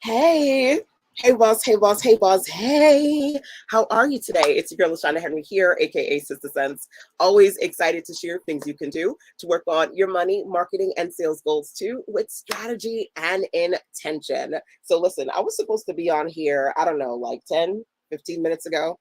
Hey, hey, boss, hey, boss, hey, boss, hey. How are you today? It's your girl, LaShonda Henry here, aka Sister Sense. Always excited to share things you can do to work on your money, marketing, and sales goals too, with strategy and intention. So, listen, I was supposed to be on here, I don't know, like 10, 15 minutes ago.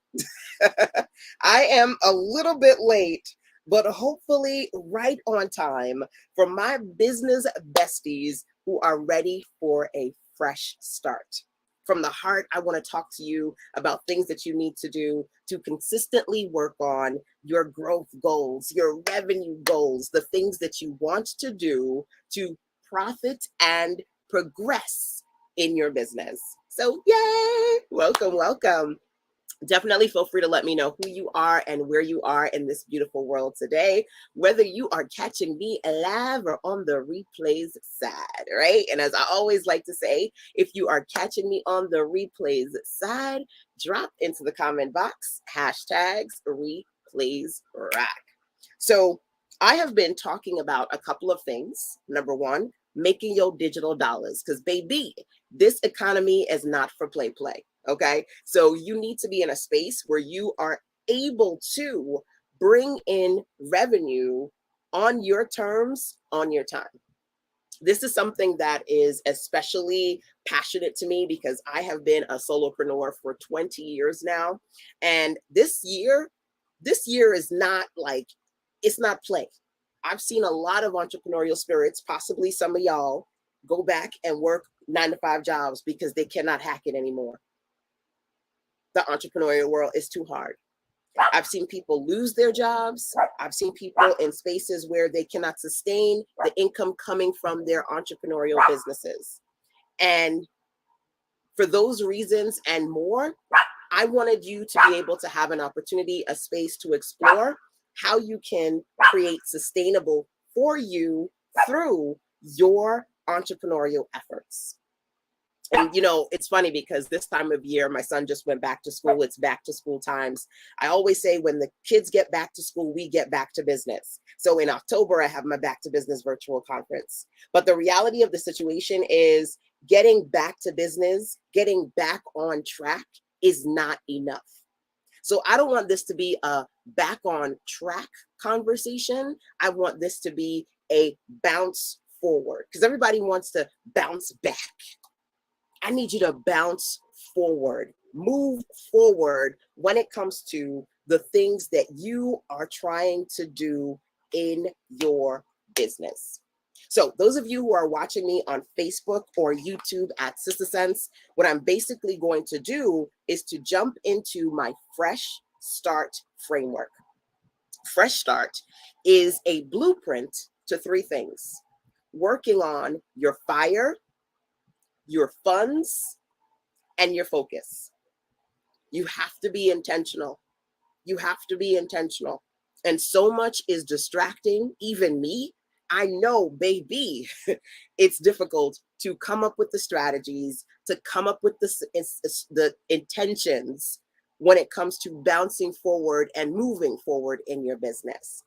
I am a little bit late, but hopefully right on time for my business besties who are ready for a fresh start. From the heart, I want to talk to you about things that you need to do to consistently work on your growth goals, your revenue goals, the things that you want to do to profit and progress in your business. So, yay! Welcome, welcome. Definitely feel free to let me know who you are and where you are in this beautiful world today, whether you are catching me live or on the replays side, right? And as I always like to say, if you are catching me on the replays side, drop into the comment box hashtags replays rock. So I have been talking about a couple of things. Number one, making your digital dollars, because baby, this economy is not for play. Okay. So you need to be in a space where you are able to bring in revenue on your terms, on your time. This is something that is especially passionate to me because I have been a solopreneur for 20 years now. And this year is not like, it's not play. I've seen a lot of entrepreneurial spirits, possibly some of y'all, go back and work 9 to 5 jobs because they cannot hack it anymore. The entrepreneurial world is too hard. I've seen people lose their jobs. I've seen people in spaces where they cannot sustain the income coming from their entrepreneurial businesses. And for those reasons and more, I wanted you to be able to have an opportunity, a space to explore how you can create sustainable for you through your entrepreneurial efforts. And it's funny because this time of year my son just went back to school. It's back to school times. I always say when the kids get back to school, we get back to business. So in October I have my back to business virtual conference. But the reality of the situation is getting back to business, getting back on track is not enough. So I don't want this to be a back on track conversation. I want this to be a bounce forward because everybody wants to bounce back. I need you to bounce forward, move forward when it comes to the things that you are trying to do in your business. So those of you who are watching me on Facebook or YouTube at Sister Sense, what I'm basically going to do is to jump into my Fresh Start framework. Fresh Start is a blueprint to three things: working on your fire, your funds, and your focus. You have to be intentional. You have to be intentional. And so much is distracting, even me. I know, baby, it's difficult to come up with the strategies, to come up with the intentions when it comes to bouncing forward and moving forward in your business.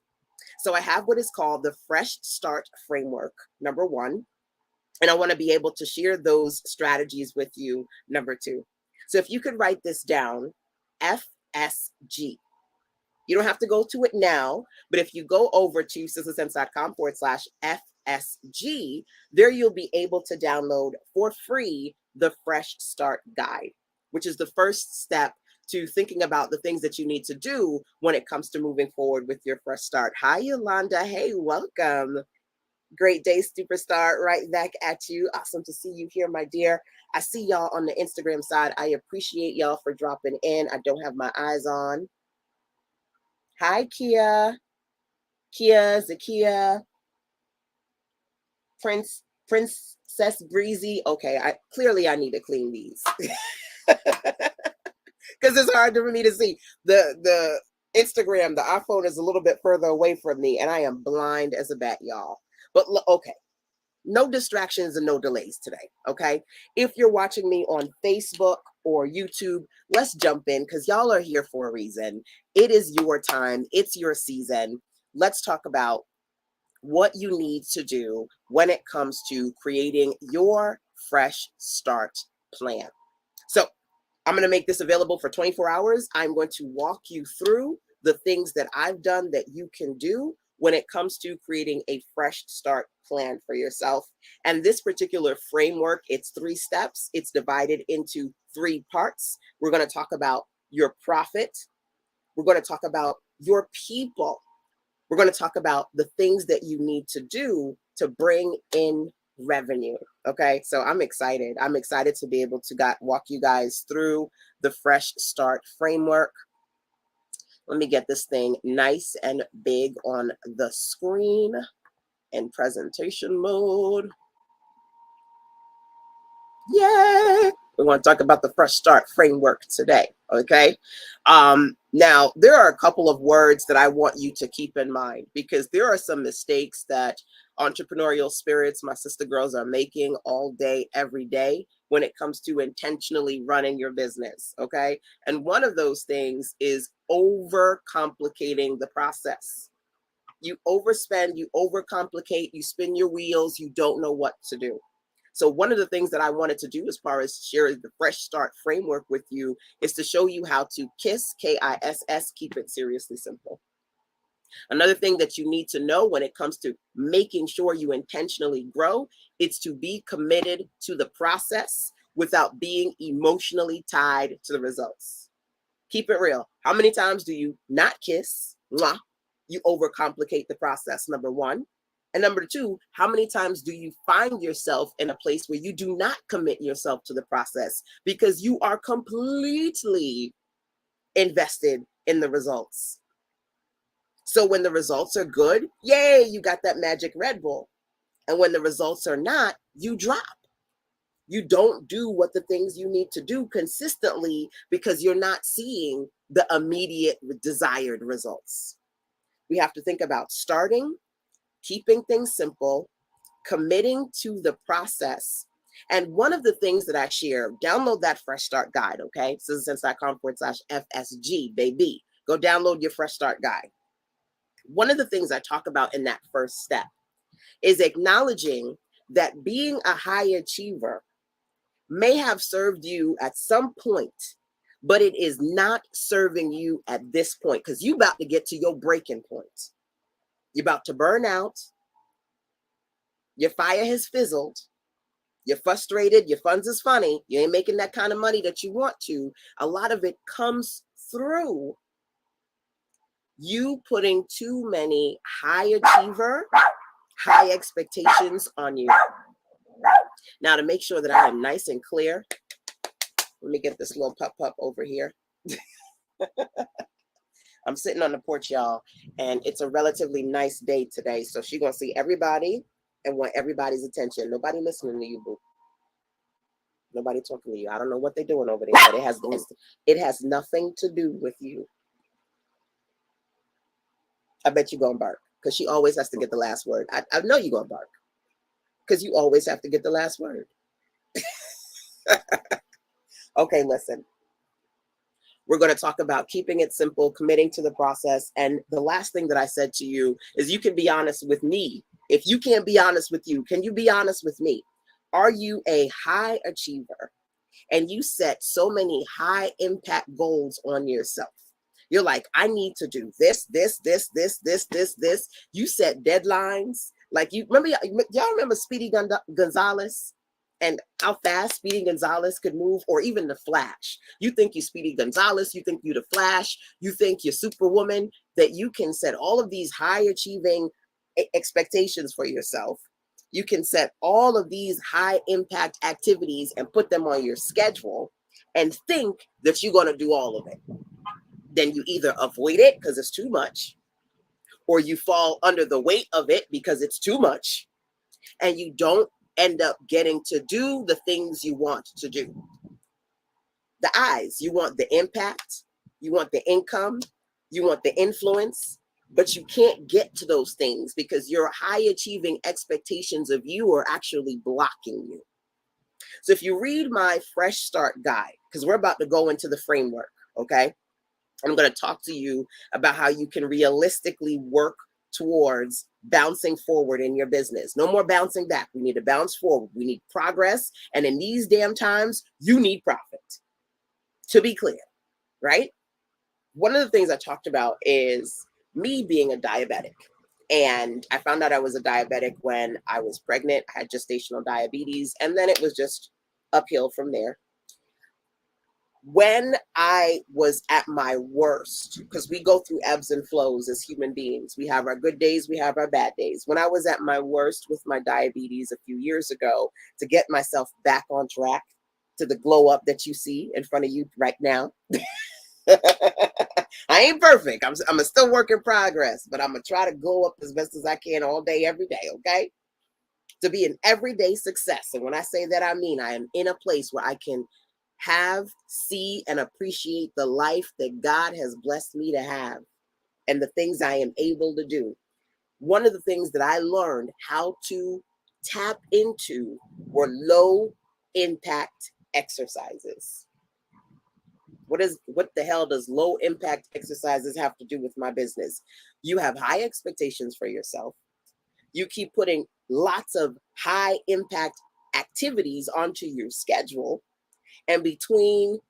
So I have what is called the Fresh Start Framework, number one. And I want to be able to share those strategies with you, number two. So if you could write this down, FSG. You don't have to go to it now, but if you go over to sistersense.com/FSG, there you'll be able to download for free the Fresh Start Guide, which is the first step to thinking about the things that you need to do when it comes to moving forward with your fresh start. Hi, Yolanda. Hey, welcome. Great day, superstar. Right back at you. Awesome to see you here, my dear. I see y'all on the Instagram side. I appreciate y'all for dropping in. I don't have my eyes on. Hi, Kia. Zakia, Princess Breezy. Okay, I need to clean these because it's hard for me to see. The Instagram, the iPhone is a little bit further away from me, and I am blind as a bat, y'all. But okay, no distractions and no delays today, okay? If you're watching me on Facebook or YouTube, let's jump in because y'all are here for a reason. It is your time. It's your season. Let's talk about what you need to do when it comes to creating your fresh start plan. So I'm going to make this available for 24 hours. I'm going to walk you through the things that I've done that you can do when it comes to creating a fresh start plan for yourself. And this particular framework, it's 3 steps. It's divided into 3 parts. We're going to talk about your profit. We're going to talk about your people. We're going to talk about the things that you need to do to bring in revenue. Okay, so I'm excited. I'm excited to be able to walk you guys through the Fresh Start framework. Let me get this thing nice and big on the screen in presentation mode. Yay! We want to talk about the Fresh Start framework today, okay? Now, there are a couple of words that I want you to keep in mind because there are some mistakes that entrepreneurial spirits, my sister girls, are making all day, every day when it comes to intentionally running your business, okay? And one of those things is overcomplicating the process. You overspend, you overcomplicate, you spin your wheels, you don't know what to do. So one of the things that I wanted to do as far as share the Fresh Start framework with you is to show you how to KISS, K-I-S-S, keep it seriously simple. Another thing that you need to know when it comes to making sure you intentionally grow, it's to be committed to the process without being emotionally tied to the results. Keep it real. How many times do you not KISS? Mwah, you overcomplicate the process, number 1. And number 2, how many times do you find yourself in a place where you do not commit yourself to the process because you are completely invested in the results? So when the results are good, yay, you got that magic Red Bull. And when the results are not, you drop. You don't do what the things you need to do consistently because you're not seeing the immediate desired results. We have to think about starting, keeping things simple, committing to the process. And one of the things that I share, download that Fresh Start guide, okay? citizensense.com/FSG, baby. Go download your Fresh Start guide. One of the things I talk about in that first step is acknowledging that being a high achiever may have served you at some point, but it is not serving you at this point because you're about to get to your breaking point. You're about to burn out. Your fire has fizzled. You're frustrated. Your funds is funny. You ain't making that kind of money that you want to. A lot of it comes through you putting too many high achiever, high expectations on you. Now, to make sure that I am nice and clear, let me get this little pup over here. I'm sitting on the porch, y'all, and it's a relatively nice day today. So she's going to see everybody and want everybody's attention. Nobody listening to you, boo. Nobody talking to you. I don't know what they're doing over there, but it has nothing to do with you. I bet you're going to bark because she always has to get the last word. I know you're going to bark because you always have to get the last word. Okay, listen. We're going to talk about keeping it simple, committing to the process. And the last thing that I said to you is you can be honest with me. If you can't be honest with you, can you be honest with me? Are you a high achiever and you set so many high impact goals on yourself? You're like, I need to do this. You set deadlines. Like y'all remember Speedy Gonzalez? And how fast Speedy Gonzalez could move, or even the Flash. You think you're Speedy Gonzalez, you think you're the Flash, you think you're Superwoman, that you can set all of these high achieving expectations for yourself. You can set all of these high impact activities and put them on your schedule and think that you're going to do all of it. Then you either avoid it because it's too much, or you fall under the weight of it because it's too much, and you don't end up getting to do the things you want to do. The eyes, you want the impact, you want the income, you want the influence, but you can't get to those things because your high achieving expectations of you are actually blocking you. So if you read my Fresh Start guide, because we're about to go into the framework, okay? I'm going to talk to you about how you can realistically work towards bouncing forward in your business. No more bouncing back. We need to bounce forward. We need progress. And in these damn times, you need profit, to be clear, right? One of the things I talked about is me being a diabetic. And I found out I was a diabetic when I was pregnant. I had gestational diabetes, and then it was just uphill from there. When I was at my worst, because we go through ebbs and flows as human beings, we have our good days, we have our bad days. When I was at my worst with my diabetes a few years ago, to get myself back on track to the glow up that you see in front of you right now. I ain't perfect. I'm a still work in progress, but I'm gonna try to go up as best as I can all day, every day, okay? To be an everyday success. And when I say that, I mean I am in a place where I can have, see, and appreciate the life that God has blessed me to have and the things I am able to do. One of the things that I learned how to tap into were low impact exercises. What the hell does low impact exercises have to do with my business? You have high expectations for yourself. You keep putting lots of high impact activities onto your schedule. And between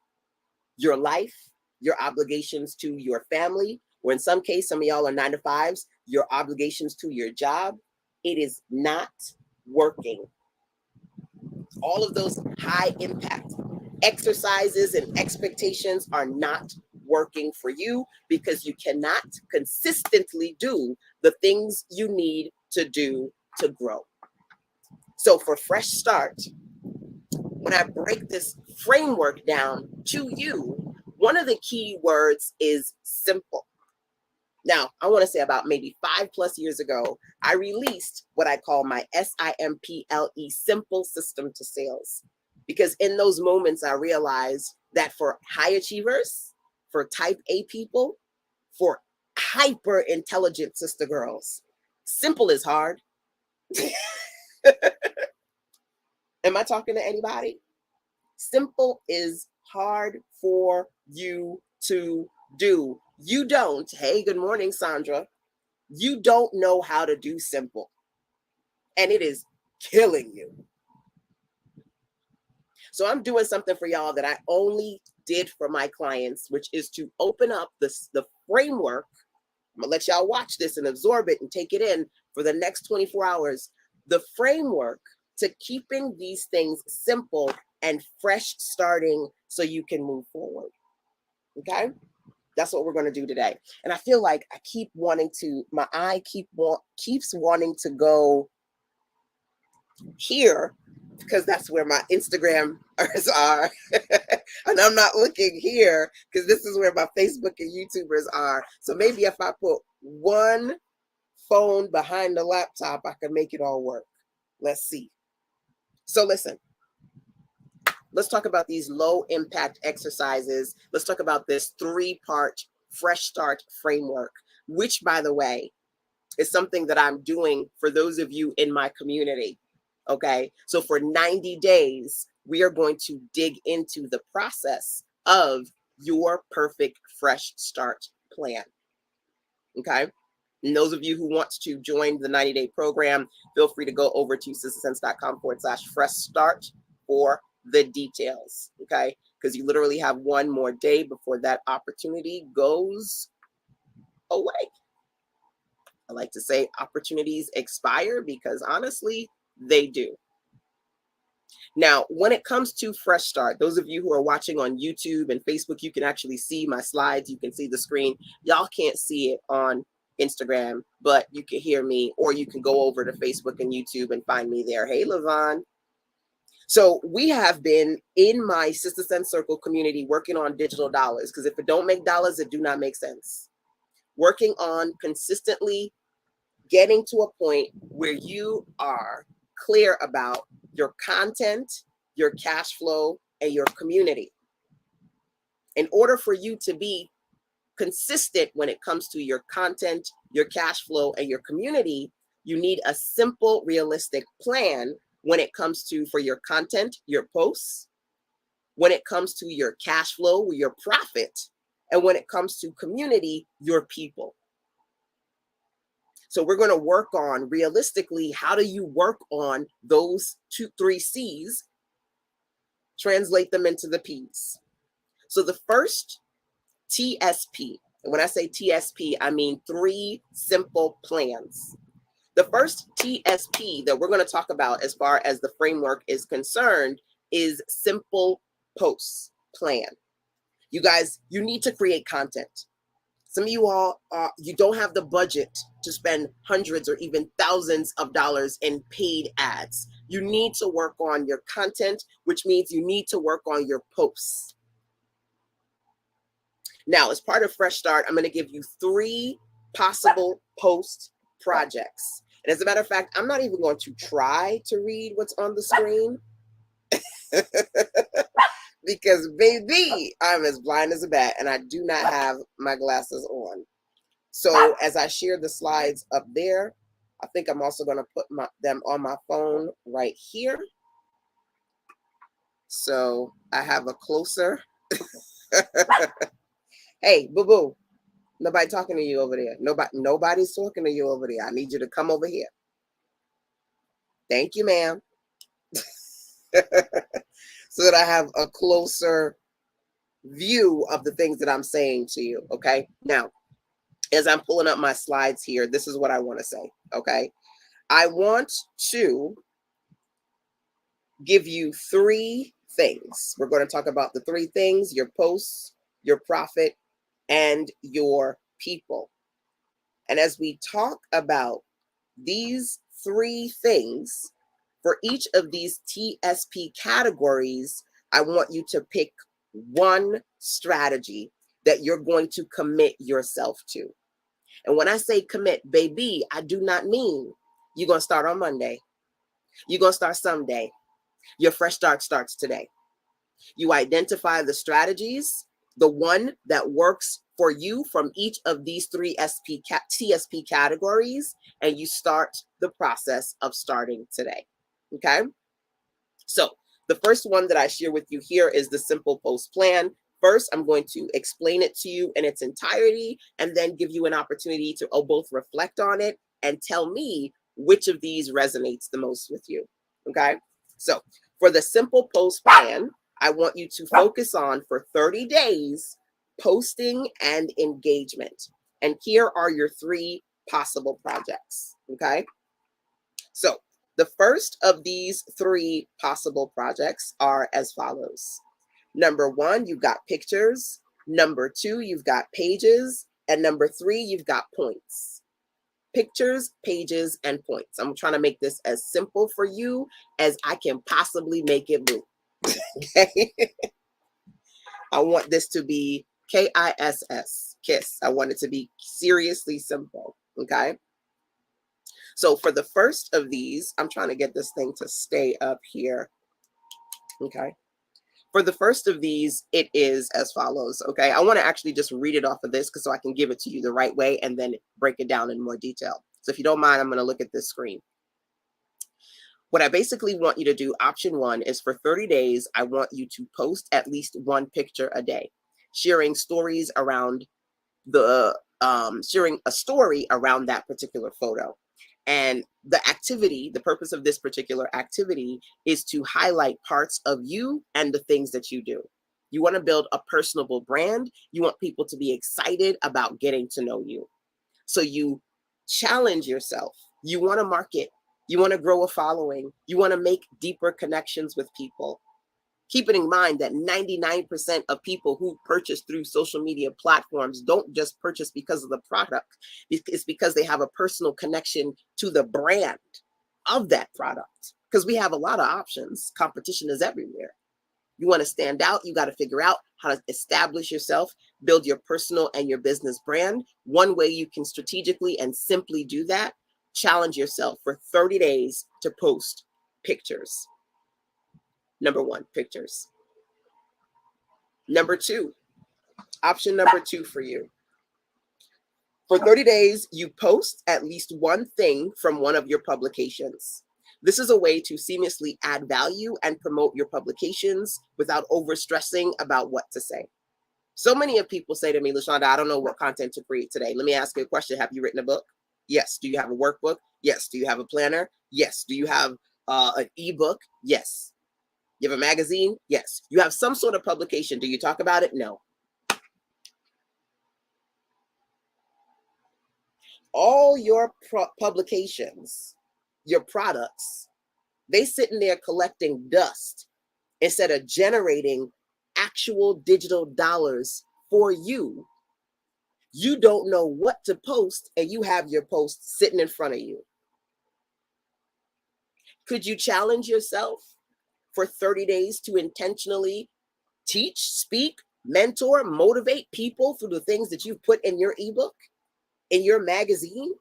your life, your obligations to your family, or in some case, some of y'all are 9-to-5s, your obligations to your job, it is not working. All of those high impact exercises and expectations are not working for you because you cannot consistently do the things you need to do to grow. So for Fresh Start, when I break this framework down to you, one of the key words is simple. Now, I want to say about maybe 5+ years ago, I released what I call my SIMPLE, Simple System to Sales. Because in those moments, I realized that for high achievers, for type A people, for hyper intelligent sister girls, simple is hard. Am I talking to anybody? Simple is hard for you to do. You don't. Hey, good morning, Sandra. You don't know how to do simple. And it is killing you. So I'm doing something for y'all that I only did for my clients, which is to open up the framework. I'm going to let y'all watch this and absorb it and take it in for the next 24 hours. The framework to keeping these things simple and fresh starting so you can move forward. Okay? That's what we're going to do today. And I feel like I keep wanting to, my eye keeps wanting to go here because that's where my Instagrammers are. And I'm not looking here because this is where my Facebook and YouTubers are. So maybe if I put one phone behind the laptop, I can make it all work. Let's see. So listen, let's talk about these low impact exercises. Let's talk about this 3-part Fresh Start framework, which, by the way, is something that I'm doing for those of you in my community. Okay. So for 90 days, we are going to dig into the process of your perfect Fresh Start plan. Okay. And those of you who want to join the 90-day program, feel free to go over to sistasense.com/fresh start for the details. Okay. Because you literally have one more day before that opportunity goes away. I like to say opportunities expire because honestly, they do. Now, when it comes to Fresh Start, those of you who are watching on YouTube and Facebook, you can actually see my slides. You can see the screen. Y'all can't see it on Instagram, but you can hear me, or you can go over to Facebook and YouTube and find me there. Hey, Levon. So we have been in my Sister Sense Circle community working on digital dollars, because if it don't make dollars, it do not make sense. Working on consistently getting to a point where you are clear about your content, your cash flow, and your community. In order for you to be consistent when it comes to your content, your cash flow, and your community, you need a simple, realistic plan when it comes to, for your content, your posts, when it comes to your cash flow, your profit, and when it comes to community, your people. So we're going to work on realistically, how do you work on those 3 C's, translate them into the P's. So the first TSP, and when I say TSP, I mean 3 simple plans. The first TSP that we're going to talk about as far as the framework is concerned is simple posts plan. You guys, you need to create content. Some of you all, you don't have the budget to spend hundreds or even thousands of dollars in paid ads. You need to work on your content, which means you need to work on your posts. Now, as part of Fresh Start, I'm going to give you 3 possible post projects. And as a matter of fact, I'm not even going to try to read what's on the screen because, baby, I'm as blind as a bat and I do not have my glasses on. So as I share the slides up there, I think I'm also going to put them on my phone right here. So I have a closer. Hey, boo-boo. Nobody talking to you over there. Nobody's talking to you over there. I need you to come over here. Thank you, ma'am. So that I have a closer view of the things that I'm saying to you, okay? Now, as I'm pulling up my slides here, this is what I want to say, okay? I want to give you 3 things. We're going to talk about the 3 things: your posts, your profit, and your people. And as we talk about these 3 things, for each of these TSP categories, I want you to pick one strategy that you're going to commit yourself to. And when I say commit, baby, I do not mean you're going to start on Monday. You're going to start someday. Your fresh start starts today. You identify the strategies, the one that works for you from each of these 3 TSP categories, and you start the process of starting today. Okay? So the first one that I share with you here is the simple post plan. First, I'm going to explain it to you in its entirety and then give you an opportunity to both reflect on it and tell me which of these resonates the most with you. Okay? So for the simple post plan, I want you to focus on, for 30 days, posting and engagement. And here are your 3 possible projects. Okay? So the first of these 3 possible projects are as follows. Number 1, you've got pictures. Number 2, you've got pages. And number 3, you've got points. Pictures, pages, and points. I'm trying to make this as simple for you as I can possibly make it move. Okay? I want this to be KISS, KISS. I want it to be seriously simple. Okay? So for the first of these, I'm trying to get this thing to stay up here. Okay. For the first of these, it is as follows. Okay. I want to actually just read it off of this so I can give it to you the right way and then break it down in more detail. So if you don't mind, I'm going to look at this screen. What I basically want you to do, option 1, is for 30 days, I want you to post at least 1 picture a day, sharing stories around sharing a story around that particular photo. And the activity, the purpose of this particular activity is to highlight parts of you and the things that you do. You want to build a personable brand. You want people to be excited about getting to know you. So you challenge yourself. You want to market. You want to grow a following. You want to make deeper connections with people. Keeping in mind that 99% of people who purchase through social media platforms don't just purchase because of the product. It's because they have a personal connection to the brand of that product. Because we have a lot of options. Competition is everywhere. You want to stand out. You got to figure out how to establish yourself, build your personal and your business brand. One way you can strategically and simply do that, challenge yourself for 30 days to post pictures. Number 1, pictures. Number 2, option number 2 for you. For 30 days, you post at least 1 thing from one of your publications. This is a way to seamlessly add value and promote your publications without overstressing about what to say. So many of people say to me, LaShonda, I don't know what content to create today. Let me ask you a question. Have you written a book? Yes. Do you have a workbook? Yes. Do you have a planner? Yes. Do you have an ebook? Yes. You have a magazine? Yes. You have some sort of publication. Do you talk about it? No. All your publications, your products, they sit in there collecting dust instead of generating actual digital dollars for you. You don't know what to post, and you have your post sitting in front of you. Could you challenge yourself for 30 days to intentionally teach, speak, mentor, motivate people through the things that you've put in your ebook, in your magazine,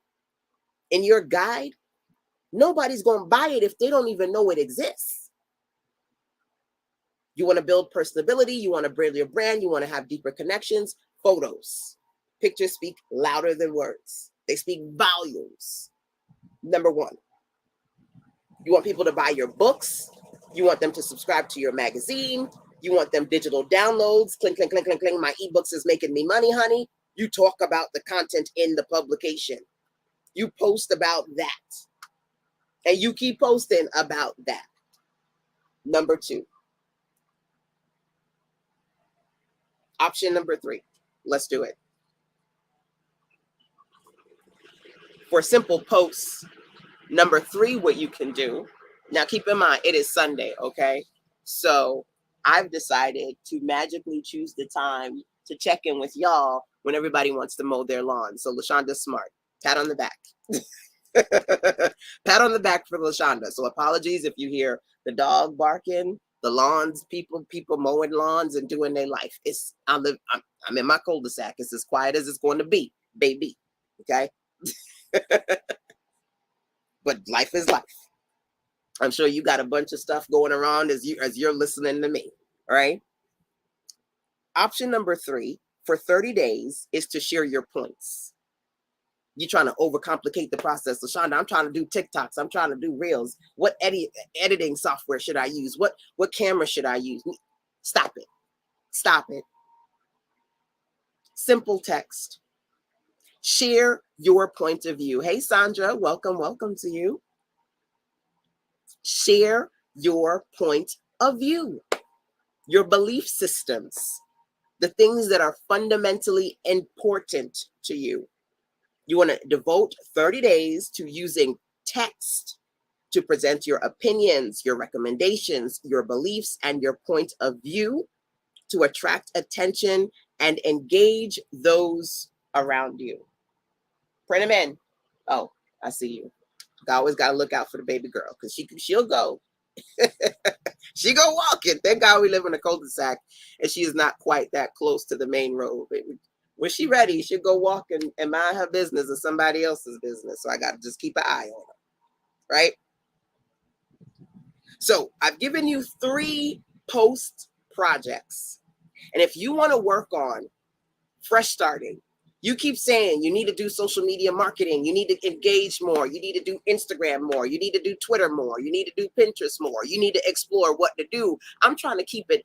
in your guide? Nobody's going to buy it if they don't even know it exists. You want to build personability, you want to build your brand, you want to have deeper connections. Photos, pictures speak louder than words. They speak volumes. Number one, you want people to buy your books. You want them to subscribe to your magazine. You want them digital downloads. Clink, clink, clink, clink, clink. My ebooks is making me money, honey. You talk about the content in the publication. You post about that. And you keep posting about that. Number two. Option number three. Let's do it. For simple posts, number three, what you can do. Now, keep in mind, it is Sunday, okay? So I've decided to magically choose the time to check in with y'all when everybody wants to mow their lawn. So LaShonda's smart. Pat on the back. Pat on the back for LaShonda. So apologies if you hear the dog barking, the lawns, people mowing lawns and doing their life. I'm in my cul-de-sac. It's as quiet as it's going to be, baby. Okay. But life is life. I'm sure you got a bunch of stuff going around as you're listening to me. All right. Option number three for 30 days is to share your points. You're trying to overcomplicate the process. LaShonda, I'm trying to do TikToks. I'm trying to do reels. What editing software should I use? What camera should I use? Stop it. Stop it. Simple text. Share your point of view. Hey, Sandra, welcome to you. Share your point of view, your belief systems, the things that are fundamentally important to you. You want to devote 30 days to using text to present your opinions, your recommendations, your beliefs, and your point of view to attract attention and engage those around you. Print them in. Oh, I see you. I always got to look out for the baby girl because she'll go. She go walking. Thank God we live in a cul-de-sac and she is not quite that close to the main road. When she ready, she'll go walk and mind her business or somebody else's business. So I got to just keep an eye on her, right? So I've given you 3 post projects. And if you want to work on fresh starting, you keep saying you need to do social media marketing. You need to engage more. You need to do Instagram more. You need to do Twitter more. You need to do Pinterest more. You need to explore what to do. I'm trying to keep it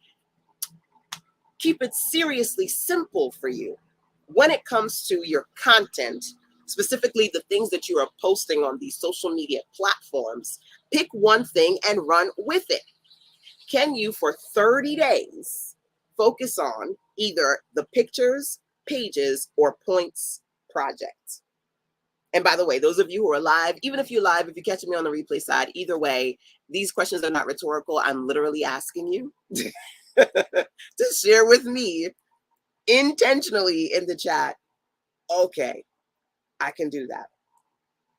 seriously simple for you. When it comes to your content, specifically the things that you are posting on these social media platforms, pick one thing and run with it. Can you, for 30 days, focus on either the pictures, pages, or points project? And by the way, those of you who are live, even if you're live, if you're catching me on the replay side, either way, these questions are not rhetorical. I'm literally asking you to share with me intentionally in the chat. Okay, I can do that.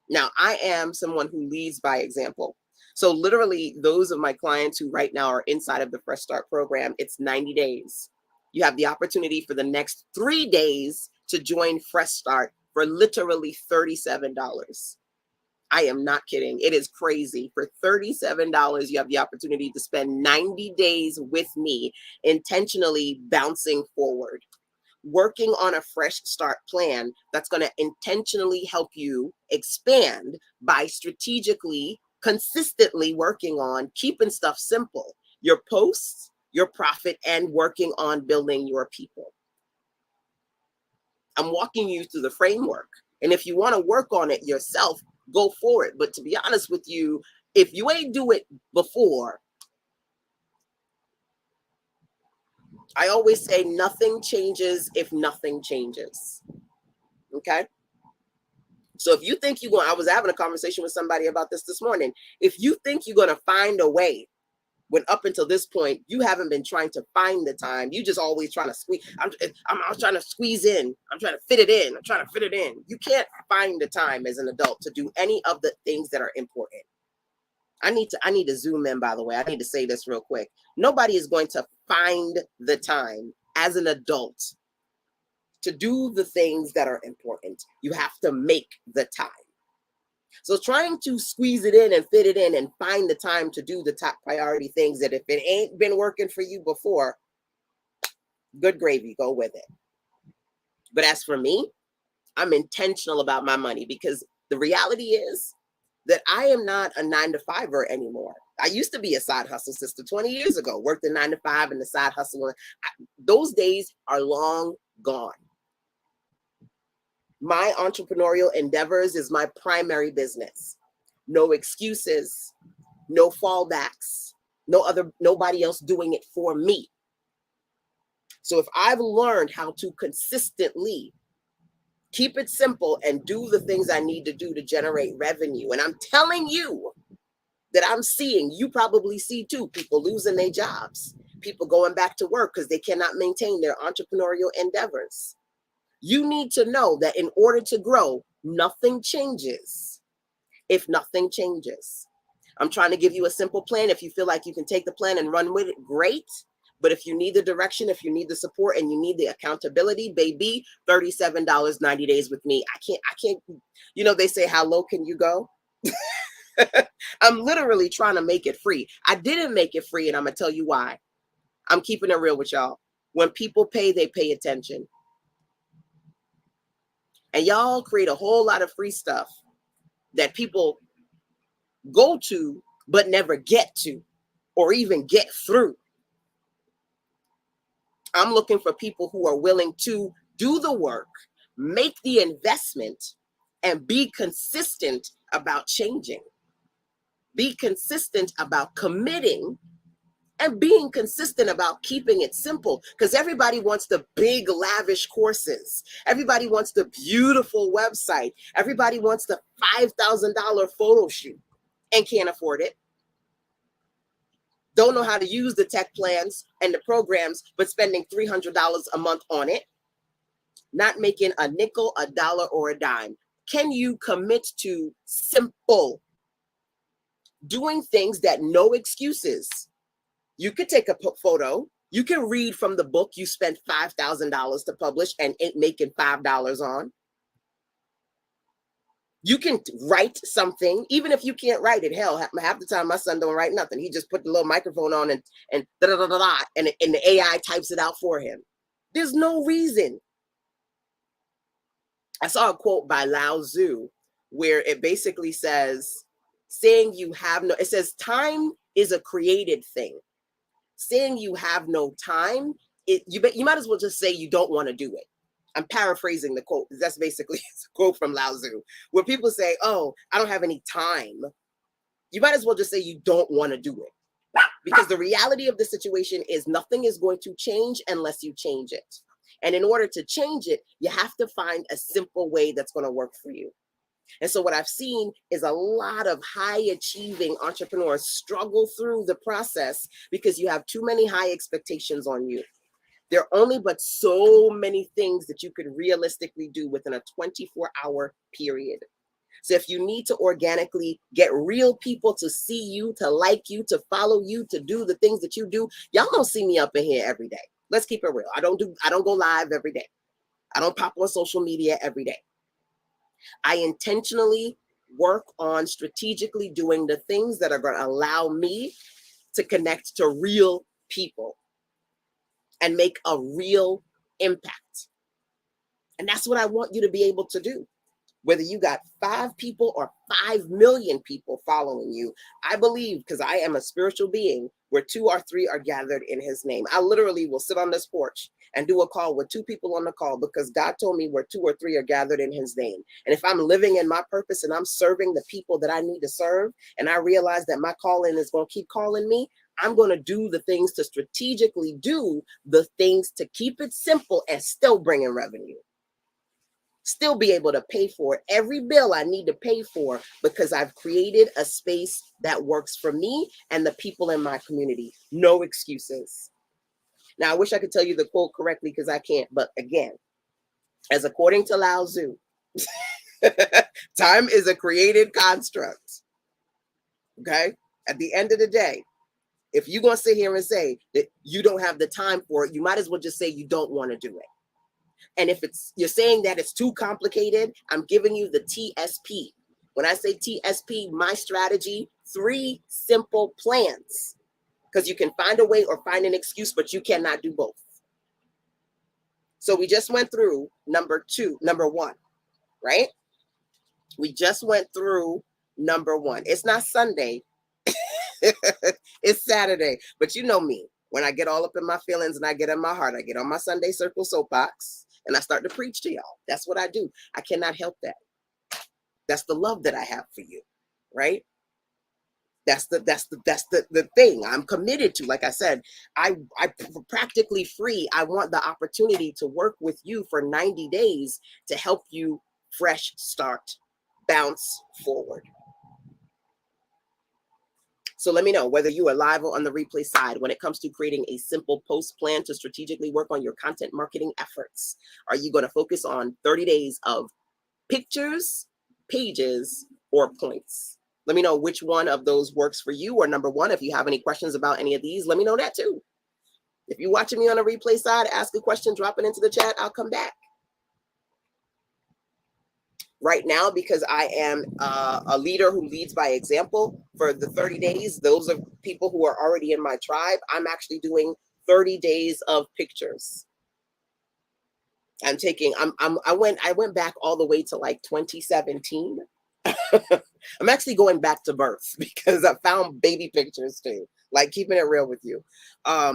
Now, I am someone who leads by example. So literally, those of my clients who right now are inside of the Fresh Start program, it's 90 days. You have the opportunity for the next 3 days to join Fresh Start for literally $37. I am not kidding. It is crazy. For $37, you have the opportunity to spend 90 days with me, intentionally bouncing forward, working on a fresh start plan that's going to intentionally help you expand by strategically, consistently working on keeping stuff simple, your posts, your profit, and working on building your people. I'm walking you through the framework And if you want to work on it yourself, go for it. But to be honest with you, if you ain't do it before, I always say nothing changes if nothing changes. Okay? So if you think you're going, I was having a conversation with somebody about this morning. If you think you're going to find a way, when up until this point, you haven't been trying to find the time. You just always trying to squeeze. I'm trying to squeeze in. I'm trying to fit it in. I'm trying to fit it in. You can't find the time as an adult to do any of the things that are important. I need to zoom in, by the way. I need to say this real quick. Nobody is going to find the time as an adult to do the things that are important. You have to make the time. So trying to squeeze it in and fit it in and find the time to do the top priority things that if it ain't been working for you before, good gravy, go with it. But as for me, I'm intentional about my money because the reality is that I am not a 9-to-5er anymore. I used to be a side hustle sister 20 years ago, worked a 9-to-5 and the side hustle. Those days are long gone. My entrepreneurial endeavors is my primary business. No excuses, no fallbacks, nobody else doing it for me. So if I've learned how to consistently keep it simple and do the things I need to do to generate revenue, and I'm telling you that I'm seeing, you probably see too, people losing their jobs, people going back to work because they cannot maintain their entrepreneurial endeavors. You need to know that in order to grow, nothing changes if nothing changes. I'm trying to give you a simple plan. If you feel like you can take the plan and run with it, great. But if you need the direction, if you need the support and you need the accountability, baby, $37, 90 days with me. I can't, you know, they say, how low can you go? I'm literally trying to make it free. I didn't make it free, and I'm going to tell you why. I'm keeping it real with y'all. When people pay, they pay attention. And y'all create a whole lot of free stuff that people go to but never get to or even get through. I'm looking for people who are willing to do the work, make the investment, and be consistent about changing. Be consistent about committing and being consistent about keeping it simple, because everybody wants the big lavish courses. Everybody wants the beautiful website. Everybody wants the $5,000 photo shoot and can't afford it. Don't know how to use the tech plans and the programs, but spending $300 a month on it, not making a nickel, a dollar, or a dime. Can you commit to simple, doing things that no excuses? You could take a photo. You can read from the book you spent $5,000 to publish and ain't making $5 on. You can write something, even if you can't write it. Hell, half the time my son don't write nothing. He just put the little microphone on and da da da da, and the AI types it out for him. There's no reason. I saw a quote by Lao Tzu where it basically says, saying you have no, it says time is a created thing. Saying you have no time, you might as well just say you don't want to do it. I'm paraphrasing the quote. That's basically a quote from Lao Tzu, where people say, oh, I don't have any time. You might as well just say you don't want to do it. Because the reality of the situation is nothing is going to change unless you change it. And in order to change it, you have to find a simple way that's going to work for you. And so what I've seen is a lot of high achieving entrepreneurs struggle through the process because you have too many high expectations on you. There are only but so many things that you could realistically do within a 24-hour period. So if you need to organically get real people to see you, to like you, to follow you, to do the things that you do, y'all don't see me up in here every day. Let's keep it real. I don't go live every day. I don't pop on social media every day. I intentionally work on strategically doing the things that are going to allow me to connect to real people and make a real impact. And that's what I want you to be able to do. Whether you got 5 people or 5 million people following you, I believe, because I am a spiritual being, where 2 or 3 are gathered in his name. I literally will sit on this porch and do a call with 2 people on the call, because God told me where 2 or 3 are gathered in his name. And if I'm living in my purpose and I'm serving the people that I need to serve, and I realize that my calling is going to keep calling me, I'm going to do the things to strategically do the things to keep it simple and still bring in revenue. Still be able to pay for every bill I need to pay for, because I've created a space that works for me and the people in my community. No excuses. Now, I wish I could tell you the quote correctly, because I can't. But again, as according to Lao Tzu, time is a created construct. Okay? At the end of the day, if you're going to sit here and say that you don't have the time for it, you might as well just say you don't want to do it. And if you're saying that it's too complicated, I'm giving you the TSP. When I say TSP, my strategy, 3 simple plans. Because you can find a way or find an excuse, but you cannot do both. So we just went through number 1, right? We just went through number 1. It's not Sunday. It's Saturday. But you know me. When I get all up in my feelings and I get in my heart, I get on my Sunday Circle soapbox and I start to preach to y'all. That's what I do. I cannot help that. That's the love that I have for you, right? That's the thing I'm committed to. Like I said, I practically free. I want the opportunity to work with you for 90 days to help you fresh start, bounce forward. So let me know whether you are live or on the replay side when it comes to creating a simple post plan to strategically work on your content marketing efforts. Are you going to focus on 30 days of pictures, pages, or points? Let me know which one of those works for you. Or number 1, if you have any questions about any of these, let me know that too. If you're watching me on the replay side, ask a question, drop it into the chat. I'll come back. Right now, because I am a leader who leads by example for the 30 days, those are people who are already in my tribe. I'm actually doing 30 days of pictures. I went back all the way to like 2017. I'm actually going back to birth, because I found baby pictures too, like keeping it real with you.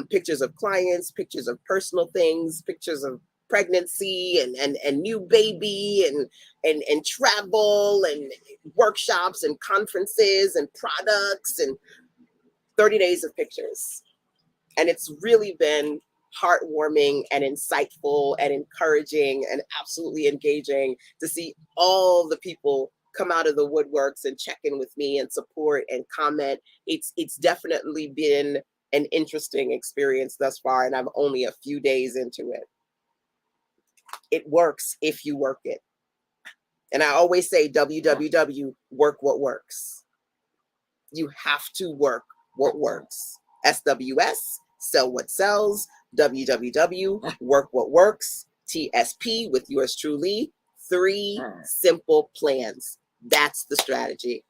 Pictures of clients, pictures of personal things, pictures of pregnancy and new baby and travel and workshops and conferences and products, and 30 days of pictures. And it's really been heartwarming and insightful and encouraging and absolutely engaging to see all the people come out of the woodworks and check in with me and support and comment. It's definitely been an interesting experience thus far, and I'm only a few days into it. It works if you work it. And I always say, WWW, work what works. You have to work what works. SWS, sell what sells. WWW, work what works. TSP, with yours truly, 3 simple plans. That's the strategy.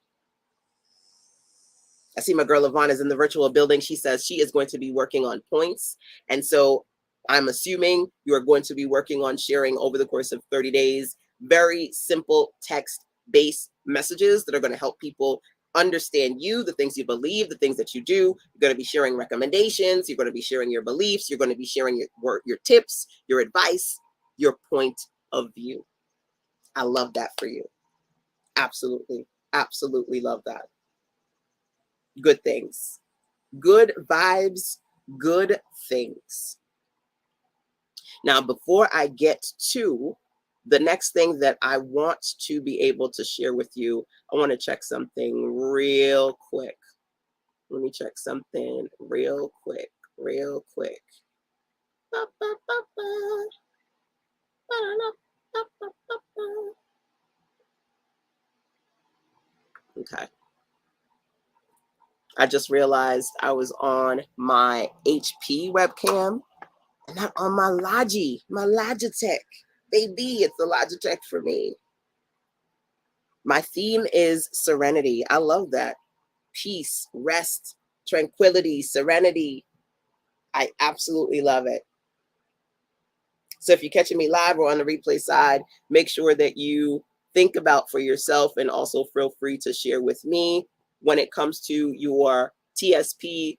I see my girl Yvonne is in the virtual building. She says she is going to be working on points. And so I'm assuming you are going to be working on sharing over the course of 30 days, very simple text-based messages that are going to help people understand you, the things you believe, the things that you do. You're going to be sharing recommendations. You're going to be sharing your beliefs. You're going to be sharing your tips, your advice, your point of view. I love that for you. Absolutely. Absolutely love that. Good things, good vibes, good things. Now, before I get to the next thing that I want to be able to share with you, I want to check something real quick. Let me check something real quick. Okay. I just realized I was on my HP webcam and not on my Logitech. Baby, it's the Logitech for me. My theme is serenity. I love that. Peace, rest, tranquility, serenity. I absolutely love it. So if you're catching me live or on the replay side, make sure that you think about for yourself, and also feel free to share with me when it comes to your TSP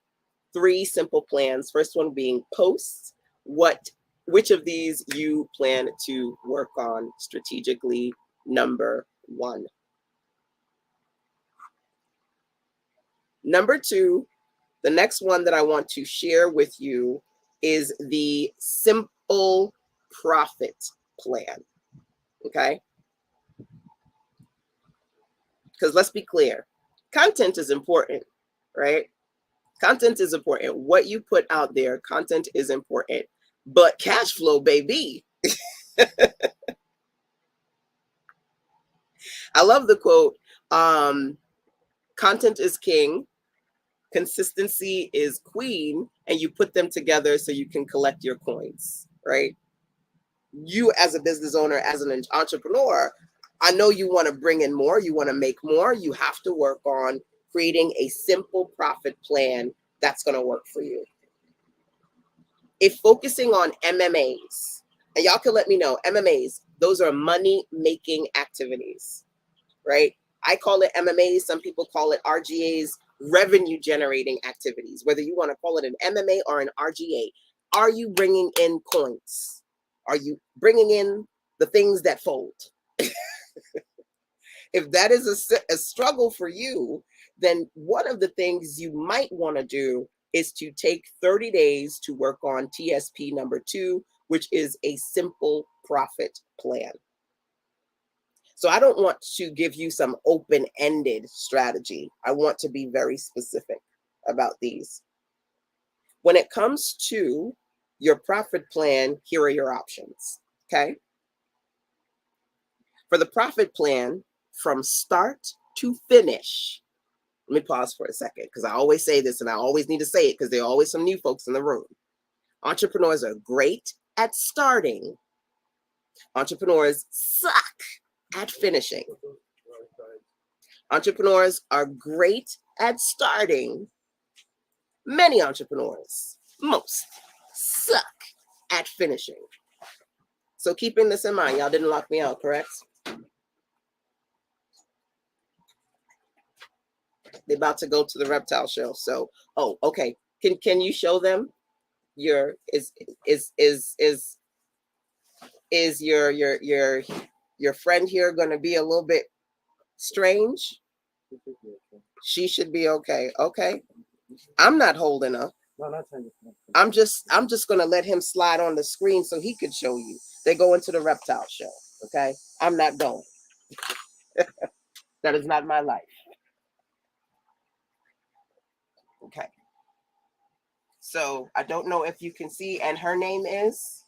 3 simple plans. First one being posts. Which of these you plan to work on strategically? Number 1. Number 2, the next one that I want to share with you is the simple profit plan. Okay? Because let's be clear, content is important, right? Content is important. What you put out there, content is important. But cash flow, baby. I love the quote, content is king, consistency is queen, and you put them together so you can collect your coins, right? You as a business owner, as an entrepreneur, I know you want to bring in more, you want to make more, you have to work on creating a simple profit plan that's going to work for you. If focusing on MMAs, and y'all can let me know, MMAs, those are money making activities, right? I call it MMAs, some people call it RGAs, revenue generating activities. Whether you want to call it an MMA or an RGA, are you bringing in coins? Are you bringing in the things that fold? If that is a struggle for you, then one of the things you might want to do is to take 30 days to work on TSP number 2, which is a simple profit plan. So I don't want to give you some open-ended strategy. I want to be very specific about these. When it comes to your profit plan, here are your options, okay? For the profit plan, from start to finish, let me pause for a second because I always say this and I always need to say it because there are always some new folks in the room. Entrepreneurs are great at starting. Entrepreneurs suck at finishing. Entrepreneurs are great at starting. Many entrepreneurs, most, suck at finishing. So keeping this in mind, y'all didn't lock me out, correct? They're about to go to the reptile show. So, oh, okay. Can you show them your is your friend here going to be a little bit strange? She should be okay. Okay. I'm not holding her. I'm just going to let him slide on the screen so he could show you. They go into the reptile show. Okay. I'm not going. That is not my life. Okay. So I don't know if you can see, and her name is?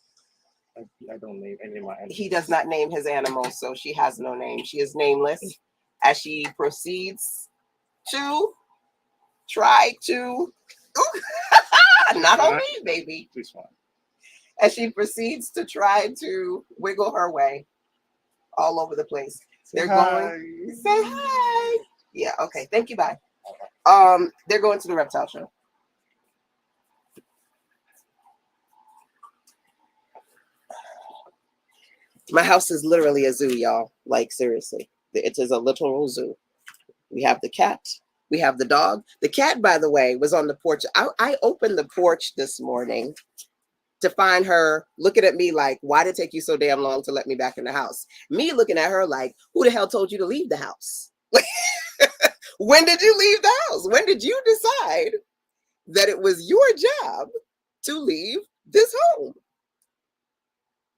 I don't name any of my animals. He does not name his animals, so she has no name. She is nameless as she proceeds to try to, not on me, baby. Please fine. As she proceeds to try to wiggle her way all over the place. They're going, say hi. Yeah, okay. Thank you, bye. They're going to the reptile show. My house is literally a zoo, y'all. Like, seriously. It is a literal zoo. We have the cat. We have the dog. The cat, by the way, was on the porch. I opened the porch this morning to find her looking at me like, why did it take you so damn long to let me back in the house? Me looking at her like, who the hell told you to leave the house? When did you leave the house? When did you decide that it was your job to leave this home?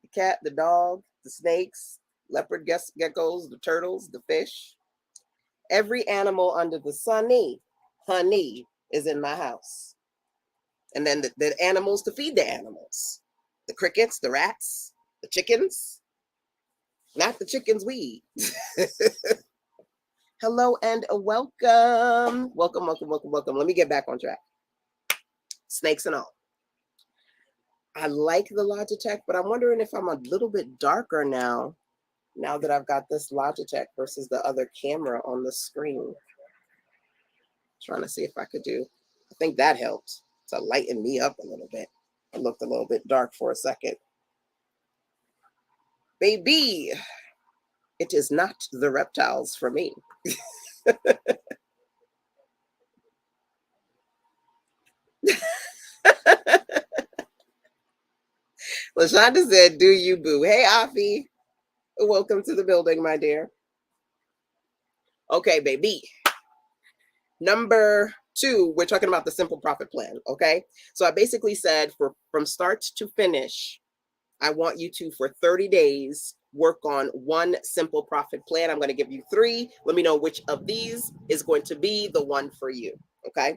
The cat, the dog, the snakes, leopard geckos, the turtles, the fish. Every animal under the sunny, honey, is in my house. And then the animals to feed the animals. The crickets, the rats, the chickens. Not the chickens we eat. Hello and welcome. Welcome, welcome, welcome, welcome. Let me get back on track. Snakes and all. I like the Logitech, but I'm wondering if I'm a little bit darker now that I've got this Logitech versus the other camera on the screen. Trying to see if I could do, I think that helped to lighten me up a little bit. I looked a little bit dark for a second. Baby, It is not the reptiles for me. LaShonda said, do you, boo? Hey, Afi. Welcome to the building, my dear. Okay, baby. Number 2, we're talking about the simple profit plan, okay? So I basically said from start to finish, I want you to, for 30 days, work on one simple profit plan. I'm going to give you 3. Let me know which of these is going to be the one for you, okay?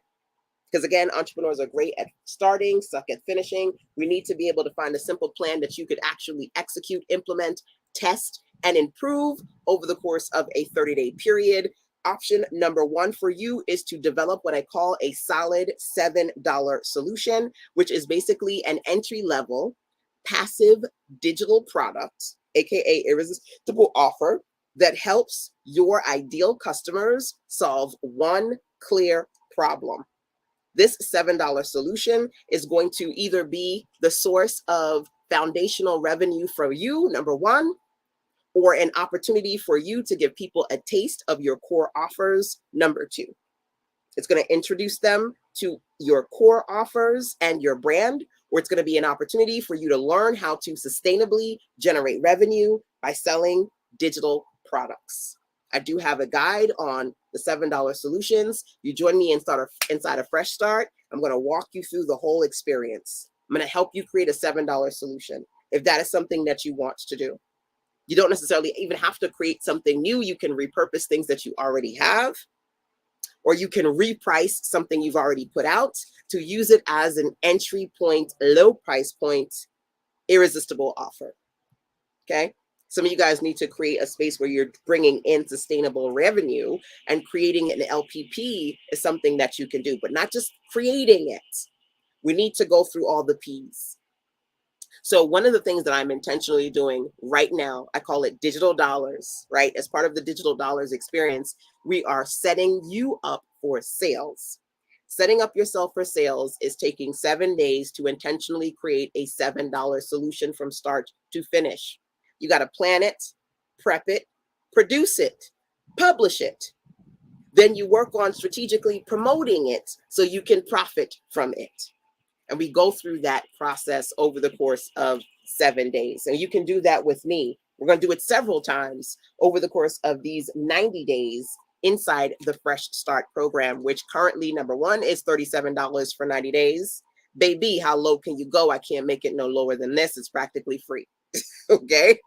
Because again, entrepreneurs are great at starting, suck at finishing. We need to be able to find a simple plan that you could actually execute, implement, test, and improve over the course of a 30-day period. Option number 1 for you is to develop what I call a solid $7 solution, which is basically an entry-level passive digital product, aka irresistible offer, that helps your ideal customers solve one clear problem. This $7 solution is going to either be the source of foundational revenue for you, number 1, or an opportunity for you to give people a taste of your core offers, number 2. It's going to introduce them to your core offers and your brand, or it's going to be an opportunity for you to learn how to sustainably generate revenue by selling digital products. I do have a guide on the $7 solutions. You join me inside a Fresh Start. I'm going to walk you through the whole experience. I'm going to help you create a $7 solution if that is something that you want to do. You don't necessarily even have to create something new. You can repurpose things that you already have, or you can reprice something you've already put out to use it as an entry point, low price point, irresistible offer. Okay. Some of you guys need to create a space where you're bringing in sustainable revenue, and creating an LPP is something that you can do, but not just creating it. We need to go through all the P's. So one of the things that I'm intentionally doing right now, I call it digital dollars, right? As part of the digital dollars experience, we are setting you up for sales. Setting up yourself for sales is taking 7 days to intentionally create a $7 solution from start to finish. You got to plan it, prep it, produce it, publish it. Then you work on strategically promoting it so you can profit from it. And we go through that process over the course of 7 days. And you can do that with me. We're going to do it several times over the course of these 90 days inside the Fresh Start program, which currently, number 1, is $37 for 90 days. Baby, how low can you go? I can't make it no lower than this. It's practically free. Okay?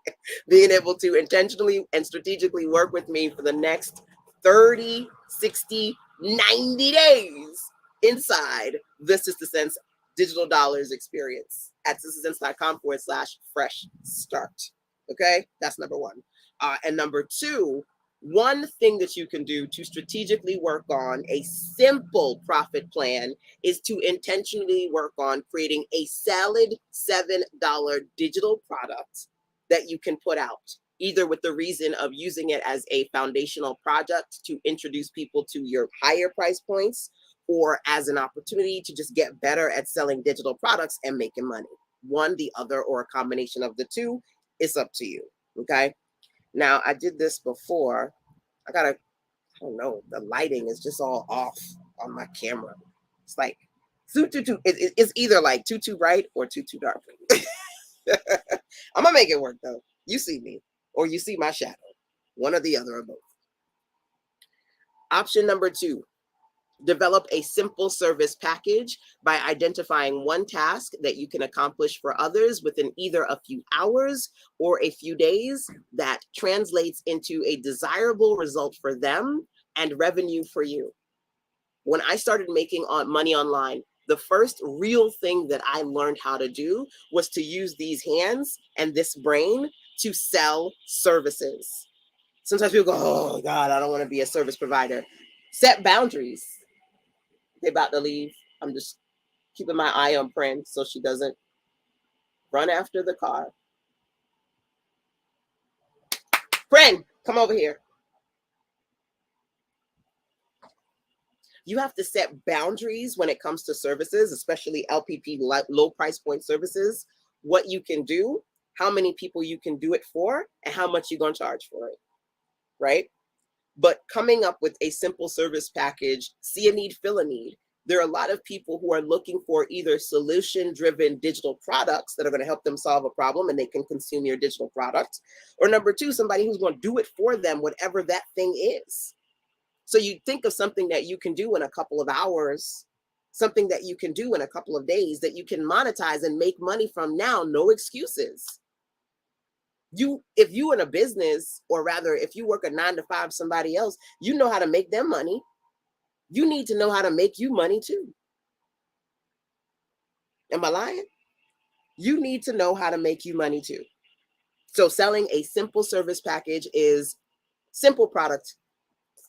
Being able to intentionally and strategically work with me for the next 30, 60, 90 days inside the Sister Sense digital dollars experience at sistersense.com/fresh start. Okay, that's number 1. And number 2, one thing that you can do to strategically work on a simple profit plan is to intentionally work on creating a solid $7 digital product that you can put out, either with the reason of using it as a foundational product to introduce people to your higher price points, or as an opportunity to just get better at selling digital products and making money. One, the other, or a combination of the two. It's up to you. Okay. Now, I did this before. I don't know, the lighting is just all off on my camera. It's like it's either like too bright or too dark. I'm gonna make it work though. You see me, or you see my shadow. One or the other, or both. Option number 2. Develop a simple service package by identifying one task that you can accomplish for others within either a few hours or a few days that translates into a desirable result for them and revenue for you. When I started making money online, the first real thing that I learned how to do was to use these hands and this brain to sell services. Sometimes people go, oh God, I don't want to be a service provider. Set boundaries. They about to leave. I'm just keeping my eye on Prin so she doesn't run after the car. Prin, come over here. You have to set boundaries when it comes to services, especially LPP, low price point services, what you can do, how many people you can do it for, and how much you're going to charge for it. right? But coming up with a simple service package, see a need, fill a need. There are a lot of people who are looking for either solution-driven digital products that are going to help them solve a problem and they can consume your digital product. Or number two, somebody who's going to do it for them, whatever that thing is. So you think of something that you can do in a couple of hours, something that you can do in a couple of days that you can monetize and make money from now, no excuses. If you in a business, or rather if you work a 9 to 5 somebody else, you know how to make them money. You need to know how to make you money too. Am I lying? You need to know how to make you money too. So selling a simple service package is simple product,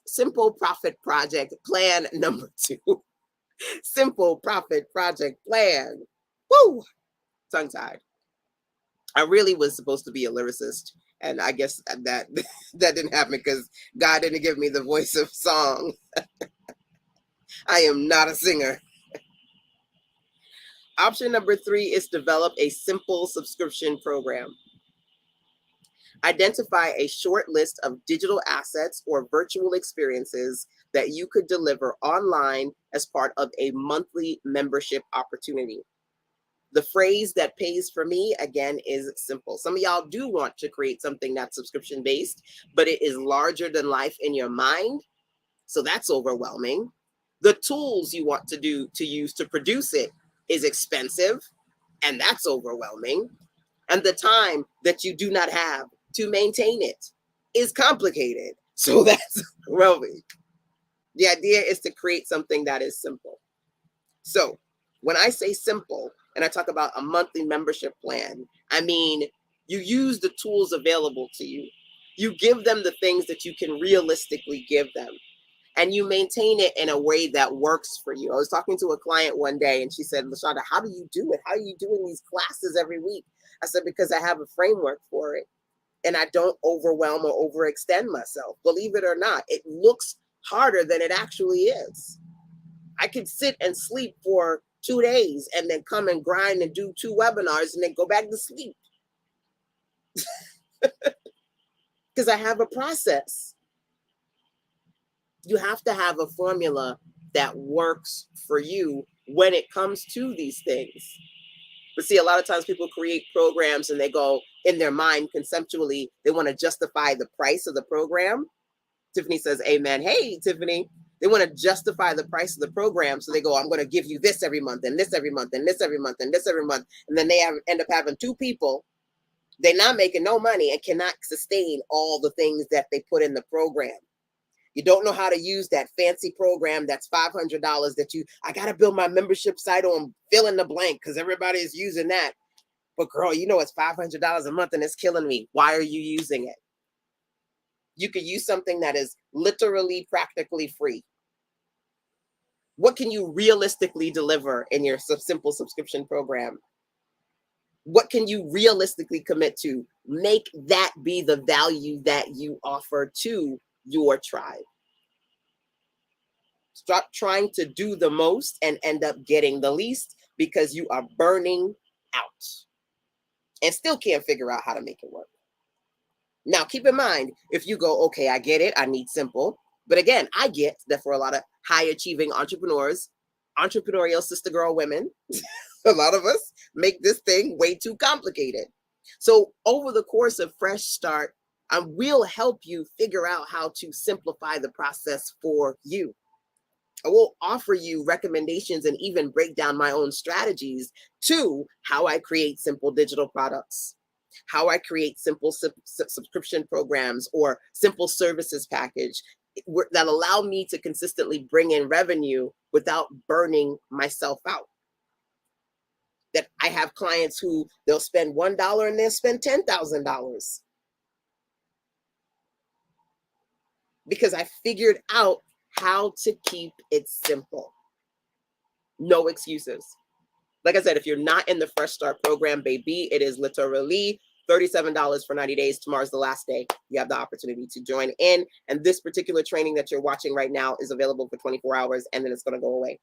simple profit project plan number 2. Simple profit project plan. Woo! Tongue tied. I really was supposed to be a lyricist, and I guess that that didn't happen because God didn't give me the voice of song. I am not a singer. Option number 3 is develop a simple subscription program. Identify a short list of digital assets or virtual experiences that you could deliver online as part of a monthly membership opportunity. The phrase that pays for me, again, is simple. Some of y'all do want to create something that's subscription based, but it is larger than life in your mind. So that's overwhelming. The tools you want to use to produce it is expensive, and that's overwhelming. And the time that you do not have to maintain it is complicated. So that's overwhelming. The idea is to create something that is simple. So when I say simple, and I talk about a monthly membership plan, I mean, you use the tools available to you. You give them the things that you can realistically give them, and you maintain it in a way that works for you. I was talking to a client one day and she said, LaShonda, how do you do it? How are you doing these classes every week? I said, because I have a framework for it and I don't overwhelm or overextend myself. Believe it or not, it looks harder than it actually is. I could sit and sleep for 2 days and then come and grind and do 2 webinars and then go back to sleep. Because I have a process. You have to have a formula that works for you when it comes to these things. But see, a lot of times people create programs and they go in their mind conceptually, they want to justify the price of the program. Tiffany says, amen. Hey, Tiffany. They want to justify the price of the program. So they go, I'm going to give you this every month and this every month and this every month and this every month. And then they end up having 2 people. They're not making no money and cannot sustain all the things that they put in the program. You don't know how to use that fancy program that's $500 that I got to build my membership site on fill in the blank because everybody is using that. But girl, you know, it's $500 a month and it's killing me. Why are you using it? You could use something that is literally practically free. What can you realistically deliver in your simple subscription program? What can you realistically commit to? Make that be the value that you offer to your tribe. Stop trying to do the most and end up getting the least because you are burning out and still can't figure out how to make it work. Now, keep in mind, if you go, okay, I get it, I need simple. But again, I get that for a lot of high achieving entrepreneurs, entrepreneurial sister girl women, a lot of us make this thing way too complicated. So over the course of Fresh Start, I will help you figure out how to simplify the process for you. I will offer you recommendations and even break down my own strategies to how I create simple digital products, how I create simple subscription programs or simple services package that allow me to consistently bring in revenue without burning myself out. That I have clients who they'll spend $1 and they'll spend $10,000 because I figured out how to keep it simple. No excuses. Like I said, if you're not in the Fresh Start program, baby, it is literally $37 for 90 days. Tomorrow's the last day. You have the opportunity to join in. And this particular training that you're watching right now is available for 24 hours and then it's going to go away.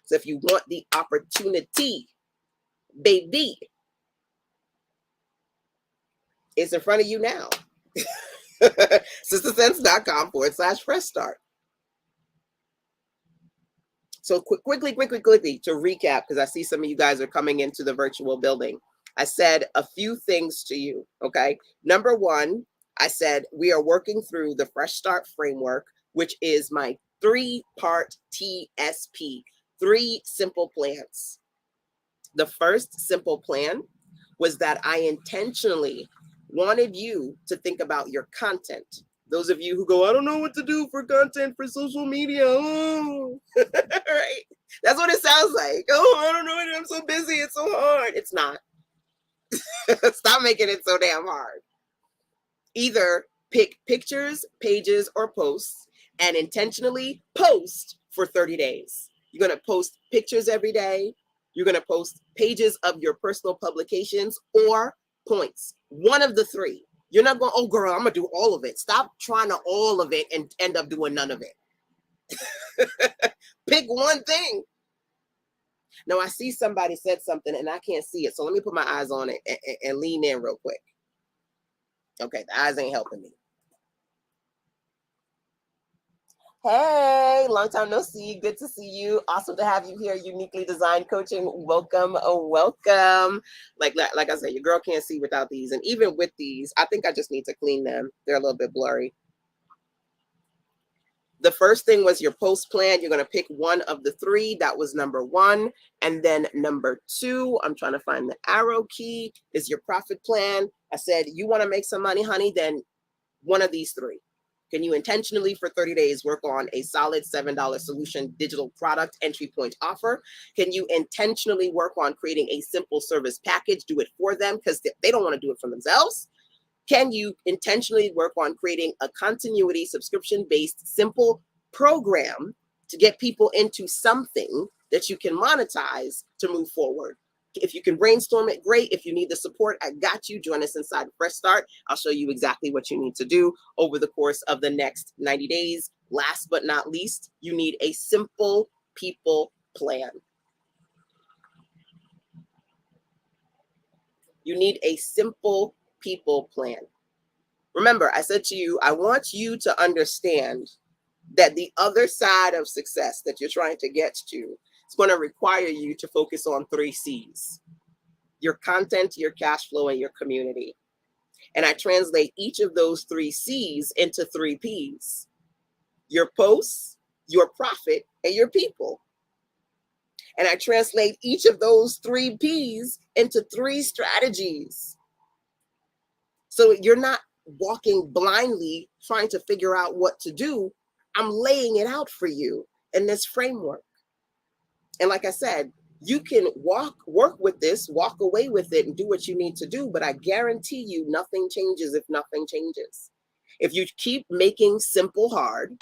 So if you want the opportunity, baby, it's in front of you now. sistersense.com/fresh start. So quickly to recap, because I see some of you guys are coming into the virtual building. I said a few things to you, okay? Number one, I said we are working through the Fresh Start framework, which is my 3-part TSP, 3 simple plans. The first simple plan was that I intentionally wanted you to think about your content. Those of you who go, I don't know what to do for content for social media. Oh. Right? That's what it sounds like. Oh, I don't know. I'm so busy. It's so hard. It's not. Stop making it so damn hard. Either pick pictures, pages, or posts and intentionally post for 30 days. You're going to post pictures every day. You're going to post pages of your personal publications or points. One of the 3. You're not going, oh, girl, I'm going to do all of it. Stop trying to all of it and end up doing none of it. Pick one thing. Now, I see somebody said something and I can't see it. So let me put my eyes on it and lean in real quick. Okay, the eyes ain't helping me. Hey, long time no see. Good to see you. Awesome to have you here. Uniquely Designed Coaching. Welcome. Oh, welcome. Like I said, your girl can't see without these. And even with these, I think I just need to clean them. They're a little bit blurry. The first thing was your post plan. You're going to pick one of the 3. That was number 1. And then number 2, I'm trying to find the arrow key, is your profit plan. I said, you want to make some money, honey? Then one of these 3. Can you intentionally for 30 days work on a solid $7 solution digital product entry point offer? Can you intentionally work on creating a simple service package? Do it for them because they don't want to do it for themselves. Can you intentionally work on creating a continuity subscription-based simple program to get people into something that you can monetize to move forward? If you can brainstorm it, great. If you need the support, I got you. Join us inside Fresh Start. I'll show you exactly what you need to do over the course of the next 90 days. Last but not least, you need a simple people plan. You need a simple people plan. Remember, I said to you, I want you to understand that the other side of success that you're trying to get to is going to require you to focus on 3 C's: your content, your cash flow, and your community. And I translate each of those 3 C's into 3 P's: your posts, your profit, and your people. And I translate each of those 3 P's into 3 strategies. So you're not walking blindly trying to figure out what to do. I'm laying it out for you in this framework. And like I said, you can work with this, walk away with it and do what you need to do. But I guarantee you nothing changes if nothing changes. If you keep making simple hard,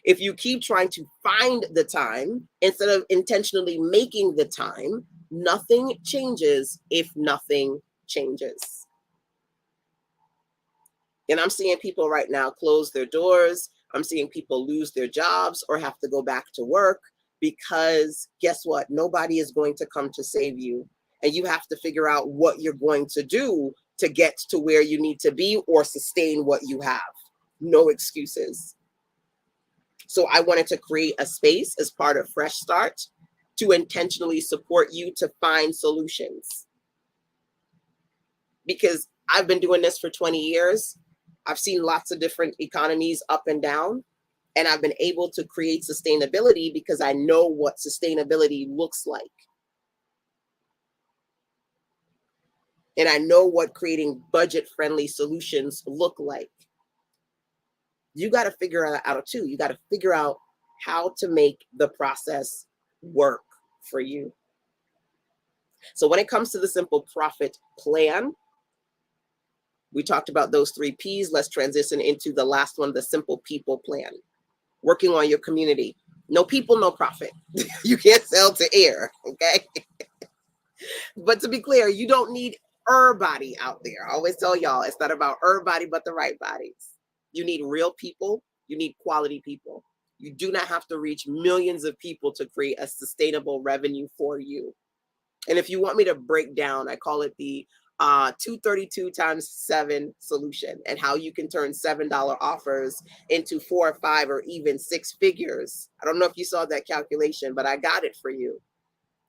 if you keep trying to find the time instead of intentionally making the time, nothing changes if nothing changes. And I'm seeing people right now close their doors. I'm seeing people lose their jobs or have to go back to work because guess what? Nobody is going to come to save you. And you have to figure out what you're going to do to get to where you need to be or sustain what you have. No excuses. So I wanted to create a space as part of Fresh Start to intentionally support you to find solutions. Because I've been doing this for 20 years. I've seen lots of different economies up and down, and I've been able to create sustainability because I know what sustainability looks like. And I know what creating budget-friendly solutions look like. You got to figure it out too. You got to figure out how to make the process work for you. So when it comes to the simple profit plan, we talked about those 3 P's. Let's transition into the last one, the simple people plan. Working on your community. No people, no profit. You can't sell to air, okay? But to be clear, you don't need everybody out there. I always tell y'all, it's not about everybody but the right bodies. You need real people. You need quality people. You do not have to reach millions of people to create a sustainable revenue for you. And if you want me to break down, I call it the 232 times 7 solution, and how you can turn $7 offers into 4 or 5 or even 6 figures. I don't know if you saw that calculation, but I got it for you.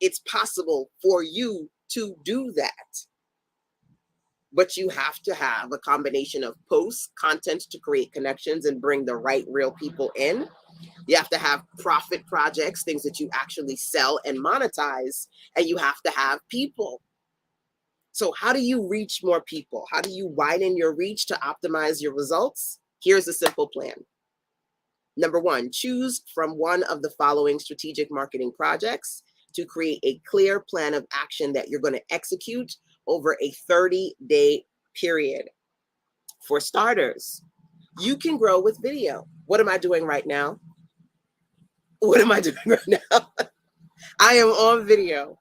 It's possible for you to do that. But you have to have a combination of posts, content to create connections and bring the right real people in. You have to have profit projects, things that you actually sell and monetize, and you have to have people. So how do you reach more people? How do you widen your reach to optimize your results? Here's a simple plan. Number 1, choose from one of the following strategic marketing projects to create a clear plan of action that you're going to execute over a 30-day period. For starters, you can grow with video. What am I doing right now? What am I doing right now? I am on video.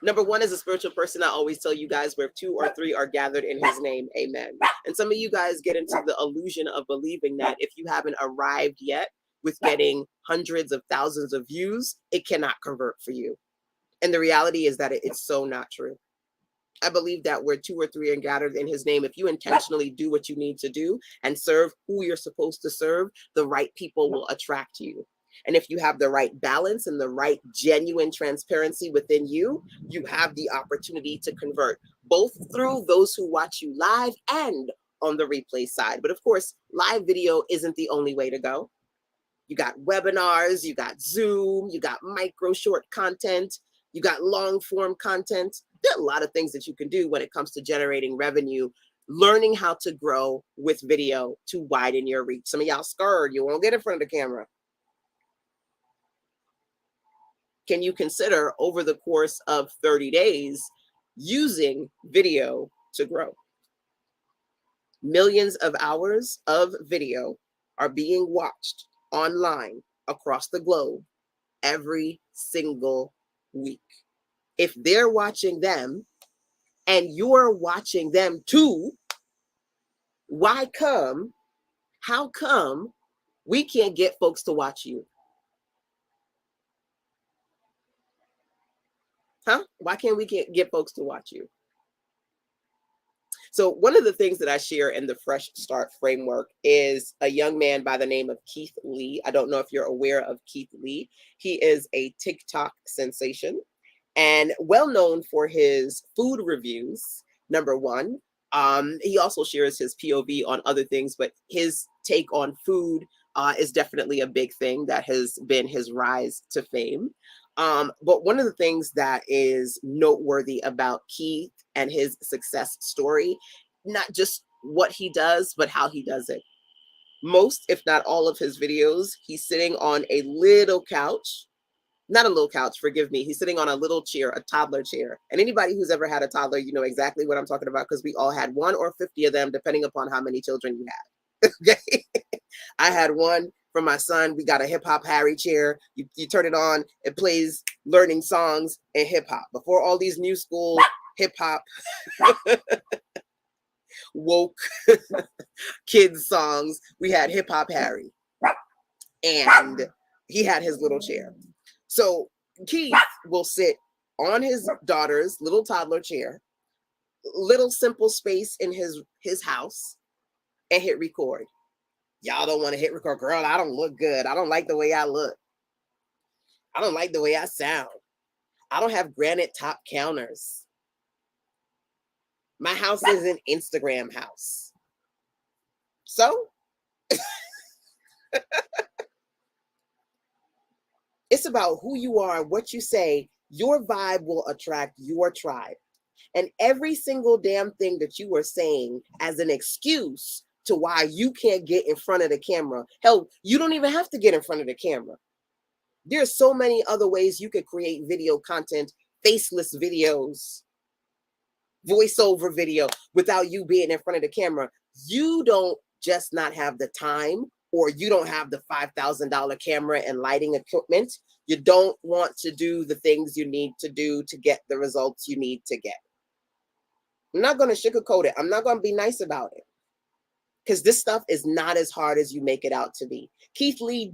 Number 1, as a spiritual person, I always tell you guys, where 2 or 3 are gathered in his name, amen. And some of you guys get into the illusion of believing that if you haven't arrived yet with getting hundreds of thousands of views, it cannot convert for you. And the reality is that it's so not true. I believe that where 2 or 3 are gathered in his name, if you intentionally do what you need to do and serve who you're supposed to serve, the right people will attract you. And if you have the right balance and the right genuine transparency within you, you have the opportunity to convert, both through those who watch you live and on the replay side. But of course, live video isn't the only way to go. You got webinars, you got Zoom, you got micro short content, you got long form content. There are a lot of things that you can do when it comes to generating revenue, learning how to grow with video to widen your reach. Some of y'all scared, you won't get in front of the camera. Can you consider over the course of 30 days using video to grow? Millions of hours of video are being watched online across the globe every single week. If they're watching them and you're watching them too, how come we can't get folks to watch you? Huh? Why can't we get folks to watch you? So one of the things that I share in the Fresh Start framework is a young man by the name of Keith Lee. I don't know if you're aware of Keith Lee. He is a TikTok sensation and well known for his food reviews, number 1. He also shares his POV on other things, but his take on food is definitely a big thing that has been his rise to fame. But one of the things that is noteworthy about Keith and his success story, not just what he does, but how he does it. Most, if not all of his videos, he's sitting on a little couch, not a little couch, forgive me. He's sitting on a little chair, a toddler chair. And anybody who's ever had a toddler, you know exactly what I'm talking about, because we all had 1 or 50 of them, depending upon how many children you had. Okay. I had one for my son. We got a hip hop Harry chair. You turn it on, it plays learning songs and hip hop. Before all these new school hip hop woke kids songs, we had hip hop Harry, and he had his little chair. So Keith will sit on his daughter's little toddler chair, little simple space in his house, and hit record. Y'all don't want to hit record. Girl, I don't look good. I don't like the way I look. I don't like the way I sound. I don't have granite top counters. My house is an Instagram house. So it's about who you are, what you say. Your vibe will attract your tribe. And every single damn thing that you are saying as an excuse to why you can't get in front of the camera. Hell, you don't even have to get in front of the camera. There's so many other ways you could create video content, faceless videos, voiceover video without you being in front of the camera. You don't just not have the time, or you don't have the $5,000 camera and lighting equipment. You don't want to do the things you need to do to get the results you need to get. I'm not going to sugarcoat it. I'm not going to be nice about it, because this stuff is not as hard as you make it out to be. Keith Lee,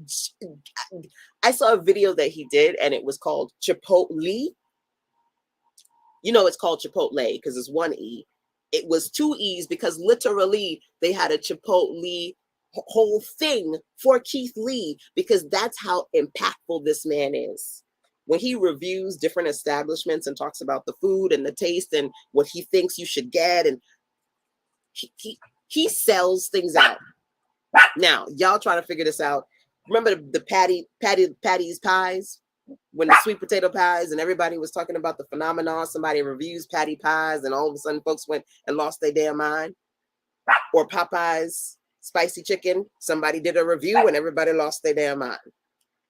I saw a video that he did, and it was called Chipotle. You know, it's called Chipotle because it's one E. It was two E's because literally they had a Chipotle whole thing for Keith Lee because that's how impactful this man is. When he reviews different establishments and talks about the food and the taste and what he thinks you should get, and he sells things out. Now, y'all trying to figure this out. Remember the Patty's pies? When the sweet potato pies and everybody was talking about the phenomenon, somebody reviews patty pies and all of a sudden folks went and lost their damn mind. Or Popeye's spicy chicken, somebody did a review and everybody lost their damn mind.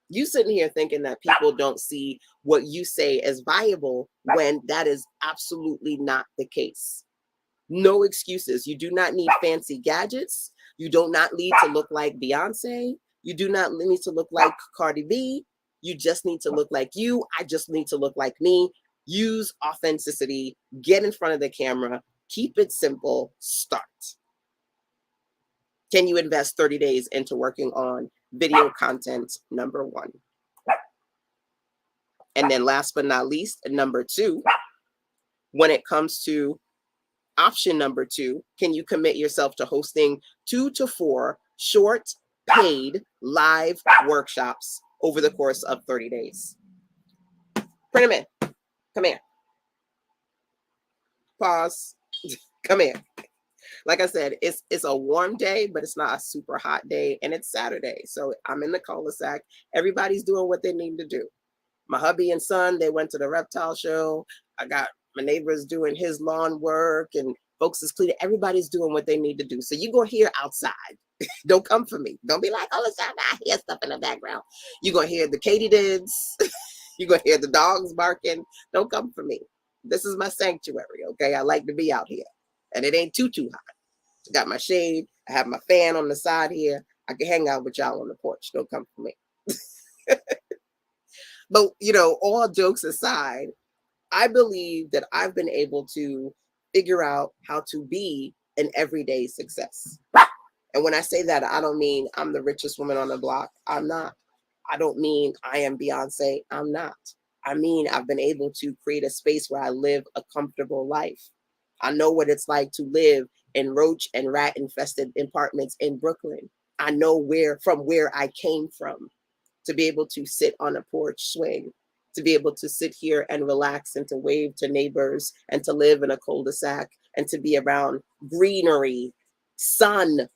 You sitting here thinking that people don't see what you say as viable when that is absolutely not the case. No excuses. You do not need fancy gadgets. You do not need to look like Beyonce. You do not need to look like Cardi B. You just need to look like you. I just need to look like me. Use authenticity. Get in front of the camera. Keep it simple. Start. Can you invest 30 days into working on video content? Number one. And then last but not least, number two, when it comes to option number two, can you commit yourself to hosting 2 to 4 short paid live workshops over the course of 30 days? Print them in. Come here. Pause. Come here. Like I said, it's a warm day, but it's not a super hot day, and it's Saturday. So I'm in the cul-de-sac. Everybody's doing what they need to do. My hubby and son, they went to the reptile show. I got my neighbors doing his lawn work, and folks is cleaning. Everybody's doing what they need to do. So you're going to hear outside. Don't come for me. Don't be like, oh, it's not, I hear stuff in the background. You're going to hear the katydids. You're going to hear the dogs barking. Don't come for me. This is my sanctuary, okay? I like to be out here. And it ain't too hot. I got my shade. I have my fan on the side here. I can hang out with y'all on the porch. Don't come for me. But, you know, all jokes aside, I believe that I've been able to figure out how to be an everyday success. And when I say that, I don't mean I'm the richest woman on the block. I'm not. I don't mean I am Beyonce. I'm not. I mean, I've been able to create a space where I live a comfortable life. I know what it's like to live in roach and rat infested apartments in Brooklyn. I know where I came from, to be able to sit on a porch swing, to be able to sit here and relax and to wave to neighbors and to live in a cul-de-sac and to be around greenery, sun.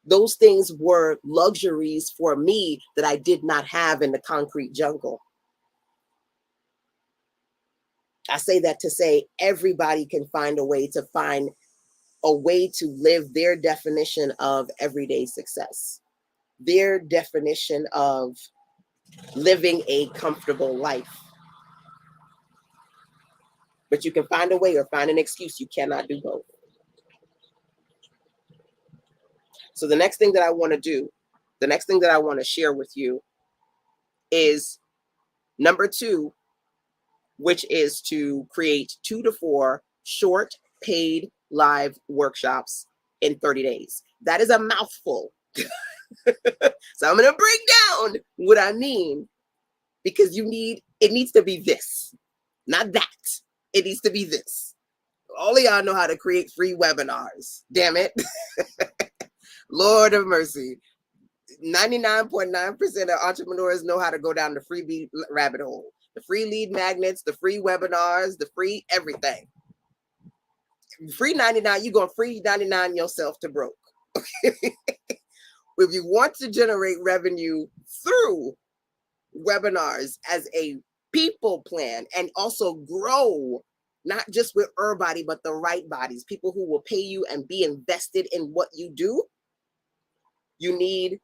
Those things were luxuries for me that I did not have in the concrete jungle. I say that to say everybody can find a way to live their definition of everyday success, their definition of living a comfortable life. But you can find a way or find an excuse. You cannot do both. So the next thing that I want to do, the next thing that I want to share with you is number two, which is to create 2 to 4 short paid live workshops in 30 days. That is a mouthful. So I'm going to break down what I mean, because it needs to be this, not that. It needs to be this. All of y'all know how to create free webinars. Damn it. Lord of mercy. 99.9% of entrepreneurs know how to go down the freebie rabbit hole. The free lead magnets, the free webinars, the free everything. Free 99, you're going free 99 yourself to broke. Okay? If you want to generate revenue through webinars as a people plan and also grow, not just with our body, but the right bodies, people who will pay you and be invested in what you do, you need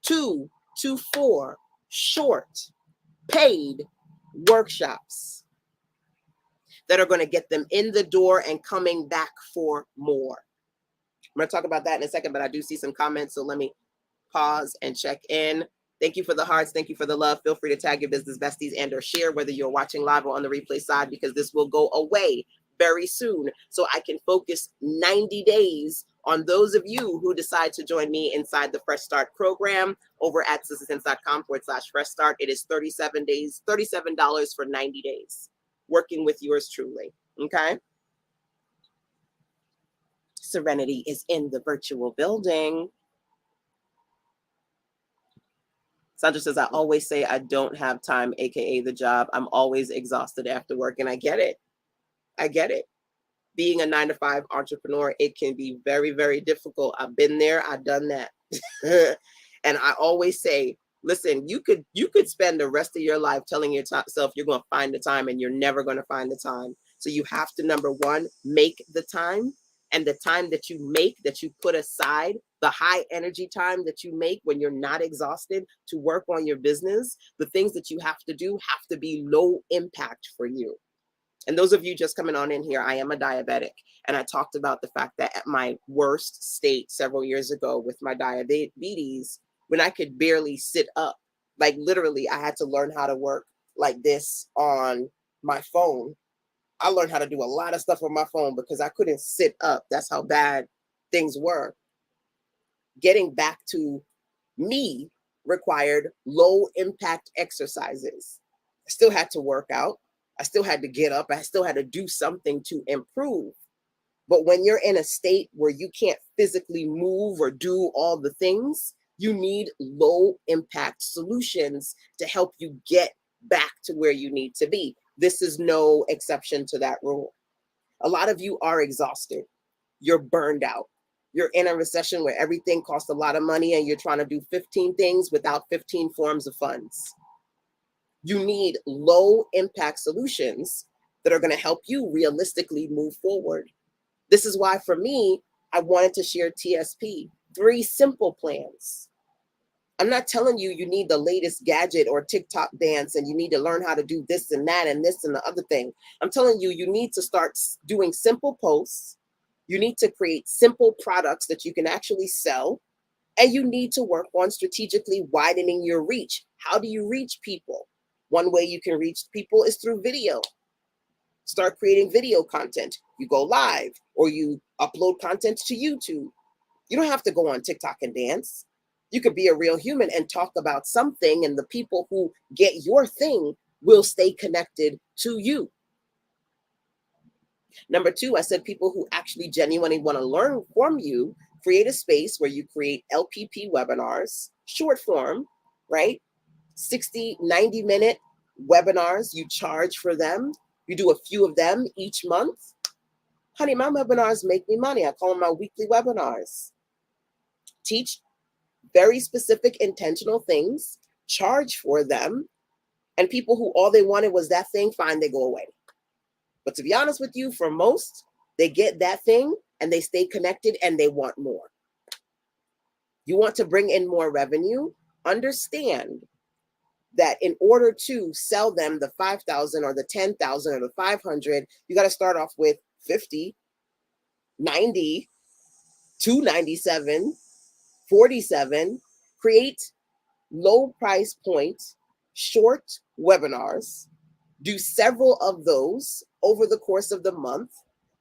2 to 4 short paid workshops that are going to get them in the door and coming back for more. I'm going to talk about that in a second, but I do see some comments, so let me pause and check in. Thank you for the hearts. Thank you for the love. Feel free to tag your business besties and or share, whether you're watching live or on the replay side, because this will go away very soon. So I can focus 90 days on those of you who decide to join me inside the Fresh Start program over at sistasense.com/Fresh Start. It is 37 days, $37 for 90 days. working with yours truly. Okay. Serenity is in the virtual building. Sandra says, I always say I don't have time, AKA the job. I'm always exhausted after work. And I get it. I get it. Being a 9-to-5 entrepreneur, it can be very, very difficult. I've been there. I've done that. And I always say, listen, you could spend the rest of your life telling yourself you're going to find the time, and you're never going to find the time. So you have to, number one, make the time. And the time that you make, that you put aside, the high energy time that you make when you're not exhausted to work on your business, the things that you have to do have to be low impact for you. And those of you just coming on in here, I am a diabetic. And I talked about the fact that at my worst state several years ago with my diabetes, when I could barely sit up, like literally I had to learn how to work like this on my phone. I learned how to do a lot of stuff on my phone because I couldn't sit up. That's how bad things were. Getting back to me required low impact exercises. I still had to work out. I still had to get up. I still had to do something to improve. But when you're in a state where you can't physically move or do all the things, you need low impact solutions to help you get back to where you need to be. This is no exception to that rule. A lot of you are exhausted. You're burned out. You're in a recession where everything costs a lot of money and you're trying to do 15 things without 15 forms of funds. You need low impact solutions that are going to help you realistically move forward. This is why, for me, I wanted to share TSP, 3 simple plans. I'm not telling you you need the latest gadget or TikTok dance and you need to learn how to do this and that and this and the other thing. I'm telling you, you need to start doing simple posts. You need to create simple products that you can actually sell. And you need to work on strategically widening your reach. How do you reach people? One way you can reach people is through video. Start creating video content. You go live or you upload content to YouTube. You don't have to go on TikTok and dance. You could be a real human and talk about something, and the people who get your thing will stay connected to you. Number 2, I said people who actually genuinely want to learn from you, create a space where you create LPP webinars, short form, right? 60, 90-minute webinars. You charge for them. You do a few of them each month. Honey, my webinars make me money. I call them my weekly webinars. Teach very specific, intentional things, charge for them, and people who all they wanted was that thing, fine, they go away. But to be honest with you, for most, they get that thing and they stay connected and they want more. You want to bring in more revenue? Understand that in order to sell them the 5,000 or the 10,000 or the 500, you got to start off with 50, 90, 297, 47, create low price point, short webinars, do several of those over the course of the month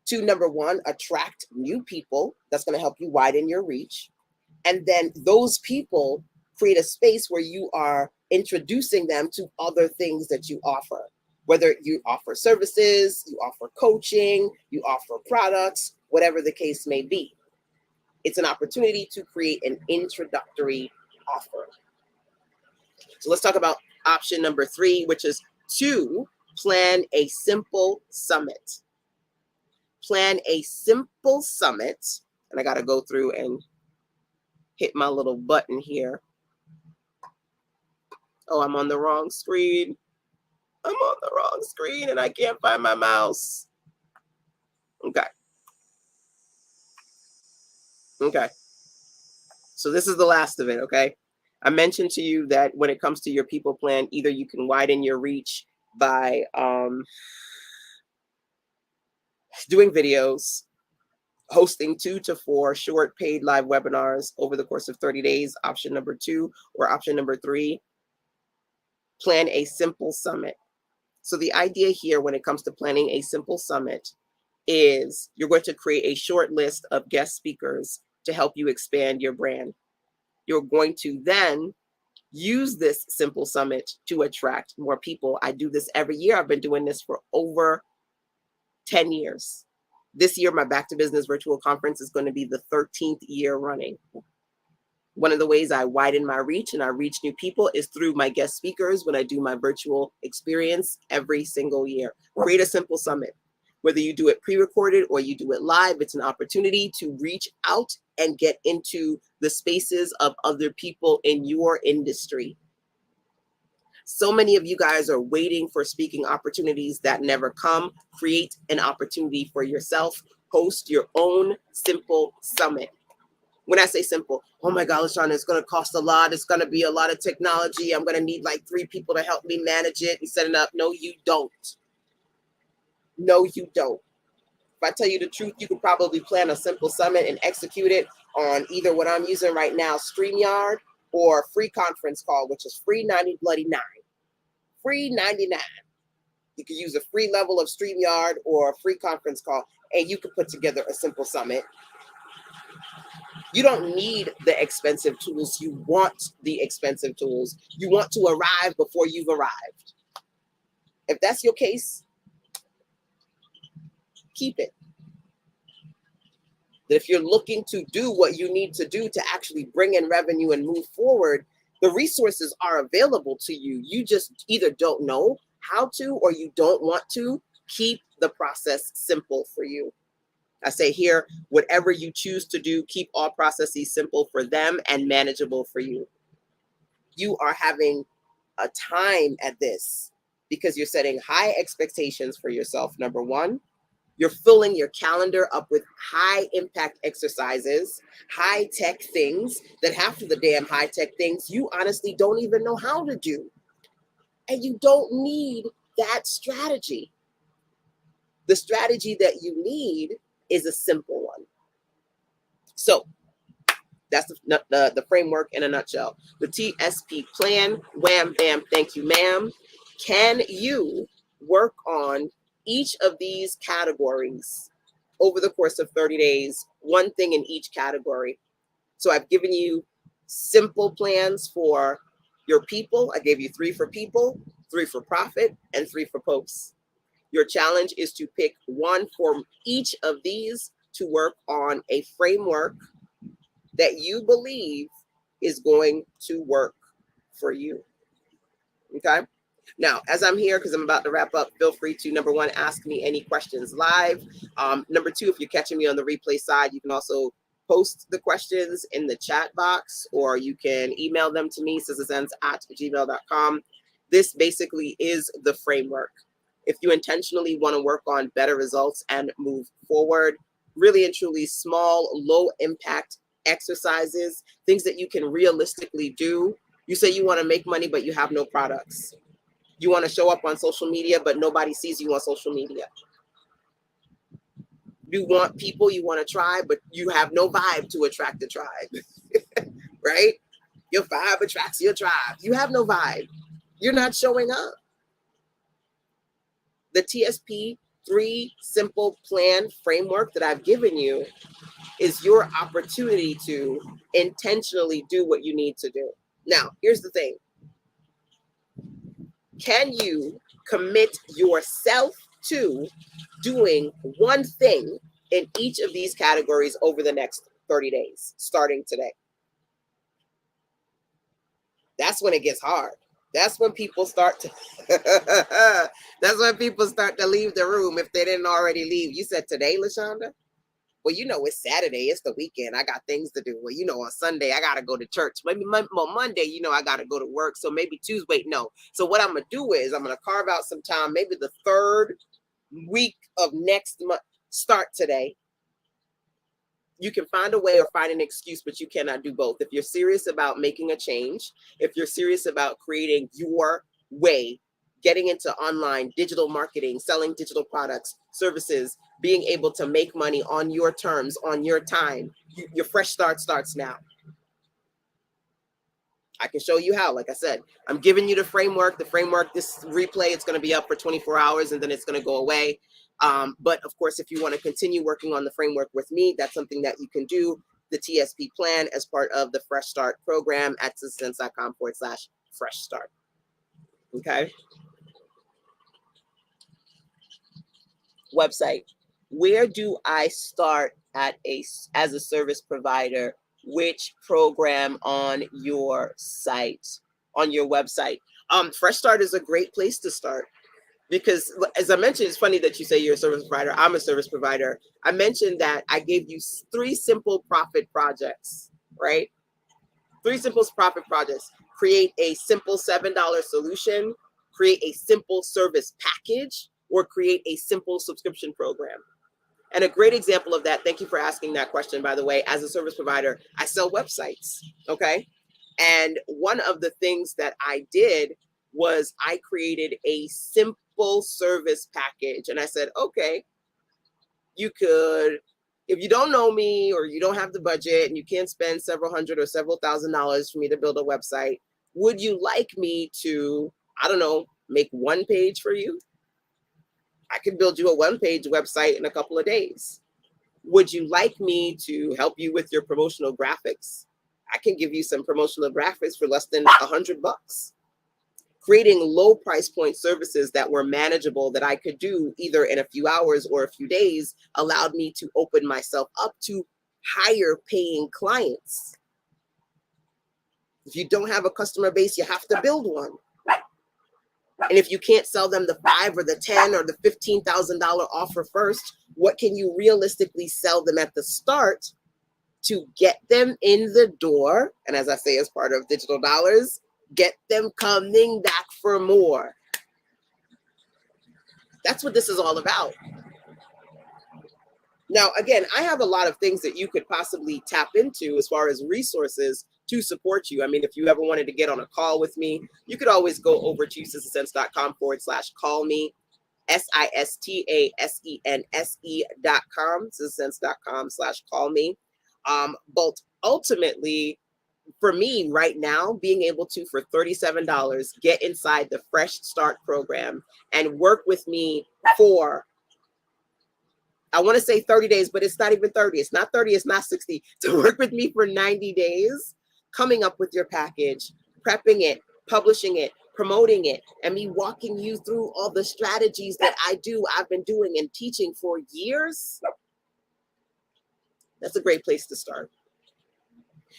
to, number 1, attract new people. That's going to help you widen your reach. And then those people create a space where you are introducing them to other things that you offer, whether you offer services, you offer coaching, you offer products, whatever the case may be. It's an opportunity to create an introductory offer. So let's talk about option number 3, which is to plan a simple summit. Plan a simple summit. And I got to go through and hit my little button here. Oh, I'm on the wrong screen. I'm on the wrong screen and I can't find my mouse. Okay. Okay. So this is the last of it, okay? I mentioned to you that when it comes to your people plan, either you can widen your reach by doing videos, hosting 2 to 4 short paid live webinars over the course of 30 days, option number 2, or option number 3, plan a simple summit. So the idea here when it comes to planning a simple summit is you're going to create a short list of guest speakers to help you expand your brand. You're going to then Use this simple summit to attract more people. I do this every year. I've been doing this for over 10 years. This year, my Back to Business virtual conference is going to be the 13th year running. One of the ways I widen my reach and I reach new people is through my guest speakers when I do my virtual experience every single year. Create a simple summit. Whether you do it pre-recorded or you do it live, it's an opportunity to reach out and get into the spaces of other people in your industry. So many of you guys are waiting for speaking opportunities that never come. Create an opportunity for yourself. Host your own simple summit. When I say simple, oh my God, LaShonda, it's going to cost a lot. It's going to be a lot of technology. I'm going to need like 3 people to help me manage it and set it up. No, you don't. No, you don't. If I tell you the truth, you could probably plan a simple summit and execute it on either what I'm using right now, StreamYard, or free conference call, which is free 99. Free 99. You could use a free level of StreamYard or a free conference call, and you could put together a simple summit. You don't need the expensive tools. You want the expensive tools. You want to arrive before you've arrived. If that's your case, keep it. That if you're looking to do what you need to do to actually bring in revenue and move forward, the resources are available to you. You just either don't know how to or you don't want to. Keep the process simple for you. I say here, whatever you choose to do, keep all processes simple for them and manageable for you. You are having a time at this because you're setting high expectations for yourself, number one. You're filling your calendar up with high impact exercises, high tech things that half of the damn high tech things you honestly don't even know how to do. And you don't need that strategy. The strategy that you need is a simple one. So that's the framework in a nutshell. The TSP plan, wham, bam, thank you, ma'am. Can you work on each of these categories over the course of 30 days, one thing in each category? So I've given you simple plans for your people. I gave you 3 for people, 3 for profit, and 3 for posts. Your challenge is to pick one for each of these to work on a framework that you believe is going to work for you. Okay? Now, as I'm here, because I'm about to wrap up, feel free to, number 1, ask me any questions live. Number 2, if you're catching me on the replay side, you can also post the questions in the chat box, or you can email them to me, sistasense@gmail.com. This basically is the framework. If you intentionally want to work on better results and move forward, really and truly small, low impact exercises, things that you can realistically do. You say you want to make money, but you have no products. You want to show up on social media, but nobody sees you on social media. You want people, you want to try, but you have no vibe to attract the tribe, right? Your vibe attracts your tribe. You have no vibe. You're not showing up. The TSP 3 simple plan framework that I've given you is your opportunity to intentionally do what you need to do. Now, here's the thing. Can you commit yourself to doing one thing in each of these categories over the next 30 days, starting today? That's when it gets hard. That's when people start to that's when people start to leave the room if they didn't already leave. You said today, LaShonda? Well, you know, it's Saturday. It's the weekend. I got things to do. Well, you know, on Sunday, I got to go to church. Maybe Monday, you know, I got to go to work. So maybe Tuesday, wait, no. So what I'm going to do is I'm going to carve out some time, maybe the 3rd week of next month. Start today. You can find a way or find an excuse, but you cannot do both. If you're serious about making a change, if you're serious about creating your way, getting into online digital marketing, selling digital products, services, being able to make money on your terms, on your time, your fresh start starts now. I can show you how. Like I said, I'm giving you the framework. This replay, it's going to be up for 24 hours and then it's going to go away. But of course, if you want to continue working on the framework with me, that's something that you can do. the TSP plan as part of the Fresh Start program at citizens.com/fresh start. Okay. Website. Where do I start as a service provider? Which program on your site, on your website? Fresh Start is a great place to start because, as I mentioned, it's funny that you say you're a service provider. I'm a service provider. I mentioned that I gave you 3 simple profit projects, right? 3 simple profit projects. Create a simple $7 solution, create a simple service package, or create a simple subscription program. And a great example of that, thank you for asking that question, by the way, as a service provider, I sell websites, okay? And one of the things that I did was I created a simple service package. And I said, okay, you could, if you don't know me or you don't have the budget and you can't spend several hundred or several $1,000s for me to build a website, would you like me to, I don't know, make 1 page for you? I can build you a 1-page website in a couple of days. Would you like me to help you with your promotional graphics? I can give you some promotional graphics for less than $100. Creating low price point services that were manageable that I could do either in a few hours or a few days allowed me to open myself up to higher paying clients. If you don't have a customer base, you have to build one. And if you can't sell them the $5 or the $10 or the $15,000 offer first, what can you realistically sell them at the start to get them in the door? And as I say, as part of Digital Dollars, get them coming back for more. That's what this is all about. Now, again, I have a lot of things that you could possibly tap into as far as resources to support you. I mean, if you ever wanted to get on a call with me, you could always go over to citizensense.com/call me, SISTASENSE.com, citizensense.com/call me. But ultimately, for me right now, being able to, for $37, get inside the Fresh Start program and work with me for, I want to say 30 days, but it's not even 30. It's not 30. It's not 60. To work with me for 90 days, coming up with your package, prepping it, publishing it, promoting it, and me walking you through all the strategies that I've been doing and teaching for years. That's a great place to start.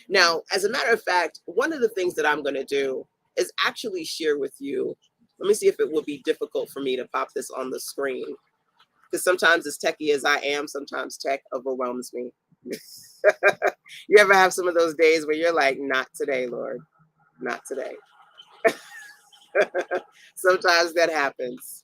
Now, as a matter of fact, one of the things that I'm going to do is actually share with you. Let me see if it will be difficult for me to pop this on the screen. Because sometimes, as techie as I am, sometimes tech overwhelms me. You ever have some of those days where you're like, not today, Lord, not today. Sometimes that happens.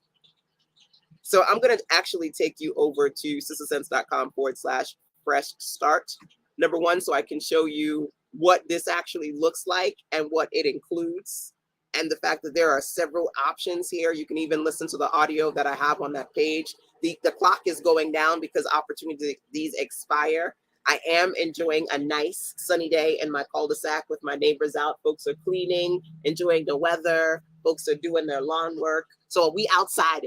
So I'm going to actually take you over to citizensense.com/fresh start. Number one, so I can show you what this actually looks like and what it includes. And the fact that there are several options here. You can even listen to the audio that I have on that page. The clock is going down because opportunities expire. I am enjoying a nice sunny day in my cul-de-sac with my neighbors out. Folks are cleaning, enjoying the weather. Folks are doing their lawn work. So we outside.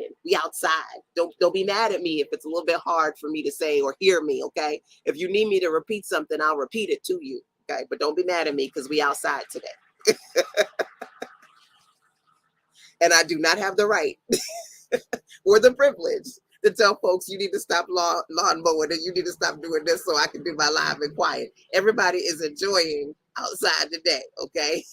Don't be mad at me if it's a little bit hard for me to say or hear me, okay? If you need me to repeat something, I'll repeat it to you, okay? But don't be mad at me because we outside today. And I do not have the right or the privilege to tell folks you need to stop lawn mowing and you need to stop doing this so I can do my live and quiet. Everybody is enjoying outside today, okay?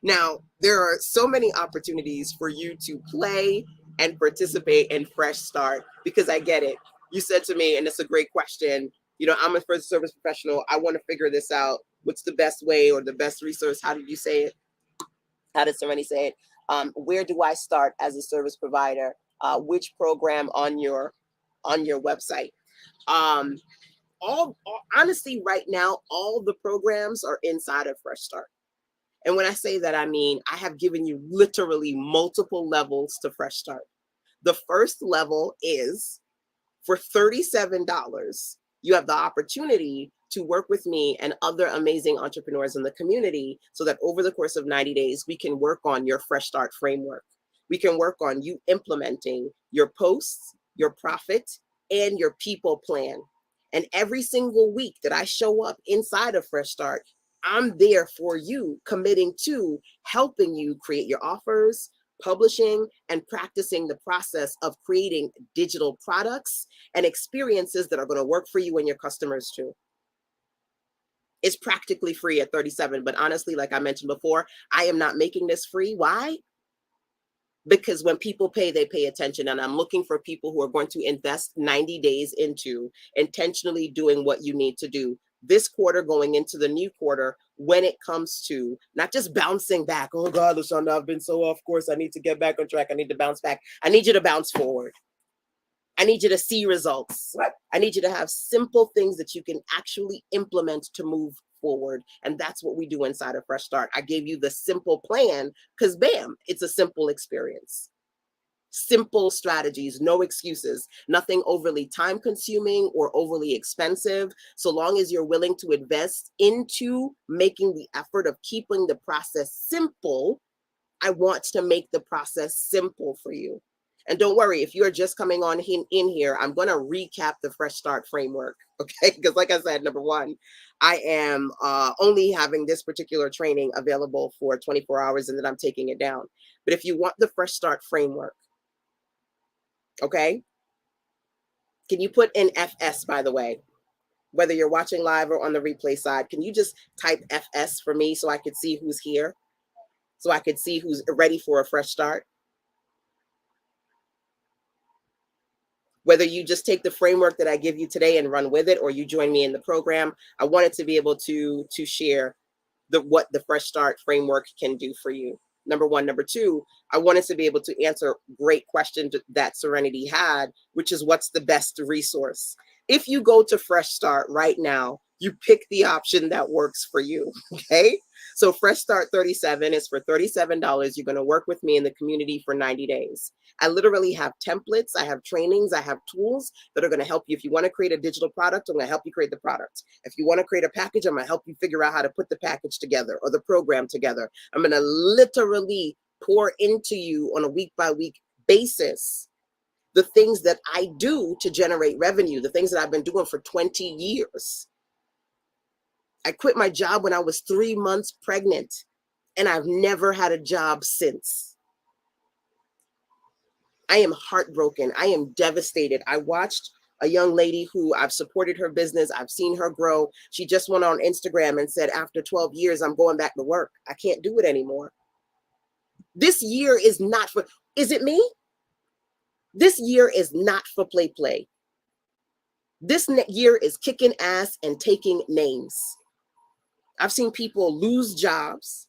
Now, there are so many opportunities for you to play and participate in Fresh Start because I get it. You said to me, and it's a great question, you know, I'm a first service professional. I want to figure this out. What's the best way or the best resource? How did you say it? How did somebody say it? Where do I start as a service provider? Which program on your website? Honestly, right now, all the programs are inside of Fresh Start. And when I say that, I mean, I have given you literally multiple levels to Fresh Start. The first level is for $37. You have the opportunity to work with me and other amazing entrepreneurs in the community so that over the course of 90 days, we can work on your Fresh Start framework. We can work on you implementing your posts, your profit, and your people plan. And every single week that I show up inside of Fresh Start, I'm there for you, committing to helping you create your offers, publishing, and practicing the process of creating digital products and experiences that are going to work for you and your customers too. It's practically free at 37, but honestly, like I mentioned before, I am not making this free. Why? Because when people pay, they pay attention. And I'm looking for people who are going to invest 90 days into intentionally doing what you need to do this quarter, going into the new quarter, when it comes to not just bouncing back. Oh God, LaShonda, I've been so off course. I need to get back on track. I need to bounce back. I need you to bounce forward. I need you to see results. I need you to have simple things that you can actually implement to move forward. And that's what we do inside of Fresh Start. I gave you the simple plan because bam, it's a simple experience. Simple strategies, no excuses, nothing overly time consuming or overly expensive. So long as you're willing to invest into making the effort of keeping the process simple, I want to make the process simple for you. And don't worry, if you're just coming on in here, I'm going to recap the Fresh Start framework, okay? Because like I said, number one, I am only having this particular training available for 24 hours and then I'm taking it down. But if you want the Fresh Start framework, okay? Can you put in FS, by the way? Whether you're watching live or on the replay side, can you just type FS for me so I could see who's here? So I could see who's ready for a fresh start? Whether you just take the framework that I give you today and run with it, or you join me in the program, I wanted to be able to share what the Fresh Start framework can do for you. Number one. Number two, I wanted to be able to answer great questions that Serenity had, which is what's the best resource? If you go to Fresh Start right now, you pick the option that works for you, okay? So Fresh Start 37 is for $37. You're gonna work with me in the community for 90 days. I literally have templates, I have trainings, I have tools that are gonna help you. If you wanna create a digital product, I'm gonna help you create the product. If you wanna create a package, I'm gonna help you figure out how to put the package together or the program together. I'm gonna literally pour into you on a week-by-week basis the things that I do to generate revenue, the things that I've been doing for 20 years. I quit my job when I was 3 months pregnant, and I've never had a job since. I am heartbroken. I am devastated. I watched a young lady who I've supported her business. I've seen her grow. She just went on Instagram and said, after 12 years, I'm going back to work. I can't do it anymore. This year is not for, is it me? This year is not for play. This year is kicking ass and taking names. I've seen people lose jobs.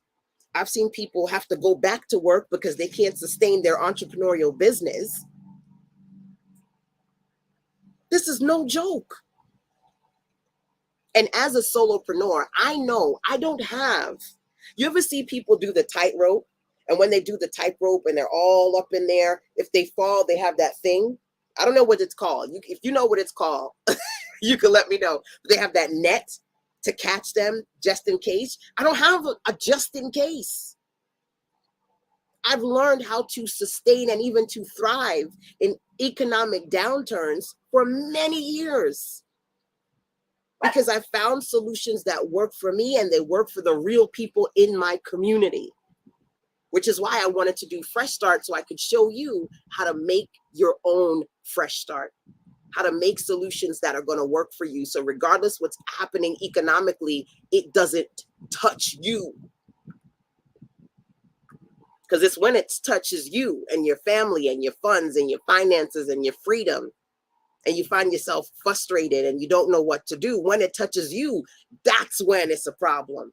I've seen people have to go back to work because they can't sustain their entrepreneurial business. This is no joke. And as a solopreneur, I know I don't have, you ever see people do the tightrope? And when they do the tightrope and they're all up in there, if they fall, they have that thing. I don't know what it's called. If you know what it's called, you can let me know. They have that net to catch them just in case. I don't have a just in case. I've learned how to sustain and even to thrive in economic downturns for many years because I found solutions that work for me and they work for the real people in my community, which is why I wanted to do Fresh Start so I could show you how to make your own fresh start, how to make solutions that are going to work for you. So regardless what's happening economically, it doesn't touch you. Because it's when it touches you and your family and your funds and your finances and your freedom, and you find yourself frustrated and you don't know what to do. When it touches you, that's when it's a problem.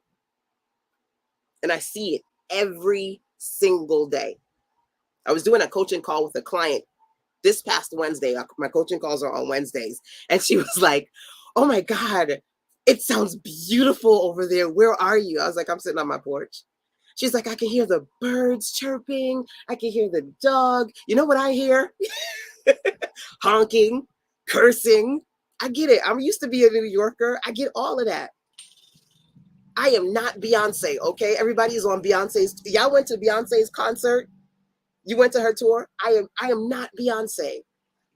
And I see it every single day. I was doing a coaching call with a client this past Wednesday. My coaching calls are on Wednesdays. And she was like, oh my God, it sounds beautiful over there. Where are you? I was like, I'm sitting on my porch. She's like, I can hear the birds chirping. I can hear the dog. You know what I hear? Honking, cursing. I get it. I'm used to be a New Yorker. I get all of that. I am not Beyonce, okay? Everybody is on Beyonce's. Y'all went to Beyonce's concert? You went to her tour? I am not Beyonce.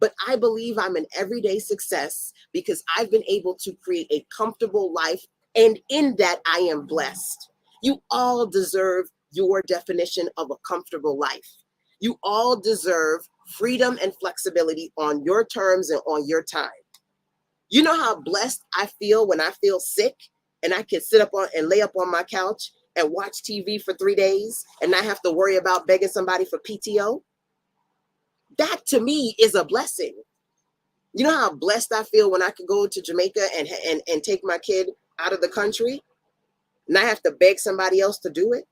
But I believe I'm an everyday success because I've been able to create a comfortable life. And in that, I am blessed. You all deserve your definition of a comfortable life. You all deserve freedom and flexibility on your terms and on your time. You know how blessed I feel when I feel sick and I can sit up on and lay up on my couch and watch TV for 3 days and not have to worry about begging somebody for PTO? That to me is a blessing. You know how blessed I feel when I could go to Jamaica and take my kid out of the country, not have to beg somebody else to do it,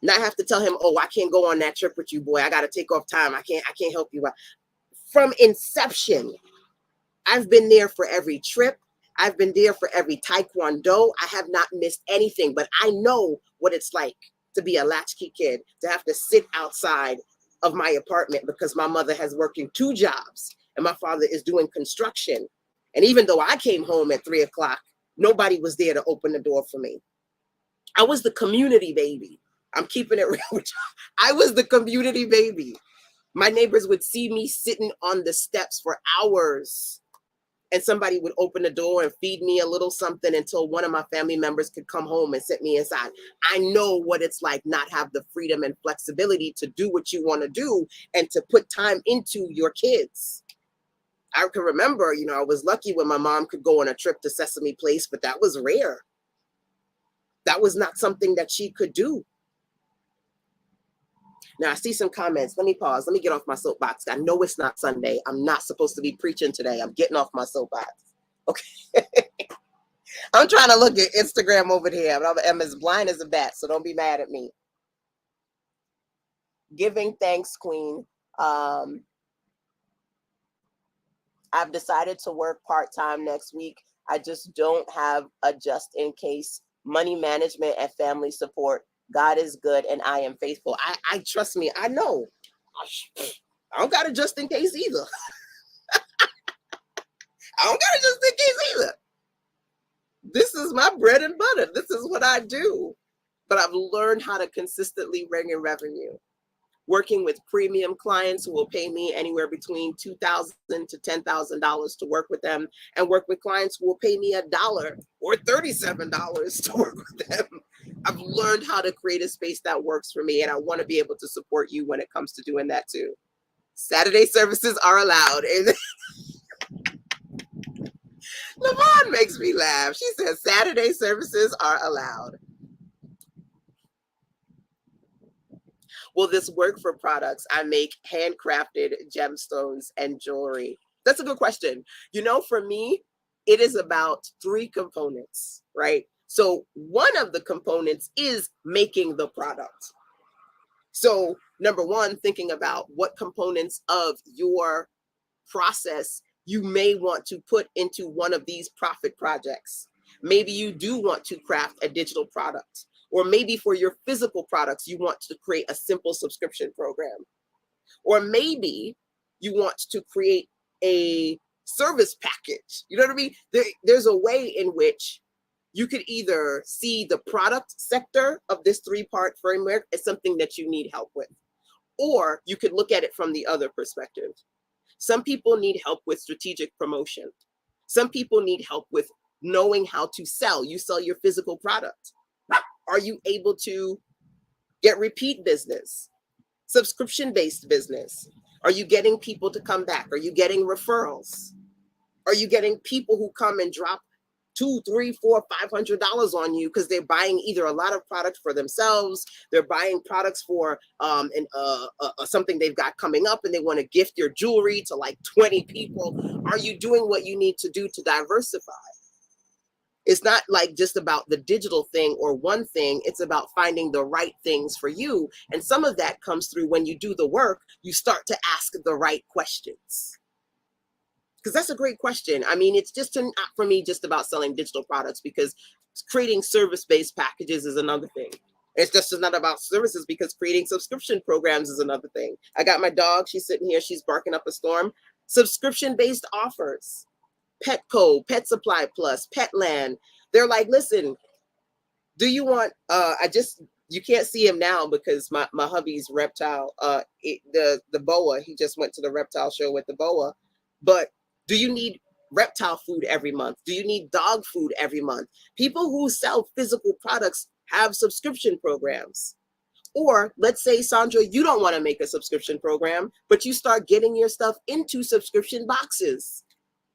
not have to tell him, oh, I can't go on that trip with you, boy. I got to take off time. I can't help you out. From inception, I've been there for every trip. I've been there for every taekwondo. I have not missed anything, but I know what it's like to be a latchkey kid, to have to sit outside of my apartment because my mother has working 2 jobs and my father is doing construction. And even though I came home at 3 o'clock, nobody was there to open the door for me. I was the community baby. I'm keeping it real with you. I was the community baby. My neighbors would see me sitting on the steps for hours, and somebody would open the door and feed me a little something until one of my family members could come home and sit me inside. I know what it's like not have the freedom and flexibility to do what you want to do and to put time into your kids. I can remember, I was lucky when my mom could go on a trip to Sesame Place, but that was rare. That was not something that she could do. Now I see some comments. Let me pause. Let me get off my soapbox. I know it's not Sunday. I'm not supposed to be preaching today. I'm getting off my soapbox. Okay. I'm trying to look at Instagram over here, but I'm as blind as a bat, so don't be mad at me. Giving thanks, Queen. I've decided to work part-time next week. I just don't have a just in case. Money management and family support. God is good and I am faithful. I trust me. I know. I don't got a just in case either. I don't got a just in case either. This is my bread and butter. This is what I do. But I've learned how to consistently bring in revenue. Working with premium clients who will pay me anywhere between $2,000 to $10,000 to work with them, and work with clients who will pay me $1 or $37 to work with them. I've learned how to create a space that works for me, and I want to be able to support you when it comes to doing that too. Saturday services are allowed. And Lavon makes me laugh. She says Saturday services are allowed. Will this work for products? I make handcrafted gemstones and jewelry. That's a good question. For me, it is about 3 components, right? So one of the components is making the product. So number 1, thinking about what components of your process you may want to put into one of these profit projects. Maybe you do want to craft a digital product. Or maybe for your physical products, you want to create a simple subscription program. Or maybe you want to create a service package. You know what I mean? There's a way in which you could either see the product sector of this 3-part framework as something that you need help with, or you could look at it from the other perspective. Some people need help with strategic promotion. Some people need help with knowing how to sell. You sell your physical product. Are you able to get repeat business, subscription-based business? Are you getting people to come back? Are you getting referrals? Are you getting people who come and drop $200, $300, $400, $500 on you because they're buying either a lot of products for themselves, they're buying products for something they've got coming up, and they want to gift your jewelry to like 20 people? Are you doing what you need to do to diversify? It's not like just about the digital thing or one thing. It's about finding the right things for you. And some of that comes through when you do the work, you start to ask the right questions. Because that's a great question. I mean, it's just not for me just about selling digital products, because creating service-based packages is another thing. It's just not about services, because creating subscription programs is another thing. I got my dog. She's sitting here. She's barking up a storm. Subscription-based offers. Petco, Pet Supply Plus, Petland. They're like, listen, do you want, you can't see him now because my hubby's reptile, the boa, he just went to the reptile show with the boa. But do you need reptile food every month? Do you need dog food every month? People who sell physical products have subscription programs. Or let's say, Sandra, you don't want to make a subscription program, but you start getting your stuff into subscription boxes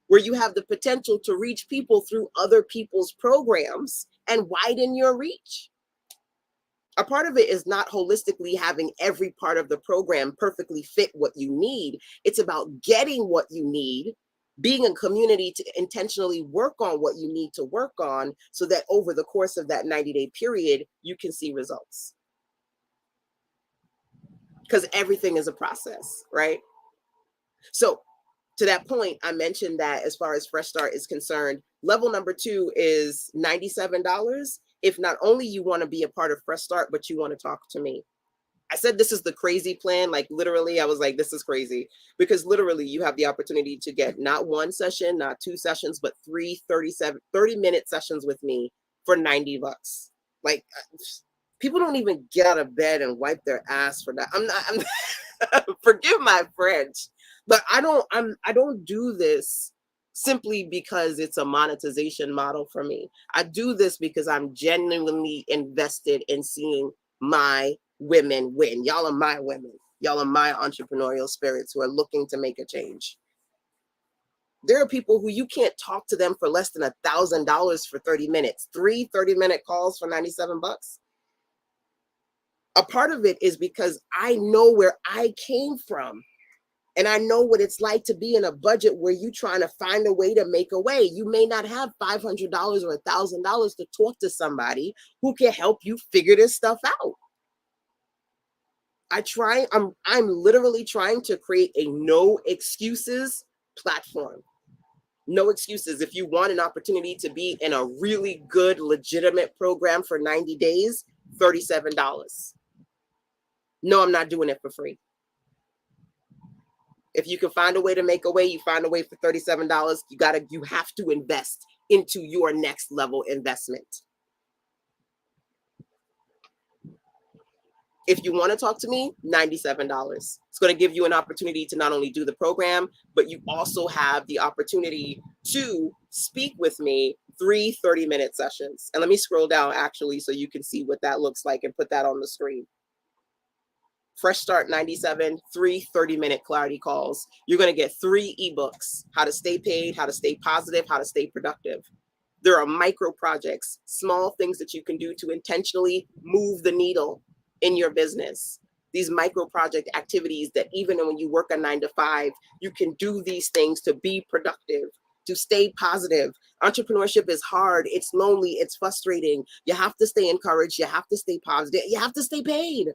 where you have the potential to reach people through other people's programs and widen your reach. A part of it is not holistically having every part of the program perfectly fit what you need. It's about getting what you need, being a community to intentionally work on what you need to work on so that over the course of that 90-day period, you can see results. Because everything is a process, right? So to that point, I mentioned that as far as Fresh Start is concerned, level number 2 is $97. If not only you want to be a part of Fresh Start, but you want to talk to me. I said this is the crazy plan. Like literally, I was like, this is crazy. Because literally you have the opportunity to get not one session, not 2 sessions, but 30-minute sessions with me for $90. Like people don't even get out of bed and wipe their ass for that. I'm forgive my French, but I don't do this simply because it's a monetization model for me. I do this because I'm genuinely invested in seeing my women win. Y'all are my women. Y'all are my entrepreneurial spirits who are looking to make a change. There are people who you can't talk to them for less than $1,000 for 30 minutes. 3 30-minute calls for $97. A part of it is because I know where I came from. And I know what it's like to be in a budget where you're trying to find a way to make a way. You may not have $500 or $1,000 to talk to somebody who can help you figure this stuff out. I'm literally trying to create a no excuses platform. No excuses. If you want an opportunity to be in a really good, legitimate program for 90 days, $37. No, I'm not doing it for free. If you can find a way to make a way, you find a way for $37. You have to invest into your next level investment. If you want to talk to me, $97. It's going to give you an opportunity to not only do the program, but you also have the opportunity to speak with me 3 30-minute sessions. And let me scroll down actually so you can see what that looks like and put that on the screen. Fresh Start 97, 3 30-minute clarity calls. You're going to get 3 ebooks: how to stay paid, how to stay positive, how to stay productive. There are micro projects, small things that you can do to intentionally move the needle in your business. These micro project activities that even when you work a 9 to 5, you can do these things to be productive, to stay positive. Entrepreneurship is hard. It's lonely. It's frustrating. You have to stay encouraged. You have to stay positive. You have to stay paid.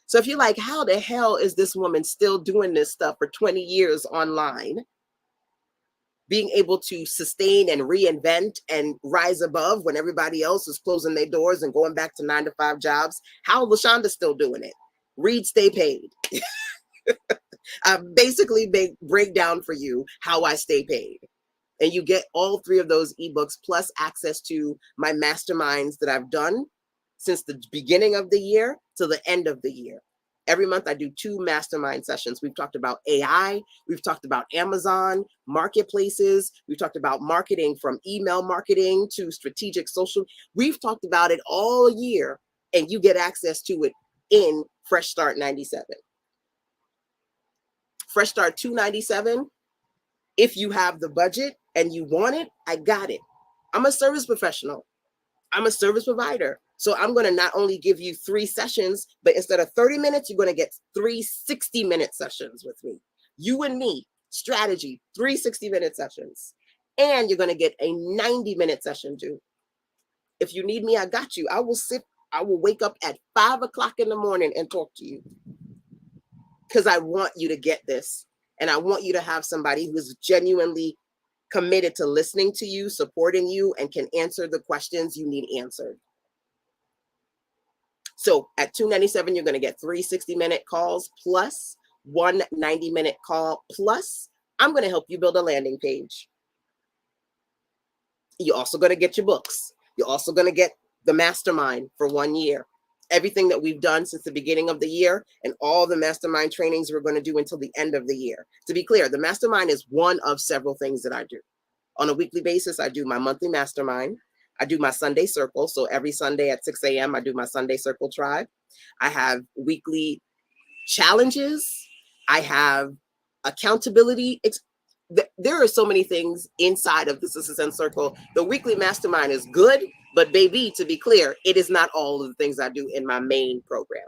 So if you're like, how the hell is this woman still doing this stuff for 20 years online, being able to sustain and reinvent and rise above when everybody else is closing their doors and going back to 9 to 5 jobs? How LaShonda still doing it? Read Stay Paid. I basically break down for you how I stay paid. And you get all 3 of those ebooks plus access to my masterminds that I've done since the beginning of the year to the end of the year. Every month I do 2 mastermind sessions. We've talked about AI. We've talked about Amazon, marketplaces. We've talked about marketing, from email marketing to strategic social. We've talked about it all year, and you get access to it in Fresh Start 97. Fresh Start 297, if you have the budget and you want it, I got it. I'm a service professional. I'm a service provider. So I'm going to not only give you 3 sessions, but instead of 30 minutes, you're going to get 3 60-minute sessions with me. You and me, strategy, 3 60-minute sessions. And you're going to get a 90-minute session too. If you need me, I got you. I will wake up at 5 o'clock in the morning and talk to you, because I want you to get this. And I want you to have somebody who is genuinely committed to listening to you, supporting you, and can answer the questions you need answered. So at $297, you're going to get 3 60-minute calls plus 1 90-minute call, plus I'm going to help you build a landing page. You're also going to get your books. You're also going to get the mastermind for 1 year. everything that we've done since the beginning of the year and all the mastermind trainings we're going to do until the end of the year. To be clear, the mastermind is one of several things that I do. On a weekly basis, I do my monthly mastermind. I do my Sunday circle. So every Sunday at 6 a.m., I do my Sunday circle tribe. I have weekly challenges. I have accountability. There are so many things inside of the Sisters Sense Circle. The weekly mastermind is good, but baby, to be clear, it is not all of the things I do in my main program.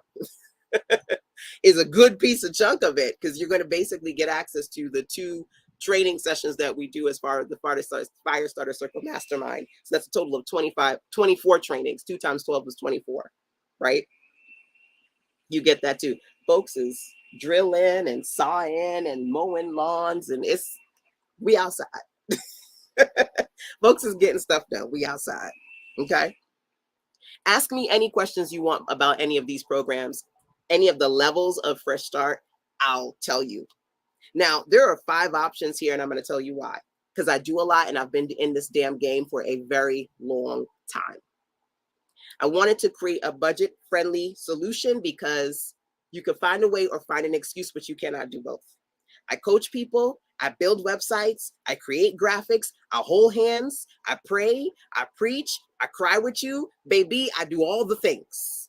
Is a good piece of chunk of it, because you're going to basically get access to the 2 training sessions that we do as far as the Fire Starter Circle Mastermind. So that's a total of 24 trainings. 2 times 12 is 24, right? You get that too. Folks is drilling and sawing and mowing lawns, and we outside. Folks is getting stuff done. We outside. Okay. Ask me any questions you want about any of these programs, any of the levels of Fresh Start. I'll tell you. Now, there are 5 options here, and I'm going to tell you why. Because I do a lot, and I've been in this damn game for a very long time. I wanted to create a budget-friendly solution because you can find a way or find an excuse, but you cannot do both. I coach people, I build websites, I create graphics, I hold hands, I pray, I preach, I cry with you. Baby, I do all the things.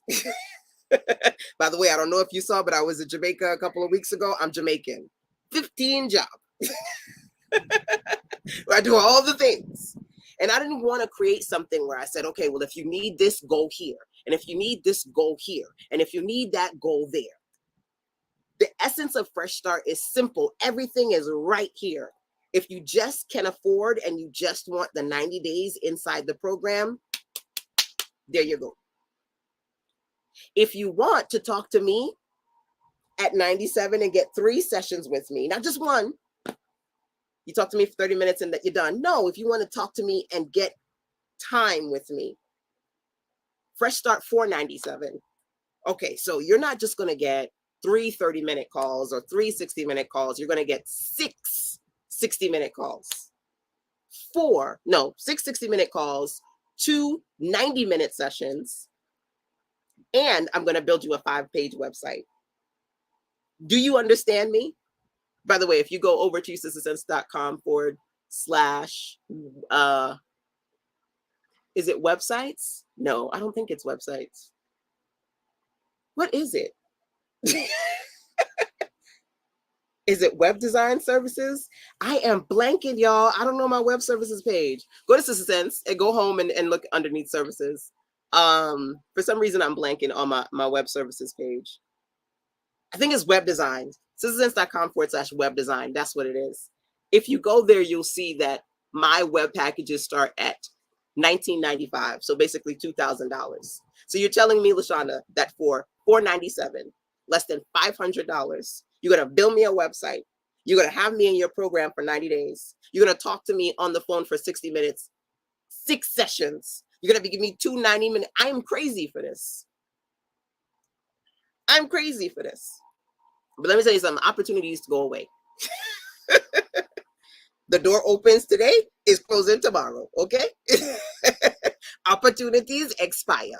By the way, I don't know if you saw, but I was in Jamaica a couple of weeks ago. I'm Jamaican. 15 job. I do all the things. And I didn't want to create something where I said, okay, well, if you need this, go here. And if you need this, go here. And if you need that, go there. The essence of Fresh Start is simple. Everything is right here. If you just can afford and you just want the 90 days inside the program, there you go. If you want to talk to me at 97 and get 3 sessions with me, not just one, you talk to me for 30 minutes and that you're done. No, if you want to talk to me and get time with me, Fresh Start $497. Okay, so you're not just going to get 3 30-minute calls or 3 60-minute calls. You're going to get 6 60-minute calls. 6 60-minute calls, 2 90-minute sessions, and I'm going to build you a 5-page website. Do you understand me? By the way, if you go over to sistersense.com / is it websites? No, I don't think it's websites. What is it? Is it web design services? I am blanking, y'all. I don't know my web services page. Go to Sister Sense and go home and look underneath services. For some reason, I'm blanking on my web services page. I think it's web design. Sistersense.com / web design. That's what it is. If you go there, you'll see that my web packages start at $19.95. So basically $2,000. So you're telling me, LaShonda, that for $497, less than $500, you're going to build me a website. You're going to have me in your program for 90 days. You're going to talk to me on the phone for 60 minutes, 6 sessions. You're going to be giving me 2 90-minute. I am crazy for this. I'm crazy for this. But let me tell you something, opportunities to go away. The door opens today, is closing tomorrow, okay? Opportunities expire.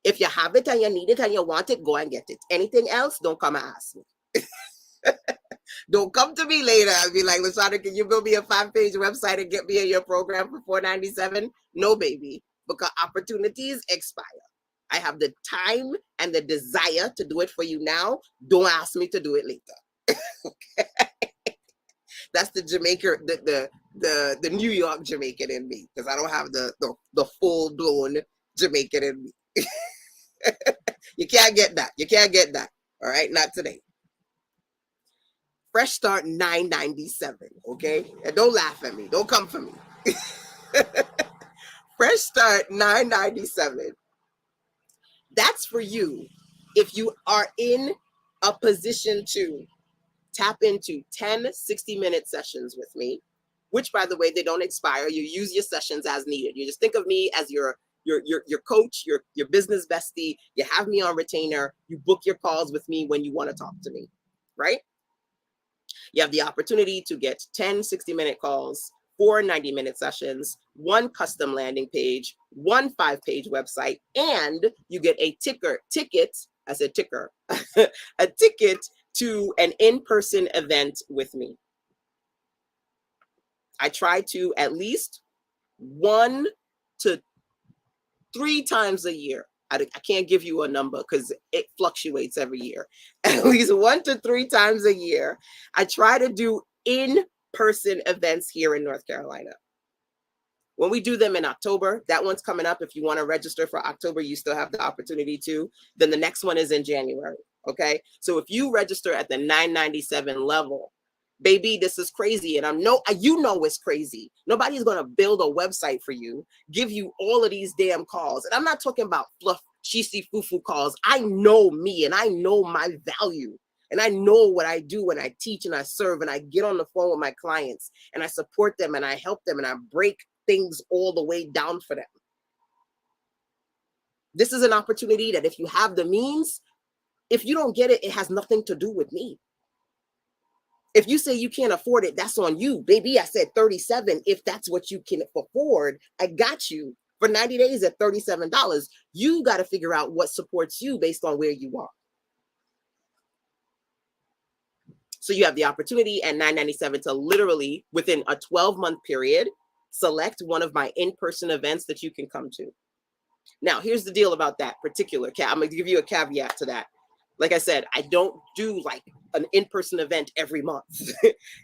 If you have it and you need it and you want it, go and get it. Anything else, don't come and ask me. Don't come to me later and be like, LaShonda, can you build me a 5-page website and get me in your program for $497? No, baby, because opportunities expire. I have the time and the desire to do it for you now. Don't ask me to do it later. Okay? That's the Jamaican, the New York Jamaican in me, because I don't have the full-blown Jamaican in me. You can't get that. You can't get that. All right, not today. Fresh Start $997. Okay, and don't laugh at me. Don't come for me. Fresh Start $997. That's for you if you are in a position to tap into 10 60-minute sessions with me, which, by the way, they don't expire. You use your sessions as needed. You just think of me as your coach, your business bestie. You have me on retainer. You book your calls with me when you want to talk to me, right? You have the opportunity to get 10 60-minute calls 4 90-minute sessions, 1 custom landing page, 1 5-page website, and you get a ticket, I said ticker, a ticket to an in-person event with me. I try to at least 1 to 3 times a year. I can't give you a number because it fluctuates every year. At least 1 to 3 times a year, I try to do in-person events here in North Carolina. When we do them in October, that one's coming up. If you want to register for October, you still have the opportunity to. Then the next one is in January. Okay. So if you register at the $997 level, baby, this is crazy. And you know it's crazy. Nobody's going to build a website for you, give you all of these damn calls. And I'm not talking about fluff, cheesy foo-foo calls. I know me and I know my value. And I know what I do when I teach and I serve and I get on the phone with my clients and I support them and I help them and I break things all the way down for them. This is an opportunity that if you have the means, if you don't get it, it has nothing to do with me. If you say you can't afford it, that's on you. Baby, I said 37. If that's what you can afford, I got you for 90 days at $37. You got to figure out what supports you based on where you are. So you have the opportunity at $997 to literally, within a 12-month period, select one of my in-person events that you can come to. Now, here's the deal about that particular I'm going to give you a caveat to that. Like I said, I don't do like an in-person event every month.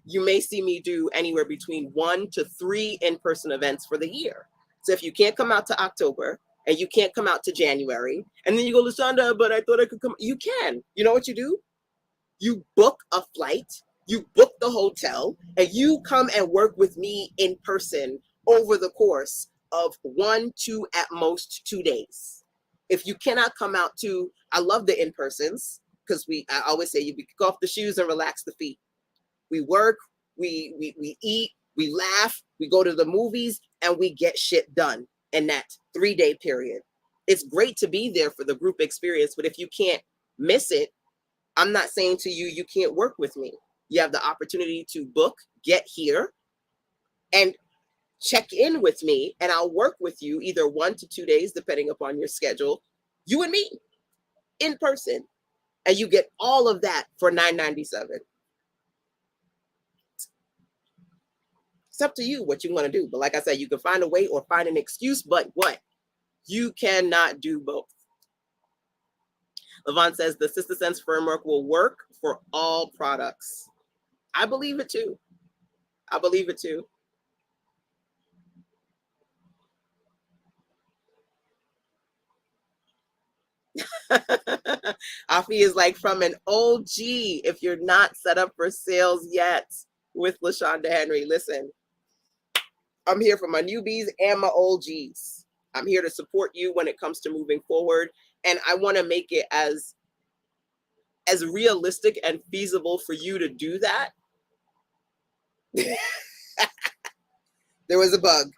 You may see me do anywhere between 1 to 3 in-person events for the year. So if you can't come out to October and you can't come out to January, and then you go, LaShonda, but I thought I could come. You can. You know what you do? You book a flight, you book the hotel, and you come and work with me in person over the course of 1 to at most 2 days. If you cannot come out to, I love the in-persons because I always say you kick off the shoes and relax the feet. We work, we eat, we laugh, we go to the movies, and we get shit done in that 3-day period. It's great to be there for the group experience, but if you can't miss it, I'm not saying to you, you can't work with me. You have the opportunity to book, get here, and check in with me, and I'll work with you either 1 to 2 days, depending upon your schedule, you and me in person. And you get all of that for $997. It's up to you what you want to do. But like I said, you can find a way or find an excuse, but what? You cannot do both. Levon says the Sister Sense framework will work for all products. I believe it too. I believe it too. Afi is like, from an OG, if you're not set up for sales yet with LaShonda Henry, listen, I'm here for my newbies and my OGs. I'm here to support you when it comes to moving forward. And I want to make it as realistic and feasible for you to do that. There was a bug.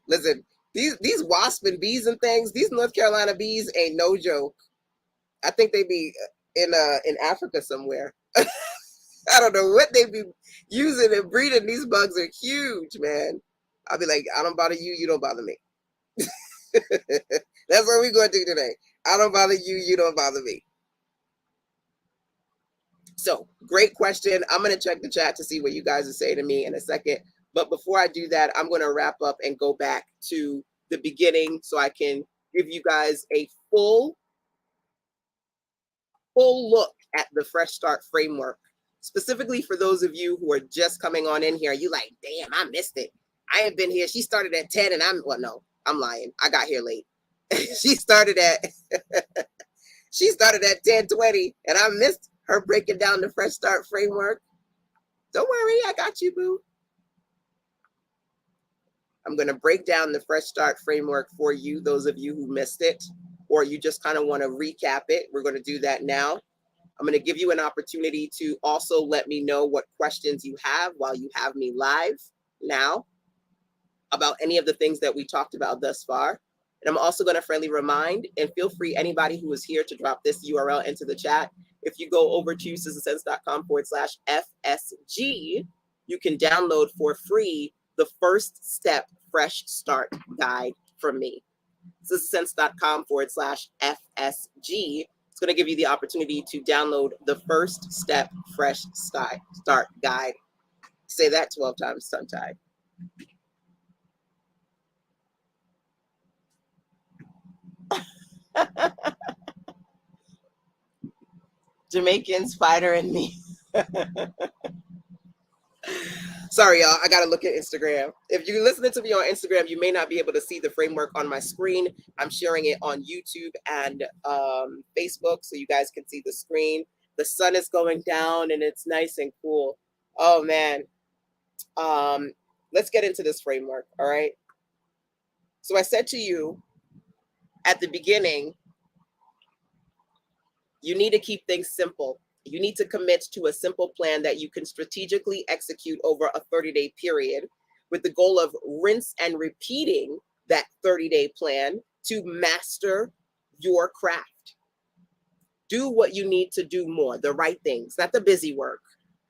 Listen, these wasp and bees and things, these North Carolina bees ain't no joke. I think they be in Africa somewhere. I don't know what they be using and breeding. These bugs are huge, man. I'll be like, I don't bother you, you don't bother me. That's what we're going to do today. I don't bother you, you don't bother me. So, great question. I'm going to check the chat to see what you guys are saying to me in a second. But before I do that, I'm going to wrap up and go back to the beginning so I can give you guys a full look at the Fresh Start framework. Specifically for those of you who are just coming on in here, you like, damn, I missed it. I ain't been here. She started at 10 and I'm lying. I got here late. She started at 10:20 and I missed her breaking down the Fresh Start framework. Don't worry, I got you, boo. I'm going to break down the Fresh Start framework for you, those of you who missed it, or you just kind of want to recap it. We're going to do that now. I'm going to give you an opportunity to also let me know what questions you have while you have me live now about any of the things that we talked about thus far. And I'm also going to friendly remind, and feel free, anybody who is here, to drop this URL into the chat. If you go over to sistersense.com/FSG, you can download for free the First Step Fresh Start Guide from me. sistasense.com/FSG. It's going to give you the opportunity to download the First Step Fresh Start Guide. Say that 12 times tongue-tied. Jamaican Spider and me. Sorry, y'all. I got to look at Instagram. If you're listening to me on Instagram, you may not be able to see the framework on my screen. I'm sharing it on YouTube and Facebook so you guys can see the screen. The sun is going down and it's nice and cool. Oh, man. Let's get into this framework. All right. So I said to you at the beginning, you need to keep things simple. You need to commit to a simple plan that you can strategically execute over a 30-day period with the goal of rinse and repeating that 30-day plan to master your craft. Do what you need to do more, the right things, not the busy work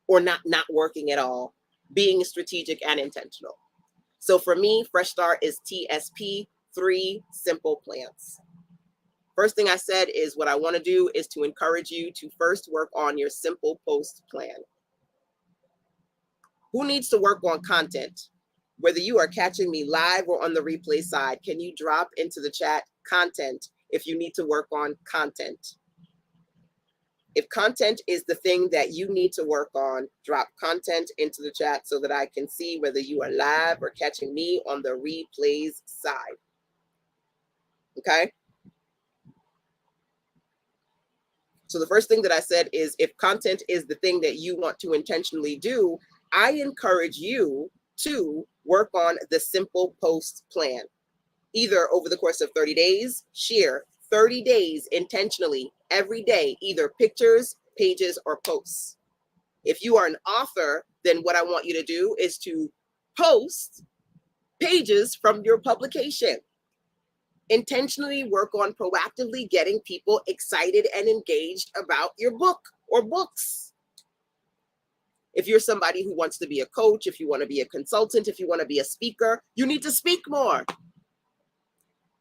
or not working at all, being strategic and intentional. So for me, Fresh Start is TSP, 3 simple plans. First thing I said is what I want to do is to encourage you to first work on your simple post plan. Who needs to work on content? Whether you are catching me live or on the replay side, can you drop into the chat content if you need to work on content? If content is the thing that you need to work on, drop content into the chat so that I can see whether you are live or catching me on the replays side. Okay? So the first thing that I said is if content is the thing that you want to intentionally do, I encourage you to work on the simple post plan. Either over the course of 30 days, share 30 days intentionally every day, either pictures, pages, or posts. If you are an author, then what I want you to do is to post pages from your publication. Intentionally work on proactively getting people excited and engaged about your book or books. If you're somebody who wants to be a coach, if you want to be a consultant, if you want to be a speaker, you need to speak more.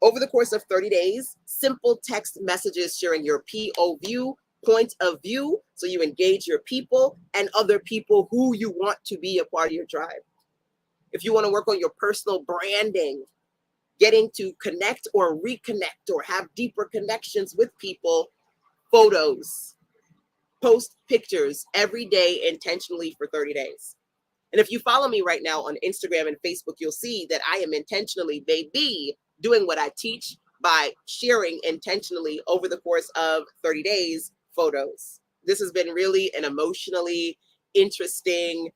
Over the course of 30 days, simple text messages sharing your POV, point of view, so you engage your people and other people who you want to be a part of your tribe. If you want to work on your personal branding, getting to connect or reconnect or have deeper connections with people, photos, post pictures every day intentionally for 30 days. And if you follow me right now on Instagram and Facebook, you'll see that I am intentionally, baby, doing what I teach by sharing intentionally over the course of 30 days, photos. This has been really an emotionally interesting,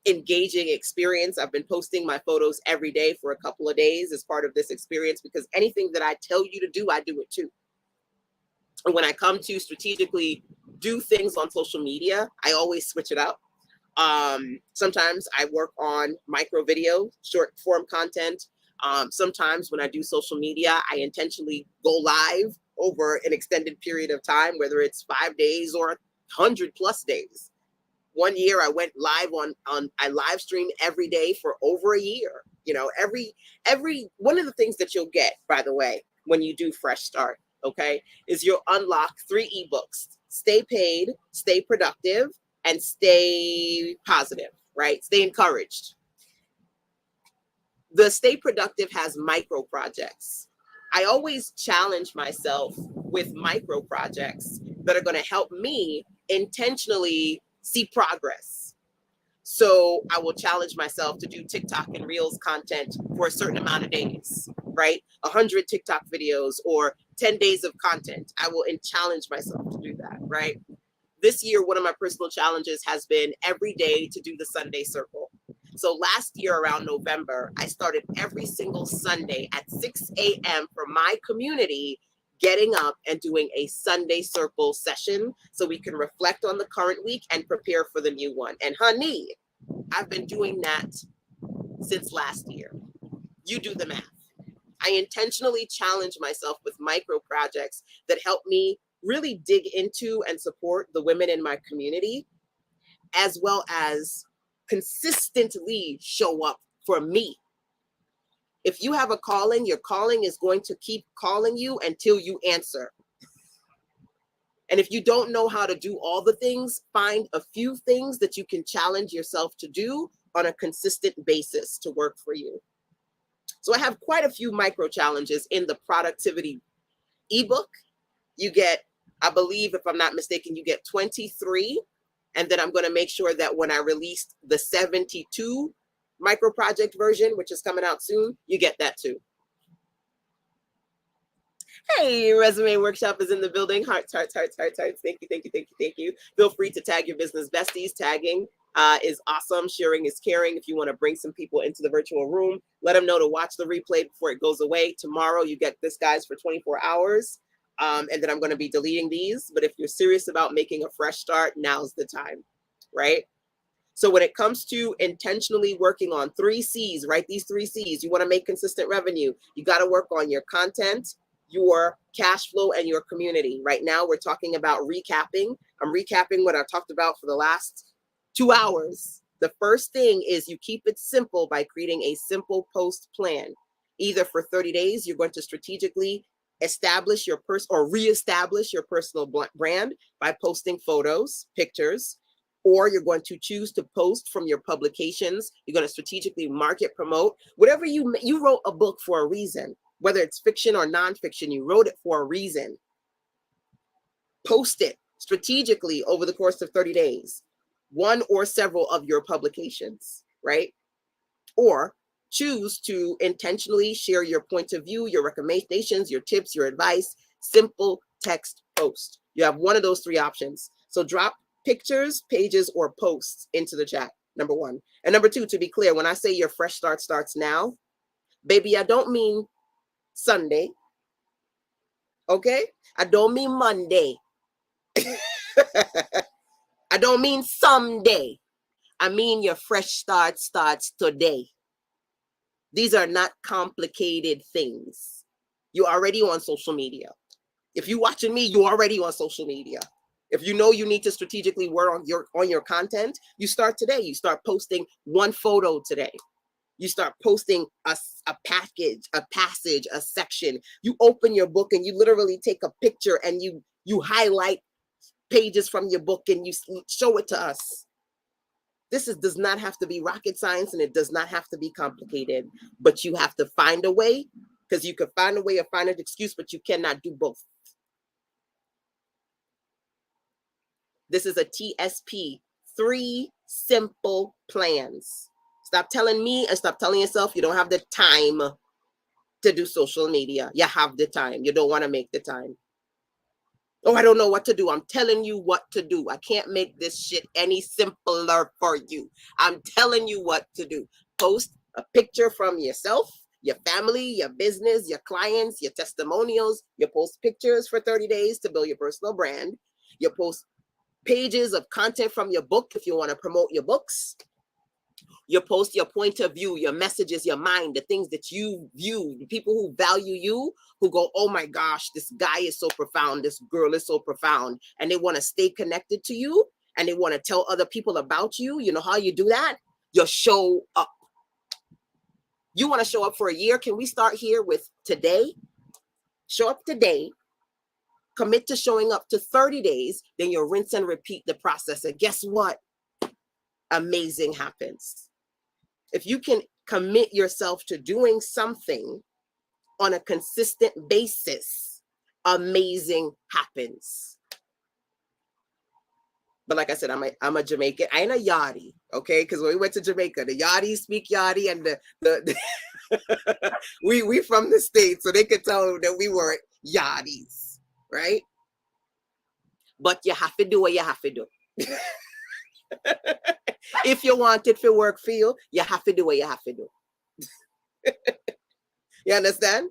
engaging experience. I've been posting my photos every day for a couple of days as part of this experience because anything that I tell you to do, I do it too. And when I come to strategically do things on social media, I always switch it up. Sometimes I work on micro video, short form content. Sometimes when I do social media, I intentionally go live over an extended period of time, whether it's 5 days or 100+ days. One year I went live I live streamed every day for over a year. You know, every one of the things that you'll get, by the way, when you do Fresh Start, okay, is you'll unlock 3 ebooks: Stay Paid, Stay Productive, and Stay Positive, right? Stay Encouraged. The Stay Productive has micro projects. I always challenge myself with micro projects that are going to help me intentionally see progress. So I will challenge myself to do TikTok and Reels content for a certain amount of days, right? 100 TikTok videos or 10 days of content. I will challenge myself to do that, right? This year, one of my personal challenges has been every day to do the Sunday Circle. So last year around November, I started every single Sunday at 6 a.m. for my community, getting up and doing a Sunday Circle session so we can reflect on the current week and prepare for the new one. And honey, I've been doing that since last year. You do the math. I intentionally challenge myself with micro projects that help me really dig into and support the women in my community, as well as consistently show up for me. If you have a calling, your calling is going to keep calling you until you answer. And if you don't know how to do all the things, find a few things that you can challenge yourself to do on a consistent basis to work for you. So I have quite a few micro challenges in the productivity ebook. You get, I believe, if I'm not mistaken, you get 23. And then I'm going to make sure that when I release the 72 micro project version, which is coming out soon, you get that too. Hey, Resume Workshop is in the building. Hearts, hearts, hearts, hearts, hearts. Thank you, thank you, thank you, thank you. Feel free to tag your business besties. Tagging is awesome. Sharing is caring. If you want to bring some people into the virtual room, let them know to watch the replay before it goes away. Tomorrow, you get this, guys, for 24 hours. And then I'm going to be deleting these. But if you're serious about making a fresh start, now's the time, right? So when it comes to intentionally working on 3 C's, right? These 3 C's, you want to make consistent revenue. You got to work on your content, your cash flow, and your community. Right now, we're talking about recapping. I'm recapping what I talked about for the last 2 hours. The first thing is you keep it simple by creating a simple post plan. Either for 30 days, you're going to strategically establish your reestablish your personal brand by posting photos, pictures, or you're going to choose to post from your publications. You're going to strategically market, promote, whatever you wrote a book for a reason, whether it's fiction or nonfiction, you wrote it for a reason. Post it strategically over the course of 30 days, one or several of your publications, right? Or choose to intentionally share your point of view, your recommendations, your tips, your advice, simple text post. You have one of those 3 options. So drop pictures, pages, or posts into the chat, number 1. And number 2, to be clear, when I say your fresh start starts now, baby, I don't mean Sunday, okay? I don't mean Monday. I don't mean someday. I mean your fresh start starts today. These are not complicated things. You're already on social media. If you're watching me, you're already on social media. If you know you need to strategically work on your content, you start today. You start posting 1 photo today. You start posting a package, a passage, a section. You open your book and you literally take a picture and you highlight pages from your book and you show it to us. This does not have to be rocket science, and it does not have to be complicated, but you have to find a way, because you can find a way or find an excuse, but you cannot do both. This is a TSP, 3 simple plans. Stop telling me and stop telling yourself you don't have the time to do social media. You have the time. You don't want to make the time. Oh, I don't know what to do. I'm telling you what to do. I can't make this shit any simpler for you. I'm telling you what to do. Post a picture from yourself, your family, your business, your clients, your testimonials. You post pictures for 30 days to build your personal brand. You post pages of content from your book if you want to promote your books. You post your point of view, your messages, your mind, the things that you view, the people who value you, who go, oh my gosh, this guy is so profound, this girl is so profound, and they want to stay connected to you, and they want to tell other people about you. You know how you do that? You show up. You want to show up for a year? Can we start here with today? Show up today. Commit to showing up to 30 days, then you'll rinse and repeat the process. And guess what? Amazing happens. If you can commit yourself to doing something on a consistent basis, amazing happens. But like I said, I'm a Jamaican. I ain't a Yardie, okay? Because when we went to Jamaica, the Yardies speak Yardie, and the we from the States, so they could tell that we weren't Yardies, right? But you have to do what you have to do. If you want it to work for you, you have to do what you have to do. You understand?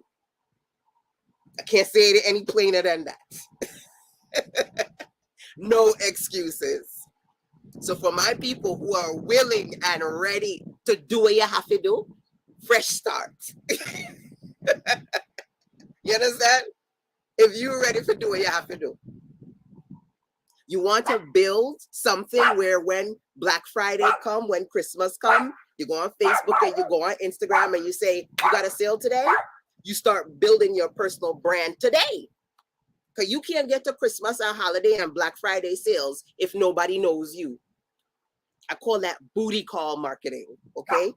I can't say it any plainer than that. No excuses. So for my people who are willing and ready to do what you have to do, fresh start. You understand? If you're ready to do what you have to do. You want to build something where when Black Friday come, when Christmas come, you go on Facebook and you go on Instagram and you say, you got a sale today? You start building your personal brand today. Because you can't get to Christmas and holiday and Black Friday sales if nobody knows you. I call that booty call marketing, okay?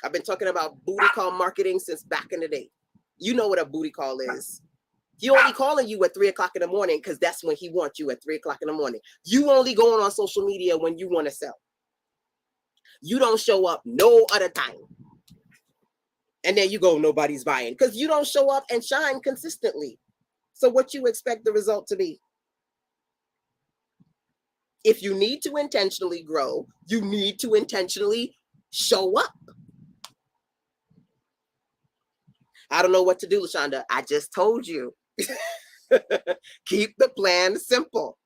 I've been talking about booty call marketing since back in the day. You know what a booty call is. He only calling you at 3 o'clock in the morning because that's when he wants you, at 3 o'clock in the morning. You only going on social media when you want to sell. You don't show up no other time. And then you go, nobody's buying, because you don't show up and shine consistently. So what you expect the result to be? If you need to intentionally grow, you need to intentionally show up. I don't know what to do, LaShonda. I just told you. Keep the plan simple.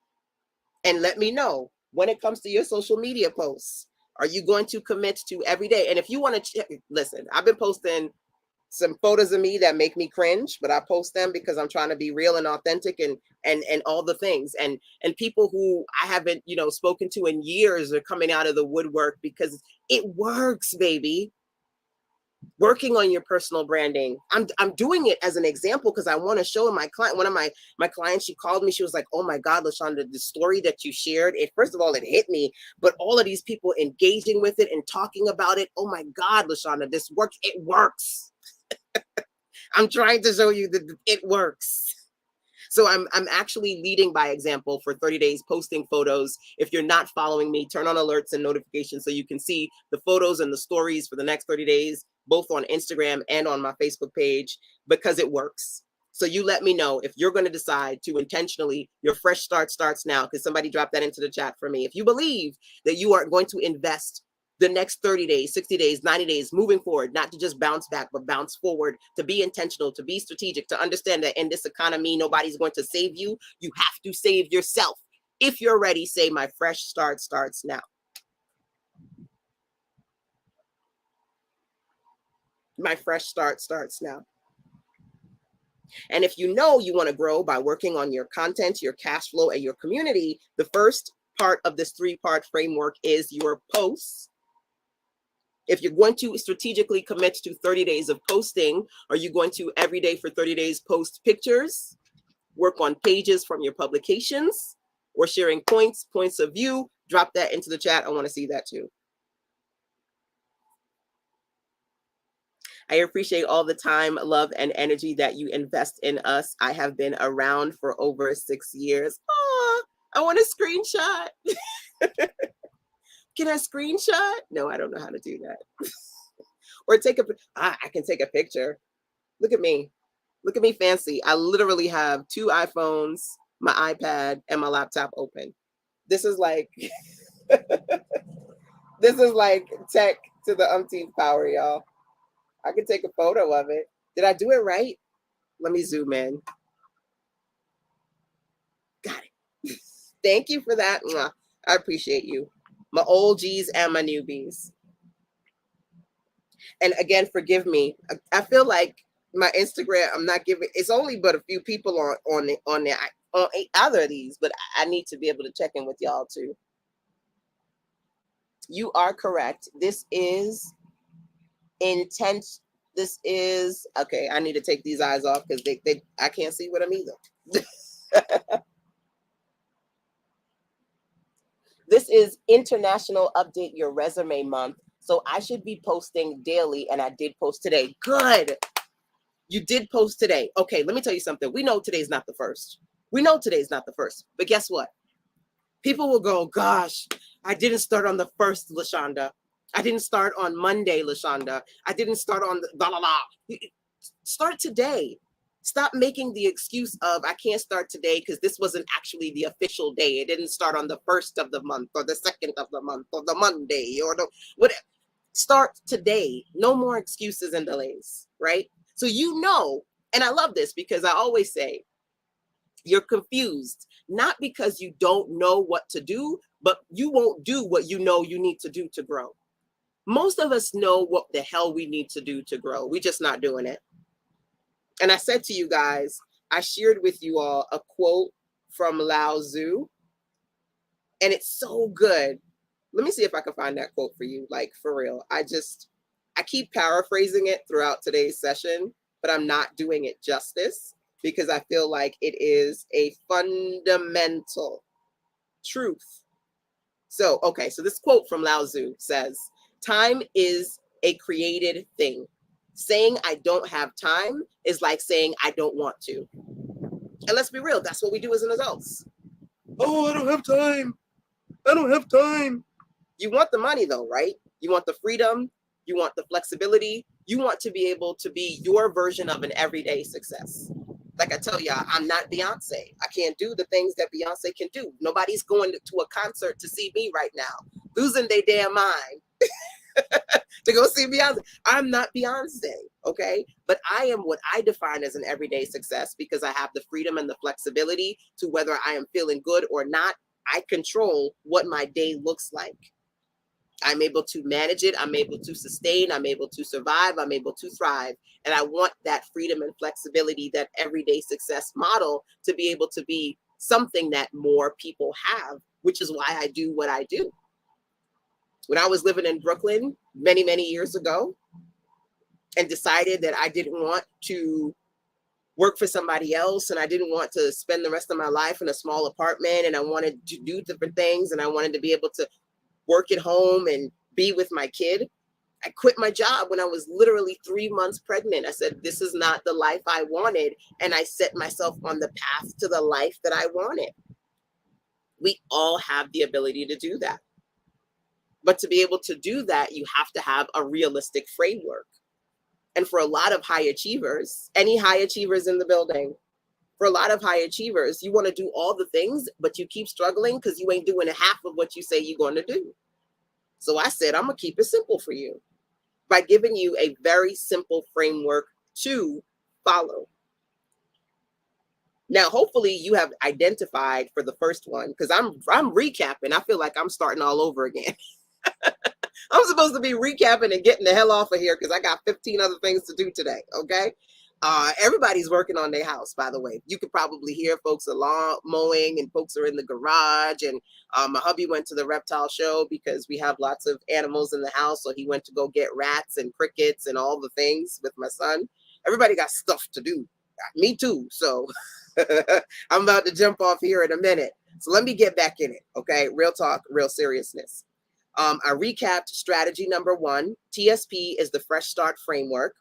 And let me know when it comes to your social media posts. Are you going to commit to every day? And if you want to listen, I've been posting some photos of me that make me cringe, but I post them because I'm trying to be real and authentic and all the things. And people who I haven't, spoken to in years are coming out of the woodwork because it works, baby. Working on your personal branding. I'm doing it as an example because I want to show my client. One of my clients, she called me. She was like, "Oh my God, LaShonda, the story that you shared, first of all, it hit me, but all of these people engaging with it and talking about it. Oh my God, LaShonda, this works. It works." I'm trying to show you that it works. So I'm actually leading by example for 30 days, posting photos. If you're not following me, turn on alerts and notifications so you can see the photos and the stories for the next 30 days, both on Instagram and on my Facebook page, because it works. So you let me know if you're going to decide to intentionally, your fresh start starts now, because somebody dropped that into the chat for me. If you believe that you are going to invest the next 30 days, 60 days, 90 days, moving forward, not to just bounce back, but bounce forward, to be intentional, to be strategic, to understand that in this economy, nobody's going to save you. You have to save yourself. If you're ready, say my fresh start starts now. My fresh start starts now. And if you know you want to grow by working on your content, your cash flow, and your community, the first part of this 3-part framework is your posts. If you're going to strategically commit to 30 days of posting, are you going to every day for 30 days post pictures, work on pages from your publications, or sharing points of view? Drop that into the chat. I want to see that too. I appreciate all the time, love, and energy that you invest in us. I have been around for over 6 years. Oh, I want a screenshot. Can I screenshot? No, I don't know how to do that. Or I can take a picture. Look at me. Look at me fancy. I literally have 2 iPhones, my iPad, and my laptop open. This is like, this is like tech to the umpteenth power, y'all. I can take a photo of it. Did I do it right? Let me zoom in. Got it. Thank you for that. I appreciate you. My old G's and my newbies. And again, forgive me. I feel like my Instagram, I'm not giving, it's only but a few people on there on either of these, but I need to be able to check in with y'all too. You are correct. This is intense. This is, okay, I need to take these eyes off because I can't see what I'm either. This is International Update Your Resume Month. So I should be posting daily, and I did post today. Good. You did post today. Okay, let me tell you something. We know today's not the first. We know today's not the first. But guess what? People will go, gosh, I didn't start on the 1st, LaShonda. I didn't start on Monday, LaShonda. I didn't start on the Start today. Stop making the excuse of, I can't start today because this wasn't actually the official day. It didn't start on the 1st of the month or the 2nd of the month or the Monday or the whatever. Start today. No more excuses and delays, right? So and I love this because I always say, you're confused, not because you don't know what to do, but you won't do what you know you need to do to grow. Most of us know what the hell we need to do to grow. We're just not doing it. And I said to you guys, I shared with you all a quote from Lao Tzu, and it's so good. Let me see if I can find that quote for you, like for real. I keep paraphrasing it throughout today's session, but I'm not doing it justice because I feel like it is a fundamental truth. So, okay, so this quote from Lao Tzu says, time is a created thing. Saying I don't have time is like saying I don't want to. And let's be real, that's what we do as an adults. Oh, I don't have time. I don't have time. You want the money though, right? You want the freedom. You want the flexibility. You want to be able to be your version of an everyday success. Like I tell y'all, I'm not Beyonce. I can't do the things that Beyonce can do. Nobody's going to a concert to see me right now, losing their damn mind to go see Beyonce. I'm not Beyonce, okay? But I am what I define as an everyday success because I have the freedom and the flexibility to whether I am feeling good or not. I control what my day looks like. I'm able to manage it. I'm able to sustain. I'm able to survive. I'm able to thrive. And I want that freedom and flexibility, that everyday success model to be able to be something that more people have, which is why I do what I do. When I was living in Brooklyn many, many years ago and decided that I didn't want to work for somebody else and I didn't want to spend the rest of my life in a small apartment and I wanted to do different things and I wanted to be able to work at home and be with my kid, I quit my job when I was literally 3 months pregnant. I said, this is not the life I wanted. And I set myself on the path to the life that I wanted. We all have the ability to do that. But to be able to do that, you have to have a realistic framework. And for a lot of high achievers, any high achievers in the building, for a lot of high achievers, you want to do all the things, but you keep struggling because you ain't doing half of what you say you're going to do. So I said, I'm going to keep it simple for you by giving you a very simple framework to follow. Now, hopefully you have identified for the first one, because I'm recapping. I feel like I'm starting all over again. I'm supposed to be recapping and getting the hell off of here because I got 15 other things to do today, okay? Everybody's working on their house, by the way. You could probably hear folks are lawn mowing and folks are in the garage. And my hubby went to the reptile show because we have lots of animals in the house. So he went to go get rats and crickets and all the things with my son. Everybody got stuff to do. Me too. So I'm about to jump off here in a minute. So let me get back in it, okay? Real talk, real seriousness. I recapped strategy number 1. TSP is the Fresh Start framework.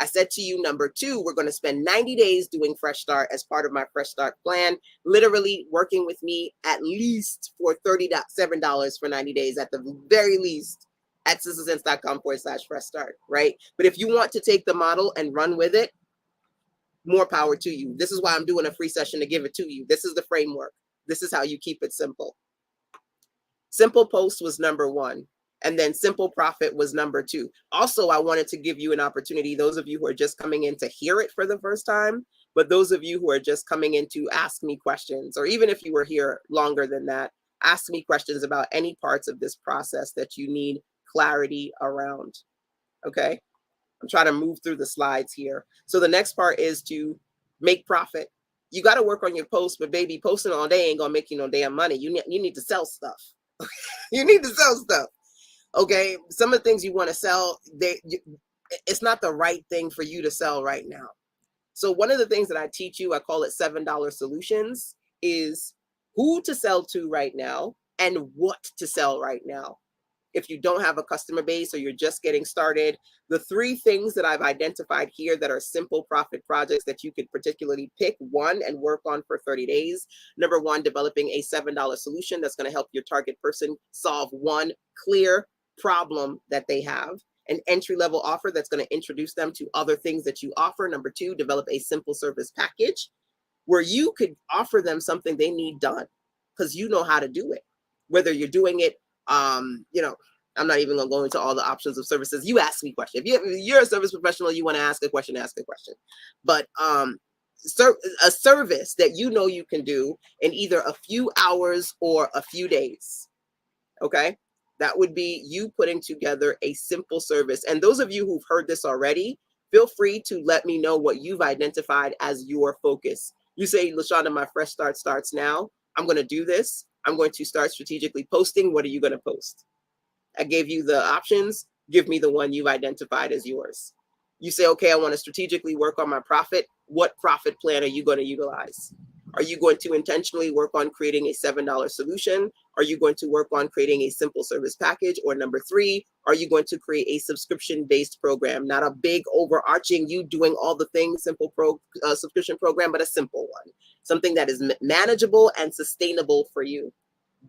I said to you, number 2, we're going to spend 90 days doing Fresh Start as part of my Fresh Start plan, literally working with me at least for $37 for 90 days at the very least at sistasense.com/fresh start, right? But if you want to take the model and run with it, more power to you. This is why I'm doing a free session to give it to you. This is the framework. This is how you keep it simple. Simple Post was number 1. And then Simple Profit was number 2. Also, I wanted to give you an opportunity, those of you who are just coming in to hear it for the first time, but those of you who are just coming in to ask me questions, or even if you were here longer than that, ask me questions about any parts of this process that you need clarity around. Okay? I'm trying to move through the slides here. So the next part is to make profit. You got to work on your post, but baby, posting all day ain't going to make you no damn money. You need to sell stuff. You need to sell stuff. Okay, some of the things you want to sell, it's not the right thing for you to sell right now. So one of the things that I teach you, I call it $7 solutions, is who to sell to right now and what to sell right now. If you don't have a customer base or you're just getting started, the 3 things that I've identified here that are simple profit projects that you could particularly pick one and work on for 30 days. Number 1, developing a $7 solution that's going to help your target person solve one clear problem that they have. An entry-level offer that's going to introduce them to other things that you offer. Number 2, develop a simple service package where you could offer them something they need done because you know how to do it. Whether you're doing it, I'm not even going to go into all the options of services. You ask me questions. If you're a service professional, you want to ask a question, ask a question. But a service that you know you can do in either a few hours or a few days. Okay? That would be you putting together a simple service. And those of you who've heard this already, feel free to let me know what you've identified as your focus. You say, LaShonda, my Fresh Start starts now. I'm going to do this. I'm going to start strategically posting. What are you going to post? I gave you the options. Give me the one you've identified as yours. You say, okay, I want to strategically work on my profit. What profit plan are you going to utilize? Are you going to intentionally work on creating a $7 solution? Are you going to work on creating a simple service package? Or number three, are you going to create a subscription-based program? Not a big overarching, you doing all the things, subscription program, but a simple one. Something that is manageable and sustainable for you,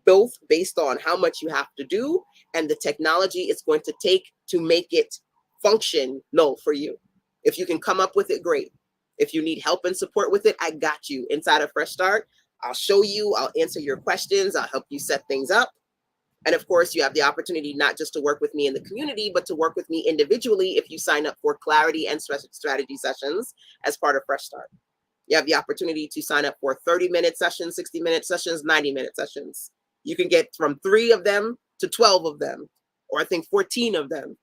both based on how much you have to do and the technology it's going to take to make it functional for you. If you can come up with it, great. If you need help and support with it, I got you. Inside of Fresh Start, I'll show you, I'll answer your questions, I'll help you set things up. And of course, you have the opportunity not just to work with me in the community, but to work with me individually if you sign up for clarity and strategy sessions as part of Fresh Start. You have the opportunity to sign up for 30-minute sessions, 60-minute sessions, 90-minute sessions. You can get from 3 of them to 12 of them, or I think 14 of them.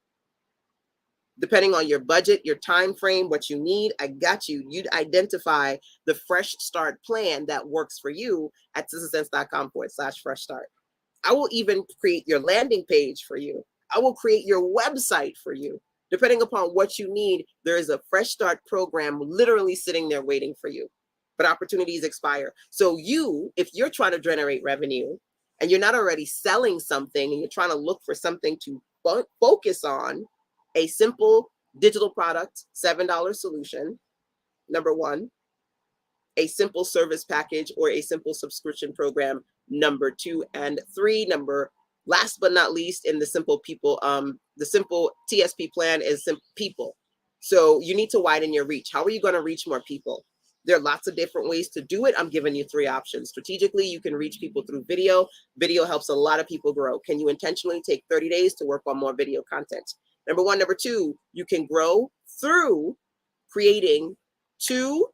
Depending on your budget, your time frame, what you need, I got you. You'd identify the Fresh Start plan that works for you at SistaSense.com/Fresh Start. I will even create your landing page for you. I will create your website for you. Depending upon what you need, there is a Fresh Start program literally sitting there waiting for you. But opportunities expire. So if you're trying to generate revenue and you're not already selling something and you're trying to look for something to focus on, a simple digital product, $7 solution, number one, a simple service package or a simple subscription program, number 2 and 3. Last but not least, in the simple people, the simple TSP plan is people. So you need to widen your reach. How are you going to reach more people? There are lots of different ways to do it. I'm giving you 3 options. Strategically, you can reach people through video. Video helps a lot of people grow. Can you intentionally take 30 days to work on more video content? Number 1. Number 2, you can grow through creating 2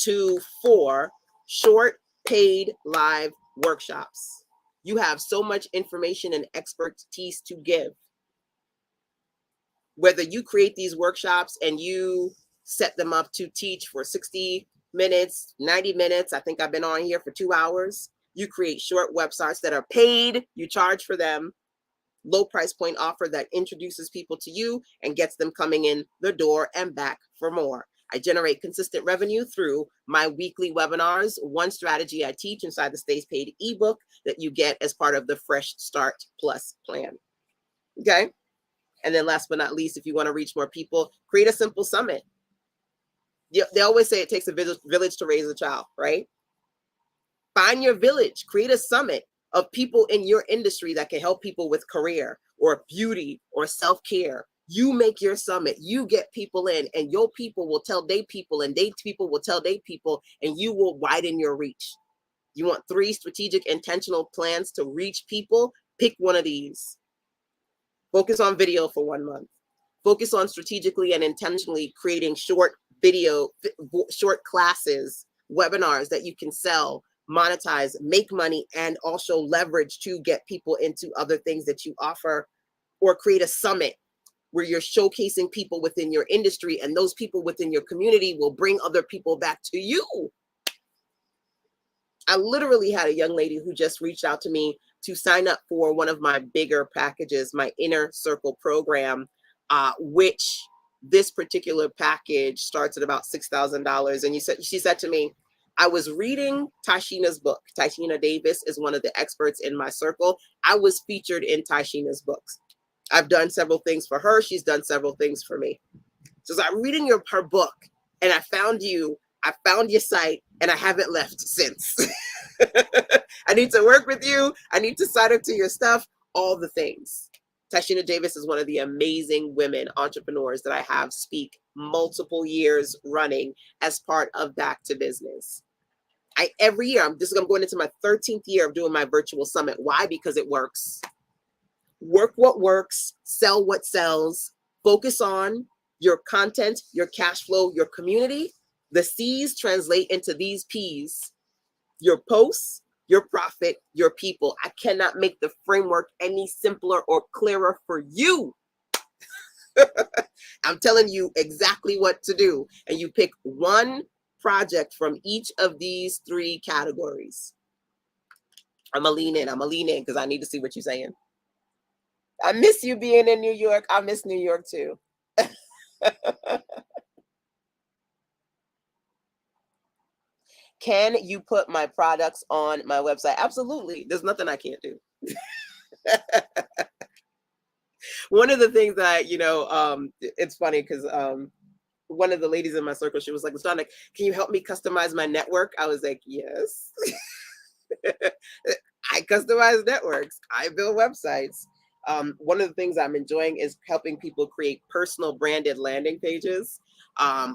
to 4 short paid live workshops. You have so much information and expertise to give. Whether you create these workshops and you set them up to teach for 60 minutes, 90 minutes, I think I've been on here for 2 hours. You create short websites that are paid, you charge for them, low price point offer that introduces people to you and gets them coming in the door and back for more. I generate consistent revenue through my weekly webinars, one strategy I teach inside the Stay Paid ebook that you get as part of the Fresh Start Plus plan. Okay. And then last but not least, if you want to reach more people, create a simple summit. They always say it takes a village to raise a child, right? Find your village, create a summit of people in your industry that can help people with career or beauty or self-care. You make your summit, you get people in, and your people will tell their people, and they people will tell their people, and you will widen your reach. You want 3 strategic, intentional plans to reach people? Pick one of these. Focus on video for 1 month. Focus on strategically and intentionally creating short classes, webinars that you can sell, monetize, make money, and also leverage to get people into other things that you offer, or create a summit where you're showcasing people within your industry, and those people within your community will bring other people back to you. I literally had a young lady who just reached out to me to sign up for one of my bigger packages, my Inner Circle program, which this particular package starts at about $6,000. And she said to me, I was reading Tashina's book. Tashina Davis is one of the experts in my circle. I was featured in Tashina's books. I've done several things for her. She's done several things for me. So I'm reading her book, and I found you. I found your site, and I haven't left since. I need to work with you. I need to sign up to your stuff, all the things. Tashina Davis is one of the amazing women entrepreneurs that I have speak multiple years running as part of Back to Business. Every year, I'm going into my 13th year of doing my virtual summit. Why? Because it works. Work what works, sell what sells, focus on your content, your cash flow, your community. The C's translate into these P's: your posts, your profit, your people. I cannot make the framework any simpler or clearer for you. I'm telling you exactly what to do. And you pick one project from each of these 3 categories. I'm going to lean in because I need to see what you're saying. I miss you being in New York. I miss New York too. Can you put my products on my website? Absolutely. There's nothing I can't do. One of the things that, it's funny because one of the ladies in my circle, she was like, "Donna, can you help me customize my network?" I was like, yes. I customize networks. I build websites. One of the things I'm enjoying is helping people create personal branded landing pages,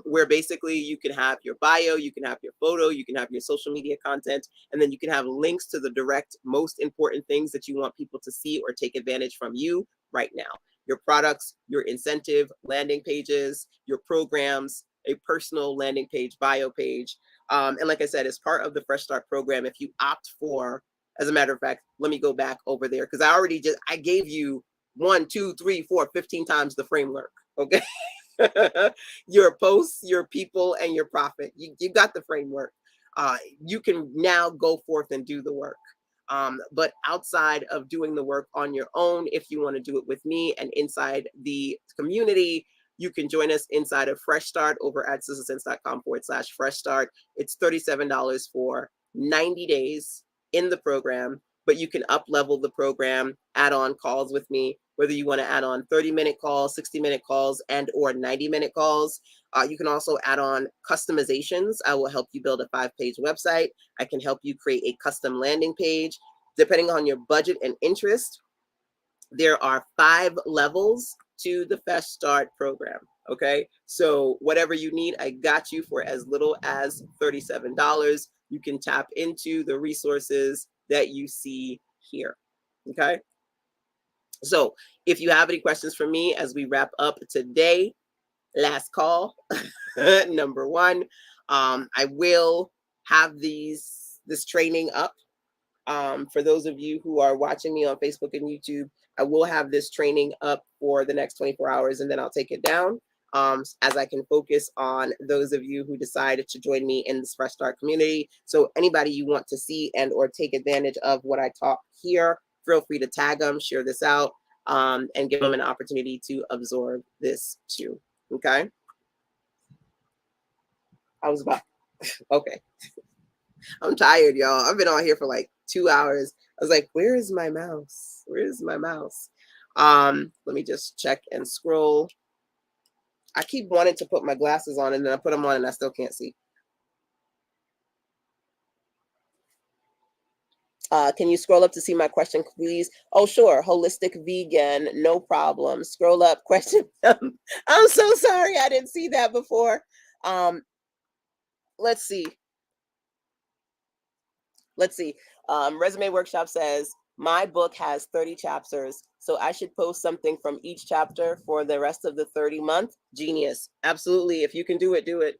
where basically you can have your bio, you can have your photo, you can have your social media content, and then you can have links to the direct, most important things that you want people to see or take advantage from you right now. Your products, your incentive landing pages, your programs, a personal landing page, bio page. And like I said, as part of the Fresh Start program, if you opt for, as a matter of fact, let me go back over there because I gave you 1, 2, 3, 4, 15 times the framework. Okay. Your posts, your people, and your profit. You got the framework. You can now go forth and do the work. But outside of doing the work on your own, if you want to do it with me and inside the community, you can join us inside of Fresh Start over at sistasense.com/Fresh Start. It's $37 for 90 days in the program, but you can up level the program, add on calls with me, whether you want to add on 30-minute calls, 60-minute calls, and or 90-minute calls. You can also add on customizations. I will help you build a 5-page website. I can help you create a custom landing page. Depending on your budget and interest, there are 5 levels to the Fresh Start program. Okay, so whatever you need, I got you for as little as $37. You can tap into the resources that you see here. Okay, so if you have any questions for me as we wrap up today, last call, number 1, I will have this training up. For those of you who are watching me on Facebook and YouTube, I will have this training up for the next 24 hours and then I'll take it down, as I can focus on those of you who decided to join me in this Fresh Start community. So anybody you want to see and or take advantage of what I talk here, feel free to tag them, share this out, and give them an opportunity to absorb this too. Okay. I was about, okay. I'm tired, y'all. I've been on here for like 2 hours. I was like, where is my mouse? Where is my mouse? Let me just check and scroll. I keep wanting to put my glasses on and then I put them on and I still can't see. Can you scroll up to see my question, please? Oh, sure. Holistic vegan, no problem. Scroll up, question. I'm so sorry. I didn't see that before. Let's see. Resume Workshop says, my book has 30 chapters, so I should post something from each chapter for the rest of the 30-month. Genius. Absolutely. If you can do it, do it.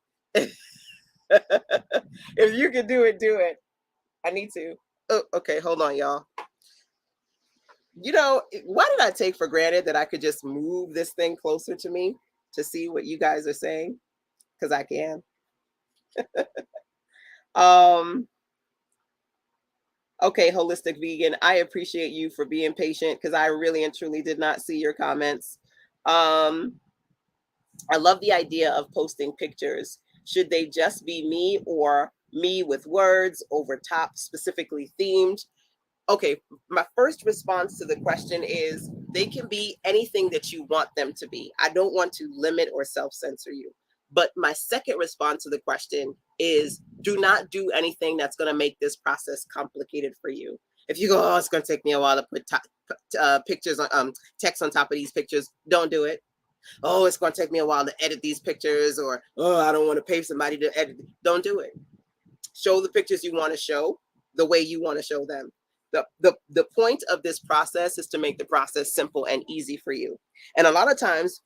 If you can do it, do it. I need to. Oh, okay. Hold on, y'all. Why did I take for granted that I could just move this thing closer to me to see what you guys are saying? Because I can. Okay, Holistic Vegan, I appreciate you for being patient because I really and truly did not see your comments. I love the idea of posting pictures. Should they just be me or me with words over top, specifically themed? Okay, my first response to the question is they can be anything that you want them to be. I don't want to limit or self-censor you. But my second response to the question is do not do anything that's going to make this process complicated for you. If you go, oh, it's going to take me a while to put pictures on text on top of these pictures, don't do it. Oh, it's going to take me a while to edit these pictures, or oh, I don't want to pay somebody to edit. Don't do it. Show the pictures you want to show the way you want to show them. The point of this process is to make the process simple and easy for you. And a lot of times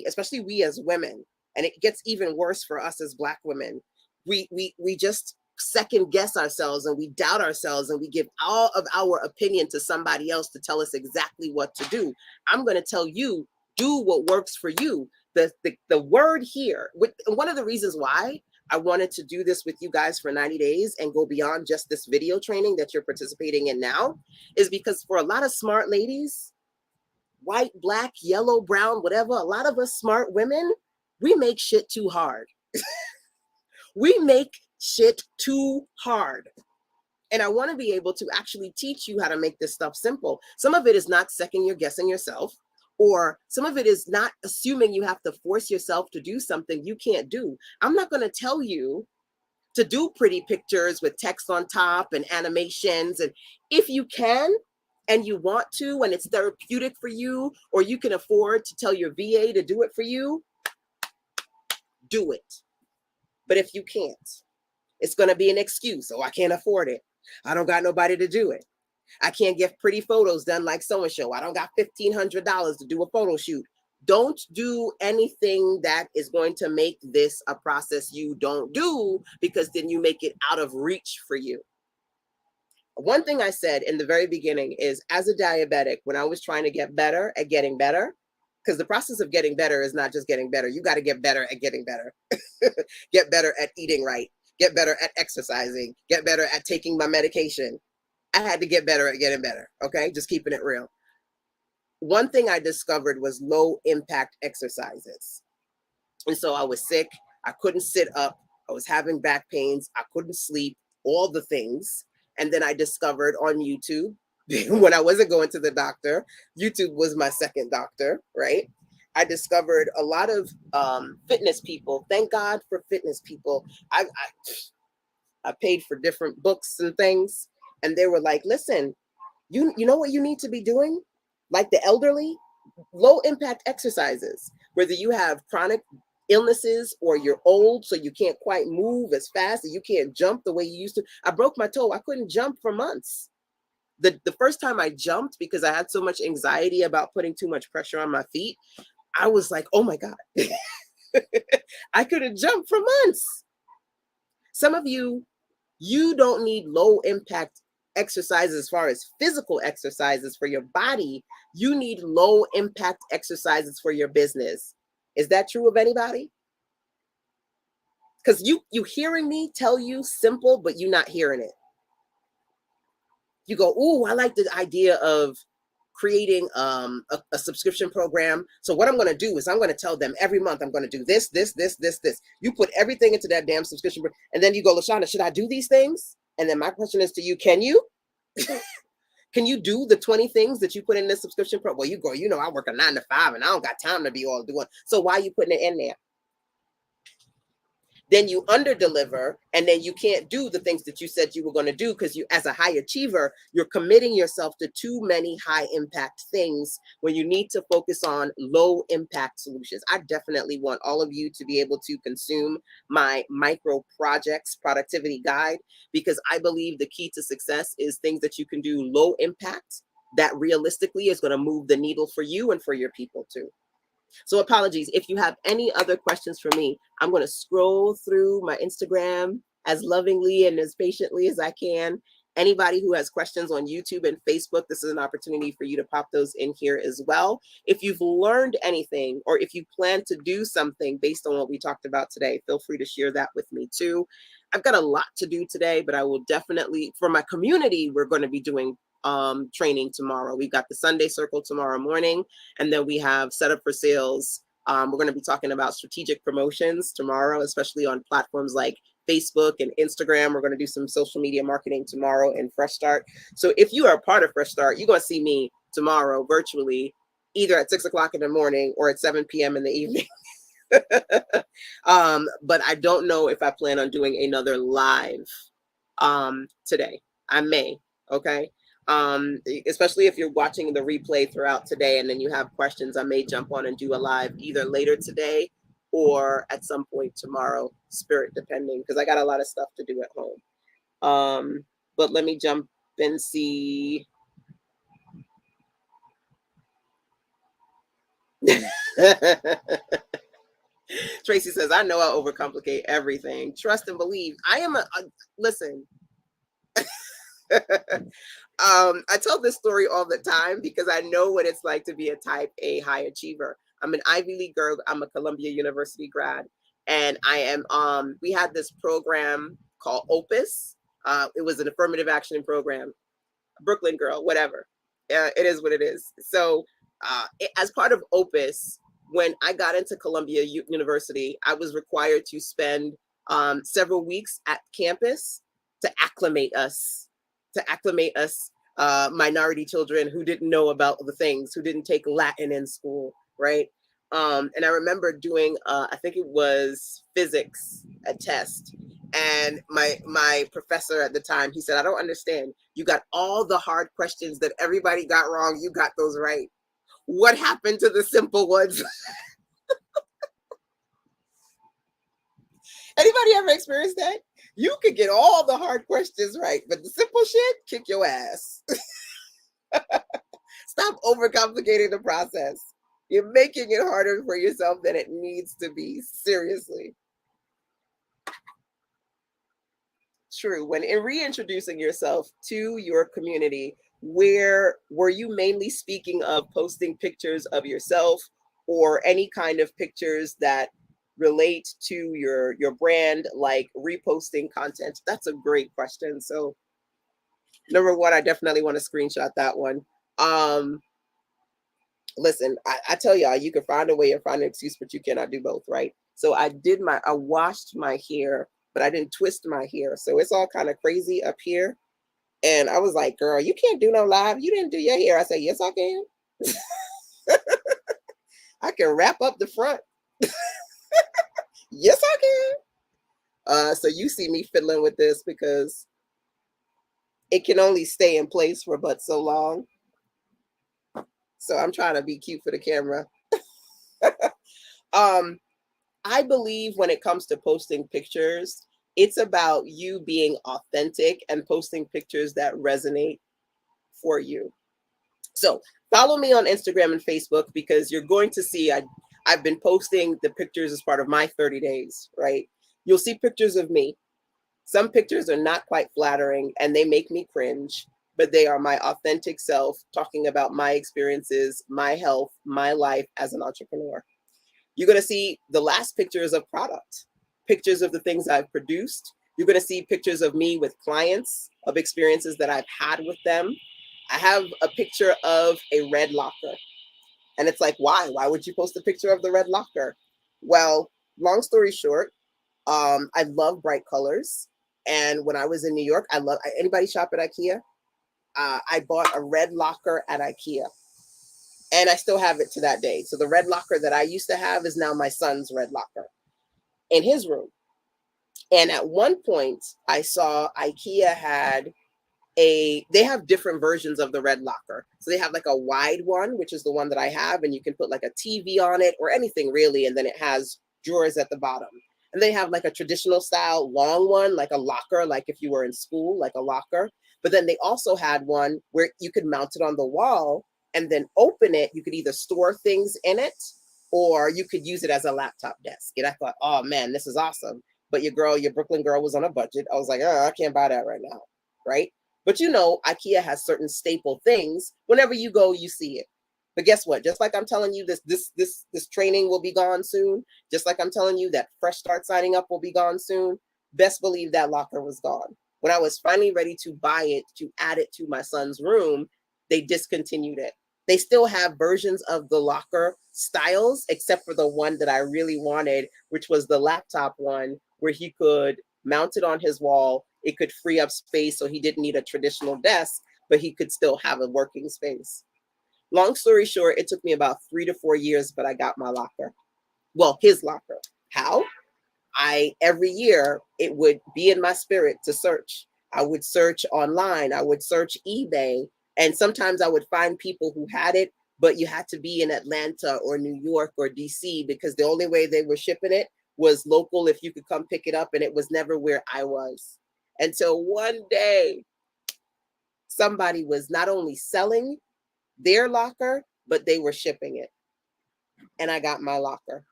especially we as women, and it gets even worse for us as Black women, we just second guess ourselves and we doubt ourselves and we give all of our opinion to somebody else to tell us exactly what to do. I'm going to tell you, do what works for you. The word here, one of the reasons why I wanted to do this with you guys for 90 days and go beyond just this video training that you're participating in now is because for a lot of smart ladies, white, black, yellow, brown, whatever, a lot of us smart women, we make shit too hard. We make shit too hard. And I want to be able to actually teach you how to make this stuff simple. Some of it is not second guessing yourself, or some of it is not assuming you have to force yourself to do something you can't do. I'm not going to tell you to do pretty pictures with text on top and animations. And if you can and you want to, and it's therapeutic for you, or you can afford to tell your VA to do it for you, do it. But if you can't, it's going to be an excuse. Oh, I can't afford it. I don't got nobody to do it. I can't get pretty photos done like so-and-so. I don't got $1,500 to do a photo shoot. Don't do anything that is going to make this a process you don't do, because then you make it out of reach for you. One thing I said in the very beginning is, as a diabetic, when I was trying to get better at getting better, because the process of getting better is not just getting better. You got to get better at getting better. Get better at eating right. Get better at exercising. Get better at taking my medication. I had to get better at getting better. Okay, just keeping it real. One thing I discovered was low impact exercises. And so I was sick. I couldn't sit up. I was having back pains. I couldn't sleep, all the things. And then I discovered on YouTube, when I wasn't going to the doctor, YouTube was my second doctor, right? I discovered a lot of fitness people. Thank God for fitness people. I paid for different books and things. And they were like, listen, you know what you need to be doing? Like the elderly, low impact exercises, whether you have chronic illnesses or you're old, so you can't quite move as fast and you can't jump the way you used to. I broke my toe. I couldn't jump for months. The first time I jumped, because I had so much anxiety about putting too much pressure on my feet, I was like, oh my God, I couldn't jump for months. Some of you don't need low impact exercises as far as physical exercises for your body. You need low impact exercises for your business. Is that true of anybody? Because you hearing me tell you simple, but you're not hearing it. You go, ooh, I like the idea of creating a subscription program. So what I'm going to do is I'm going to tell them every month I'm going to do this. You put everything into that damn subscription. And then you go, LaShonda, should I do these things? And then my question is to you, can you? Can you do the 20 things that you put in this subscription program? Well, you go, I work a 9 to 5 and I don't got time to be all doing. So why are you putting it in there? Then you under deliver, and then you can't do the things that you said you were going to do, because you, as a high achiever, you're committing yourself to too many high impact things when you need to focus on low impact solutions. I definitely want all of you to be able to consume my micro projects productivity guide, because I believe the key to success is things that you can do low impact that realistically is going to move the needle for you and for your people too. So apologies. If you have any other questions for me, I'm going to scroll through my Instagram as lovingly and as patiently as I can. Anybody who has questions on YouTube and Facebook, this is an opportunity for you to pop those in here as well. If you've learned anything, or if you plan to do something based on what we talked about today, feel free to share that with me too. I've got a lot to do today, but I will definitely, for my community, we're going to be doing training tomorrow. We've got the Sunday Circle tomorrow morning, and then we have Set Up for Sales. We're going to be talking about strategic promotions tomorrow, especially on platforms like Facebook and Instagram. We're going to do some social media marketing tomorrow in Fresh Start. So if you are a part of Fresh Start, you're going to see me tomorrow virtually, either at 6 o'clock in the morning or at 7 p.m. in the evening. But I don't know if I plan on doing another live today. I may, okay? Especially if you're watching the replay throughout today and then you have questions, I may jump on and do a live either later today or at some point tomorrow, spirit depending, because I got a lot of stuff to do at home. But let me jump and see. Tracy says, I know I overcomplicate everything. Trust and believe. I am listen. I tell this story all the time because I know what it's like to be a type A high achiever. I'm an Ivy League girl. I'm a Columbia University grad. And I am, we had this program called Opus. It was an affirmative action program. Brooklyn girl, whatever. It is what it is. So as part of Opus, when I got into Columbia University, I was required to spend several weeks at campus to acclimate us, minority children who didn't know about the things, who didn't take Latin in school, right? And I remember doing, I think it was physics, a test. And my professor at the time, he said, I don't understand. You got all the hard questions that everybody got wrong. You got those right. What happened to the simple ones? Anybody ever experienced that? You could get all the hard questions right, but the simple shit, kick your ass. Stop overcomplicating the process. You're making it harder for yourself than it needs to be. Seriously. True. When in reintroducing yourself to your community, where were you mainly speaking of posting pictures of yourself or any kind of pictures that relate to your brand, like reposting content? That's a great question. So number one, I definitely want to screenshot that one. Listen, I tell y'all, you can find a way or find an excuse, but you cannot do both, right? So I washed my hair, but I didn't twist my hair. So it's all kind of crazy up here. And I was like, girl, you can't do no live. You didn't do your hair. I said, yes, I can. I can wrap up the front. Yes, I can. So you see me fiddling with this because it can only stay in place for but so long. So I'm trying to be cute for the camera. I believe when it comes to posting pictures, it's about you being authentic and posting pictures that resonate for you. So follow me on Instagram and Facebook because you're going to see I've been posting the pictures as part of my 30 days, right? You'll see pictures of me. Some pictures are not quite flattering and they make me cringe, but they are my authentic self talking about my experiences, my health, my life as an entrepreneur. You're going to see the last pictures of product, pictures of the things I've produced. You're going to see pictures of me with clients, of experiences that I've had with them. I have a picture of a red locker. And it's like, why? Why would you post a picture of the red locker? Well, long story short, I love bright colors. And when I was in New York, anybody shop at IKEA? I bought a red locker at IKEA. And I still have it to that day. So the red locker that I used to have is now my son's red locker in his room. And at one point, I saw IKEA had they have different versions of the red locker. So they have like a wide one, which is the one that I have, and you can put like a TV on it or anything really. And then it has drawers at the bottom. And they have like a traditional style long one, like a locker, like if you were in school, like a locker. But then they also had one where you could mount it on the wall and then open it. You could either store things in it or you could use it as a laptop desk. And I thought, oh man, this is awesome. But your Brooklyn girl was on a budget. I was like, oh, I can't buy that right now. Right. But you know, IKEA has certain staple things. Whenever you go, you see it. But guess what? Just like I'm telling you, this training will be gone soon. Just like I'm telling you that Fresh Start signing up will be gone soon. Best believe that locker was gone. When I was finally ready to buy it, to add it to my son's room, they discontinued it. They still have versions of the locker styles, except for the one that I really wanted, which was the laptop one, where he could mount it on his wall. It could free up space so he didn't need a traditional desk, but he could still have a working space. Long story short, it took me about 3 to 4 years, but I got my locker. Well, his locker. How? Every year, it would be in my spirit to search. I would search online. I would search eBay. And sometimes I would find people who had it, but you had to be in Atlanta or New York or DC because the only way they were shipping it was local if you could come pick it up, and it was never where I was. Until one day, somebody was not only selling their locker, but they were shipping it. And I got my locker.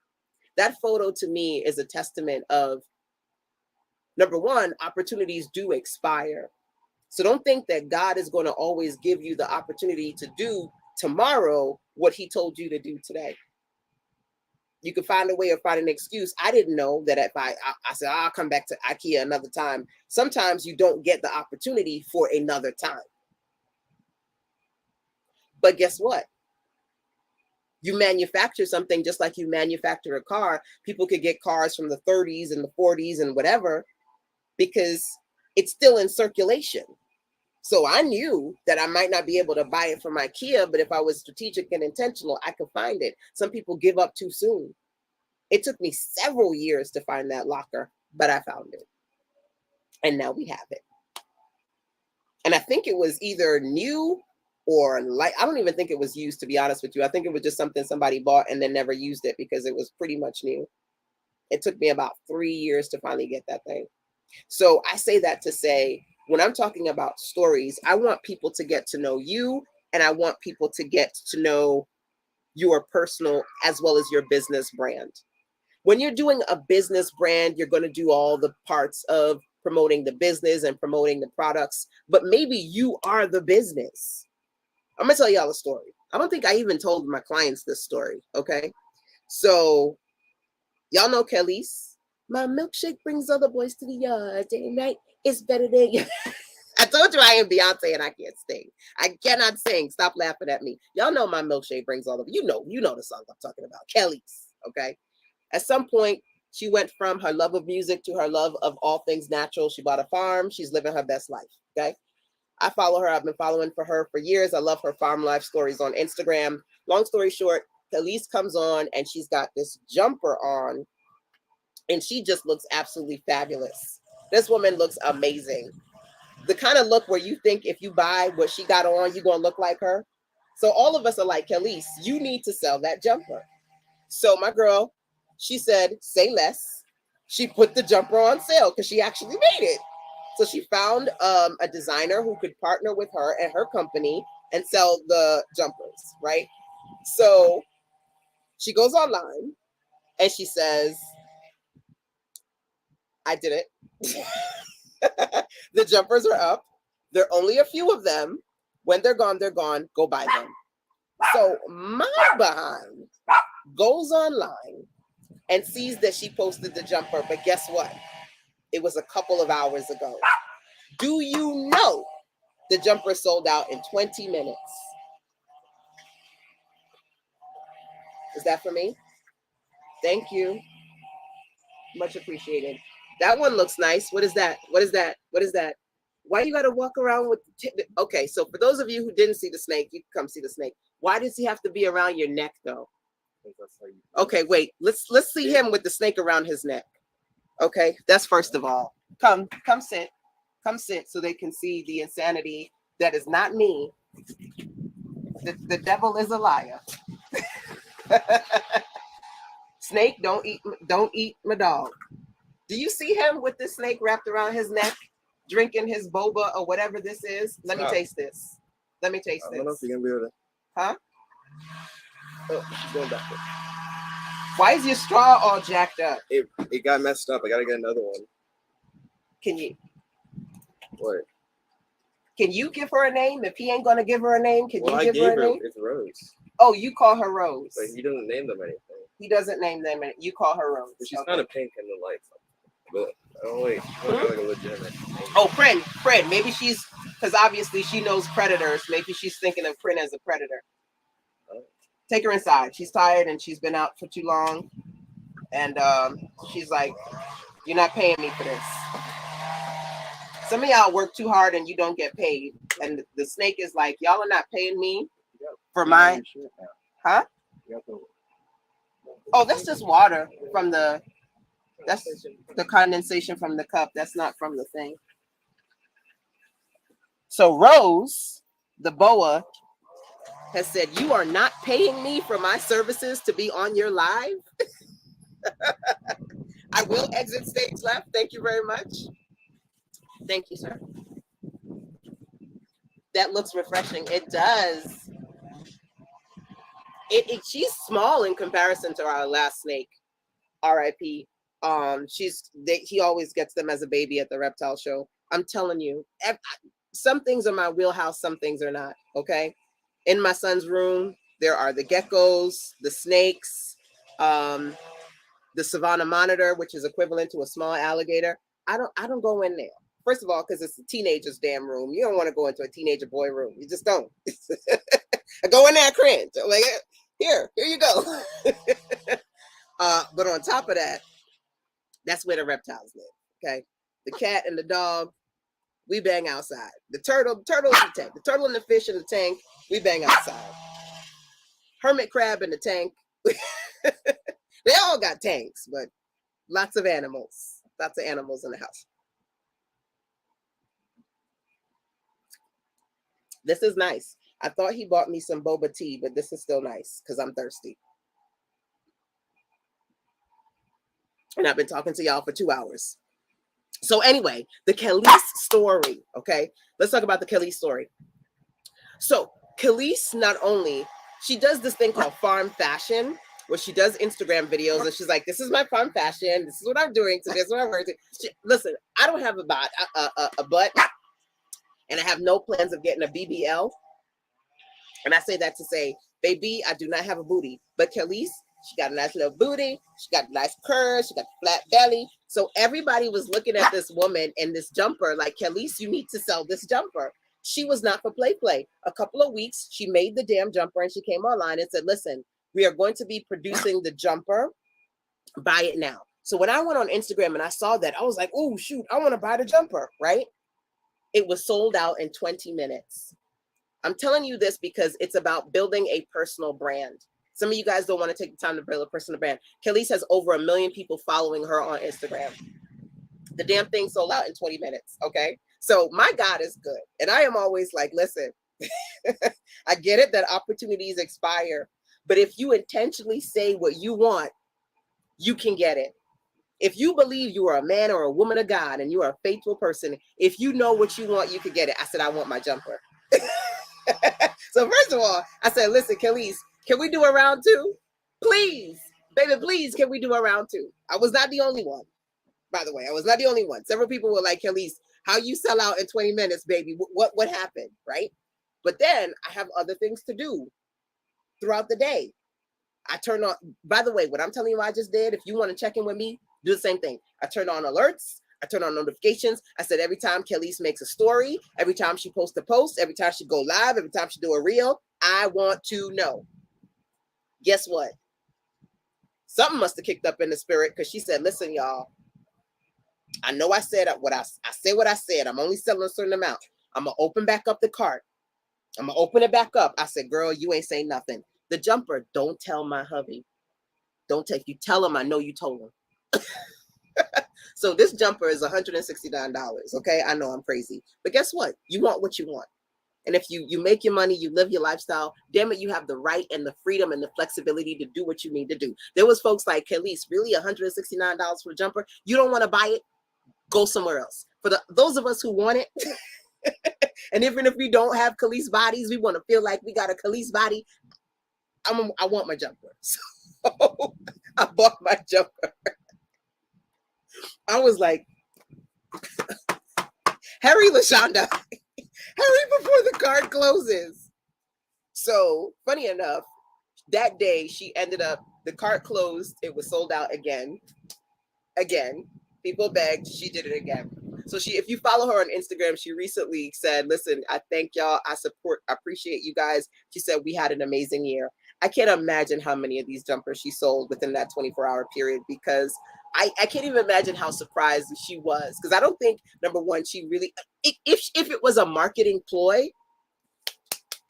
That photo to me is a testament of, number one, opportunities do expire. So don't think that God is going to always give you the opportunity to do tomorrow what he told you to do today. You can find a way or find an excuse. I didn't know that if I said, I'll come back to IKEA another time. Sometimes you don't get the opportunity for another time. But guess what? You manufacture something just like you manufacture a car. People could get cars from the 30s and the 40s and whatever because it's still in circulation. So I knew that I might not be able to buy it from IKEA, but if I was strategic and intentional, I could find it. Some people give up too soon. It took me several years to find that locker, but I found it. And now we have it. And I think it was either new or like, I don't even think it was used, to be honest with you. I think it was just something somebody bought and then never used it because it was pretty much new. It took me about 3 years to finally get that thing. So I say that to say, when I'm talking about stories, I want people to get to know you, and I want people to get to know your personal as well as your business brand. When you're doing a business brand, you're going to do all the parts of promoting the business and promoting the products, but maybe you are the business. I'm going to tell y'all a story. I don't think I even told my clients this story, okay? So y'all know Kelis. My milkshake brings other boys to the yard. Day and night, it's better than you. I told you I am Beyonce and I can't sing. I cannot sing. Stop laughing at me. Y'all know my milkshake brings all of you know the song I'm talking about. Kelis, okay? At some point, she went from her love of music to her love of all things natural. She bought a farm. She's living her best life, okay? I follow her. I've been following her for years. I love her farm life stories on Instagram. Long story short, Kelis comes on and she's got this jumper on and she just looks absolutely fabulous. This woman looks amazing. The kind of look where you think if you buy what she got on, you're going to look like her. So all of us are like, Kelis, you need to sell that jumper. So my girl, she said, say less. She put the jumper on sale because she actually made it. So she found a designer who could partner with her and her company and sell the jumpers, right? So she goes online and she says, I did it. The jumpers are up. There are only a few of them. When they're gone, they're gone. Go buy them. So my behind goes online and sees that she posted the jumper. But guess what? It was a couple of hours ago. Do you know the jumper sold out in 20 minutes? Is that for me? Thank you. Much appreciated. That one looks nice. What is that? What is that? What is that? Why you got to walk around with... Okay, so for those of you who didn't see the snake, you can come see the snake. Why does he have to be around your neck, though? Okay, wait. Let's see him with the snake around his neck. Okay, that's first of all. Come sit. Come sit so they can see the insanity that is not me. The devil is a liar. Snake, don't eat my dog. Do you see him with this snake wrapped around his neck, drinking his boba or whatever this is? Let me taste this. Let me taste this. I don't know if you're gonna be able to. Huh? Oh, she's going backwards. Why is your straw all jacked up? It got messed up. I gotta get another one. Can you? What? Can you give her a name? If he ain't gonna give her a name, can you give her a name? It's Rose. Oh, you call her Rose. But he doesn't name them anything. He doesn't name them. You call her Rose. But she's kind of pink in the lights. But oh wait, she's like a legitimate name. Oh, Prin. Maybe she's, because obviously she knows predators. Maybe she's thinking of Prin as a predator. Oh. Take her inside. She's tired and she's been out for too long. And she's like, you're not paying me for this. Some of y'all work too hard and you don't get paid. And the snake is like, y'all are not paying me for my, huh? Oh, that's just water from that's the condensation from the cup. That's not from the thing. So Rose, the boa, has said, you are not paying me for my services to be on your live. I will exit stage left. Thank you very much. Thank you, sir. That looks refreshing. It does. She's small in comparison to our last snake, RIP. He always gets them as a baby at the reptile show. I'm telling you, some things are my wheelhouse, some things are not. Okay. In my son's room, there are the geckos, the snakes, the Savannah monitor, which is equivalent to a small alligator. I don't go in there. First of all, because it's a teenager's damn room. You don't want to go into a teenager boy room. You just don't. I go in there and cringe. Like, Here you go. But on top of that, that's where the reptiles live. Okay. The cat and the dog, we bang outside. The turtle in the tank. The turtle and the fish in the tank, we bang outside. Hermit crab in the tank. They all got tanks, but lots of animals. Lots of animals in the house. This is nice. I thought he bought me some boba tea, but this is still nice because I'm thirsty. And I've been talking to y'all for 2 hours. So anyway, the Kelis story, okay? Let's talk about the Kelis story. So Kelis, not only, she does this thing called farm fashion, where she does Instagram videos, and she's like, this is my farm fashion. This is what I'm doing. So this is what I'm wearing. Listen, I don't have a butt, and I have no plans of getting a BBL. And I say that to say, baby, I do not have a booty. But Kelis, she got a nice little booty. She got nice curves. She got a flat belly. So everybody was looking at this woman in this jumper like, Kelis, you need to sell this jumper. She was not for play. A couple of weeks, she made the damn jumper and she came online and said, listen, we are going to be producing the jumper. Buy it now. So when I went on Instagram and I saw that, I was like, oh, shoot, I want to buy the jumper, right? It was sold out in 20 minutes. I'm telling you this because it's about building a personal brand. Some of you guys don't want to take the time to build a personal brand. Kelis has over 1 million people following her on Instagram. The damn thing sold out in 20 minutes, okay? So my God is good. And I am always like, listen, I get it that opportunities expire. But if you intentionally say what you want, you can get it. If you believe you are a man or a woman of God and you are a faithful person, if you know what you want, you can get it. I said, I want my jumper. So first of all, I said, listen, Kelis, can we do a round two? Please, baby, please, can we do a round two? I was not the only one, by the way. I was not the only one. Several people were like, Kelis, how you sell out in 20 minutes, baby? What happened, right? But then I have other things to do throughout the day. I turn on, by the way, what I'm telling you I just did, if you want to check in with me, do the same thing. I turn on alerts. I turn on notifications. I said every time Kelis makes a story, every time she posts a post, every time she go live, every time she do a reel, I want to know. Guess what? Something must have kicked up in the spirit because she said, listen, y'all, I know I said what I said what I said. I'm only selling a certain amount. I'm going to open back up the cart. I'm going to open it back up. I said, girl, you ain't saying nothing. The jumper, don't tell my hubby. Don't take, you tell him I know you told him. So this jumper is $169. Okay, I know I'm crazy, but guess what? You want what you want, and if you make your money, you live your lifestyle. Damn it, you have the right and the freedom and the flexibility to do what you need to do. There was folks like, Kelis, really $169 for a jumper? You don't want to buy it? Go somewhere else. For those of us who want it, and even if we don't have Kelis bodies, we want to feel like we got a Kelis body. I want my jumper, so I bought my jumper. I was like, hurry, LaShonda. Hurry before the card closes. So, funny enough, that day she ended up, the cart closed. It was sold out again. People begged. She did it again. So if you follow her on Instagram, she recently said, listen, I thank y'all. I appreciate you guys. She said, we had an amazing year. I can't imagine how many of these jumpers she sold within that 24-hour period because I can't even imagine how surprised she was. Because I don't think, number one, she really, if it was a marketing ploy,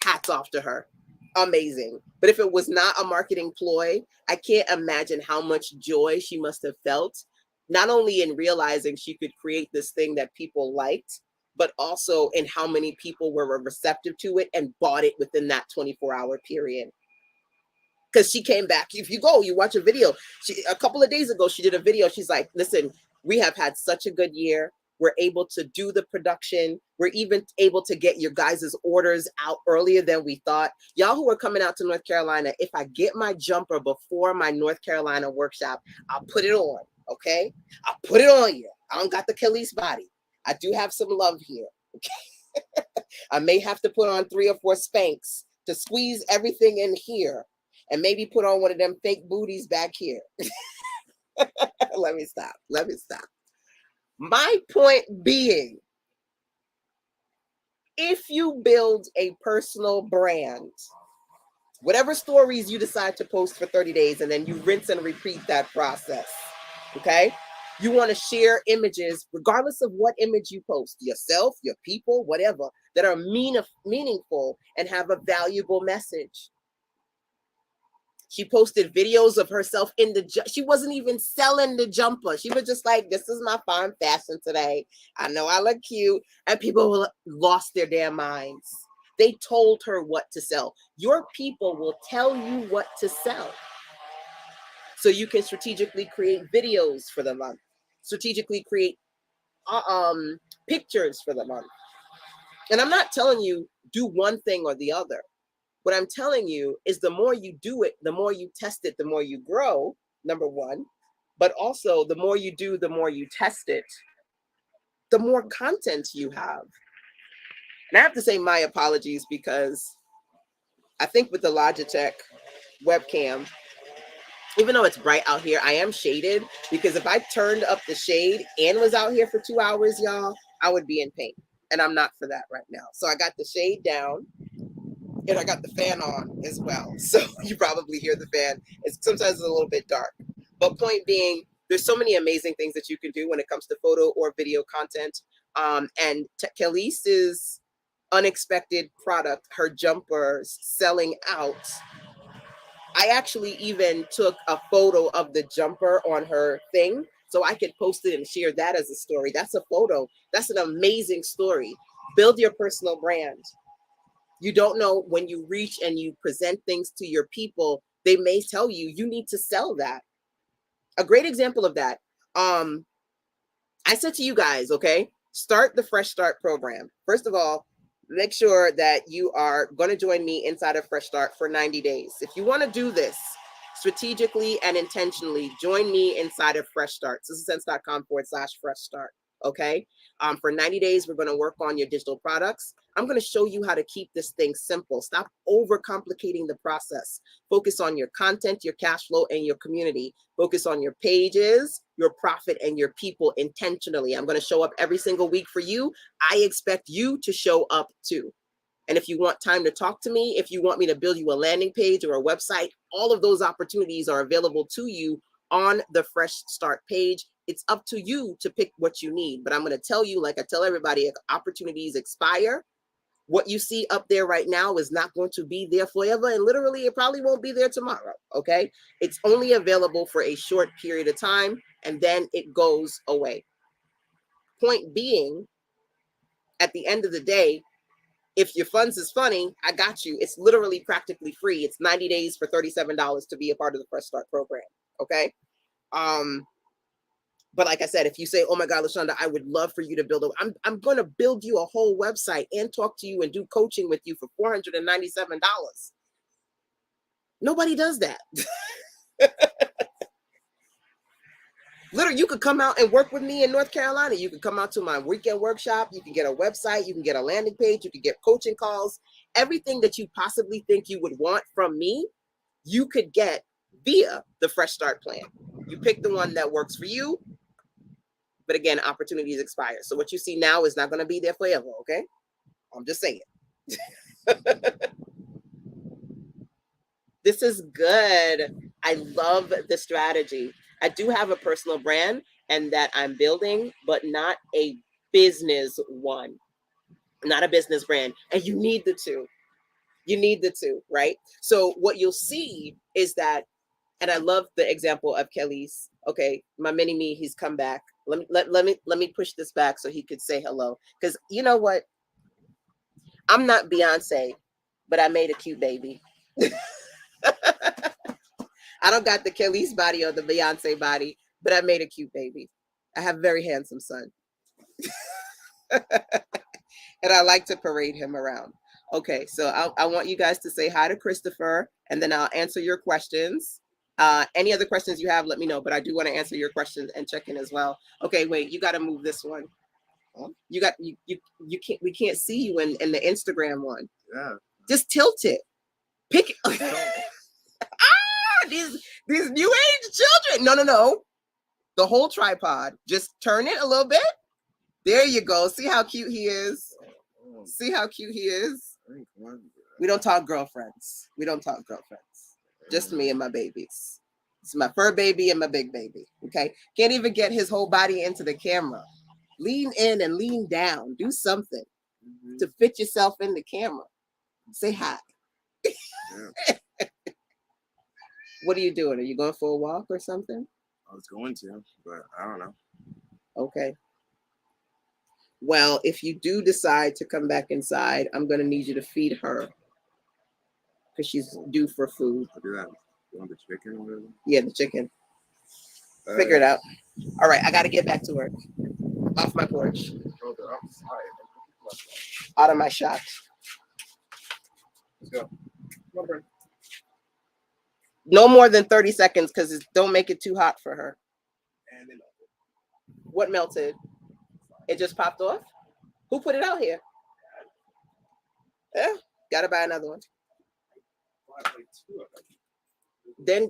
hats off to her. Amazing. But if it was not a marketing ploy, I can't imagine how much joy she must have felt, not only in realizing she could create this thing that people liked, but also in how many people were receptive to it and bought it within that 24-hour period. Because she came back. If you go, you watch a video. A couple of days ago, she did a video. She's like, listen, we have had such a good year. We're able to do the production. We're even able to get your guys' orders out earlier than we thought. Y'all who are coming out to North Carolina, if I get my jumper before my North Carolina workshop, I'll put it on, okay? I'll put it on you. I don't got the Kelis body. I do have some love here, okay? I may have to put on 3 or 4 Spanx to squeeze everything in here and maybe put on one of them fake booties back here. Let me stop. My point being, if you build a personal brand, Whatever stories you decide to post for 30 days, and then you rinse and repeat that process. Okay. You want to share images, regardless of what image you post, yourself, your people, whatever, that are meaningful and have a valuable message. She posted videos of herself in she wasn't even selling the jumper. She was just like, this is my fine fashion today. I know I look cute. And people lost their damn minds. They told her what to sell. Your people will tell you what to sell. So you can strategically create videos for the month, strategically create pictures for the month. And I'm not telling you do one thing or the other. What I'm telling you is the more you do it, the more you test it, the more you grow, number one. But also the more you do, the more you test it, the more content you have. And I have to say my apologies, because I think with the Logitech webcam, even though it's bright out here, I am shaded, because if I turned up the shade and was out here for 2 hours, y'all, I would be in pain. And I'm not for that right now. So I got the shade down and I got the fan on as well. So you probably hear the fan. Sometimes it's a little bit dark. But point being, there's so many amazing things that you can do when it comes to photo or video content. And Khalees's unexpected product, her jumpers selling out, I actually even took a photo of the jumper on her thing so I could post it and share that as a story. That's a photo. That's an amazing story. Build your personal brand. You don't know, when you reach and you present things to your people, they may tell you, you need to sell that. A great example of that. I said to you guys, okay, start the Fresh Start program. First of all, make sure that you are going to join me inside of Fresh Start for 90 days. If you want to do this strategically and intentionally, join me inside of Fresh Start, sistasense.com/Fresh Start. Okay. For 90 days, we're going to work on your digital products. I'm going to show you how to keep this thing simple. Stop overcomplicating the process. Focus on your content, your cash flow, and your community. Focus on your pages, your profit, and your people intentionally. I'm going to show up every single week for you. I expect you to show up too. And if you want time to talk to me, if you want me to build you a landing page or a website, all of those opportunities are available to you on the Fresh Start page. It's up to you to pick what you need. But I'm going to tell you, like I tell everybody, opportunities expire. What you see up there right now is not going to be there forever. And literally, it probably won't be there tomorrow. Okay. It's only available for a short period of time, and then it goes away. Point being, at the end of the day, if your funds is funny, I got you. It's literally practically free. It's 90 days for $37 to be a part of the Fresh Start program. Okay. But like I said, if you say, oh my God, LaShonda, I would love for you to build I'm going to build you a whole website and talk to you and do coaching with you for $497. Nobody does that. Literally, you could come out and work with me in North Carolina. You could come out to my weekend workshop. You can get a website. You can get a landing page. You can get coaching calls. Everything that you possibly think you would want from me, you could get via the Fresh Start plan. You pick the one that works for you. But again, opportunities expire. So what you see now is not going to be there forever, okay? I'm just saying. This is good. I love the strategy. I do have a personal brand and that I'm building, but not a business one. Not a business brand. And you need the two. You need the two, right? So what you'll see is that, and I love the example of Khalees. Okay, my mini me, he's come back. Let me push this back so he could say hello. Because you know what? I'm not Beyonce, but I made a cute baby. I don't got the Khalees body or the Beyonce body, but I made a cute baby. I have a very handsome son. And I like to parade him around. Okay, so I want you guys to say hi to Christopher, and then I'll answer your questions. Any other questions you have, let me know. But I do want to answer your questions and check in as well. Okay, wait, you got to move this one. You can't. We can't see you in the Instagram one. Yeah. Just tilt it. Pick. These new age children. No. The whole tripod. Just turn it a little bit. There you go. See how cute he is. See how cute he is. We don't talk girlfriends. We don't talk girlfriends. Just me and my babies. It's my fur baby and my big baby. Okay. Can't even get his whole body into the camera. Lean in and lean down. Do something to fit yourself in the camera. Say hi. What are you doing? Are you going for a walk or something? I was going to, but I don't know. Okay. Well, if you do decide to come back inside, I'm going to need you to feed her because she's due for food. I'll do that. You want the chicken or whatever? Yeah, the chicken. Figure it out. All right, I got to get back to work. Off my porch. Out of my shot. Let's go. No more than 30 seconds because don't make it too hot for her. And then What melted? It just popped off? Who put it out here? Yeah, gotta buy another one. Then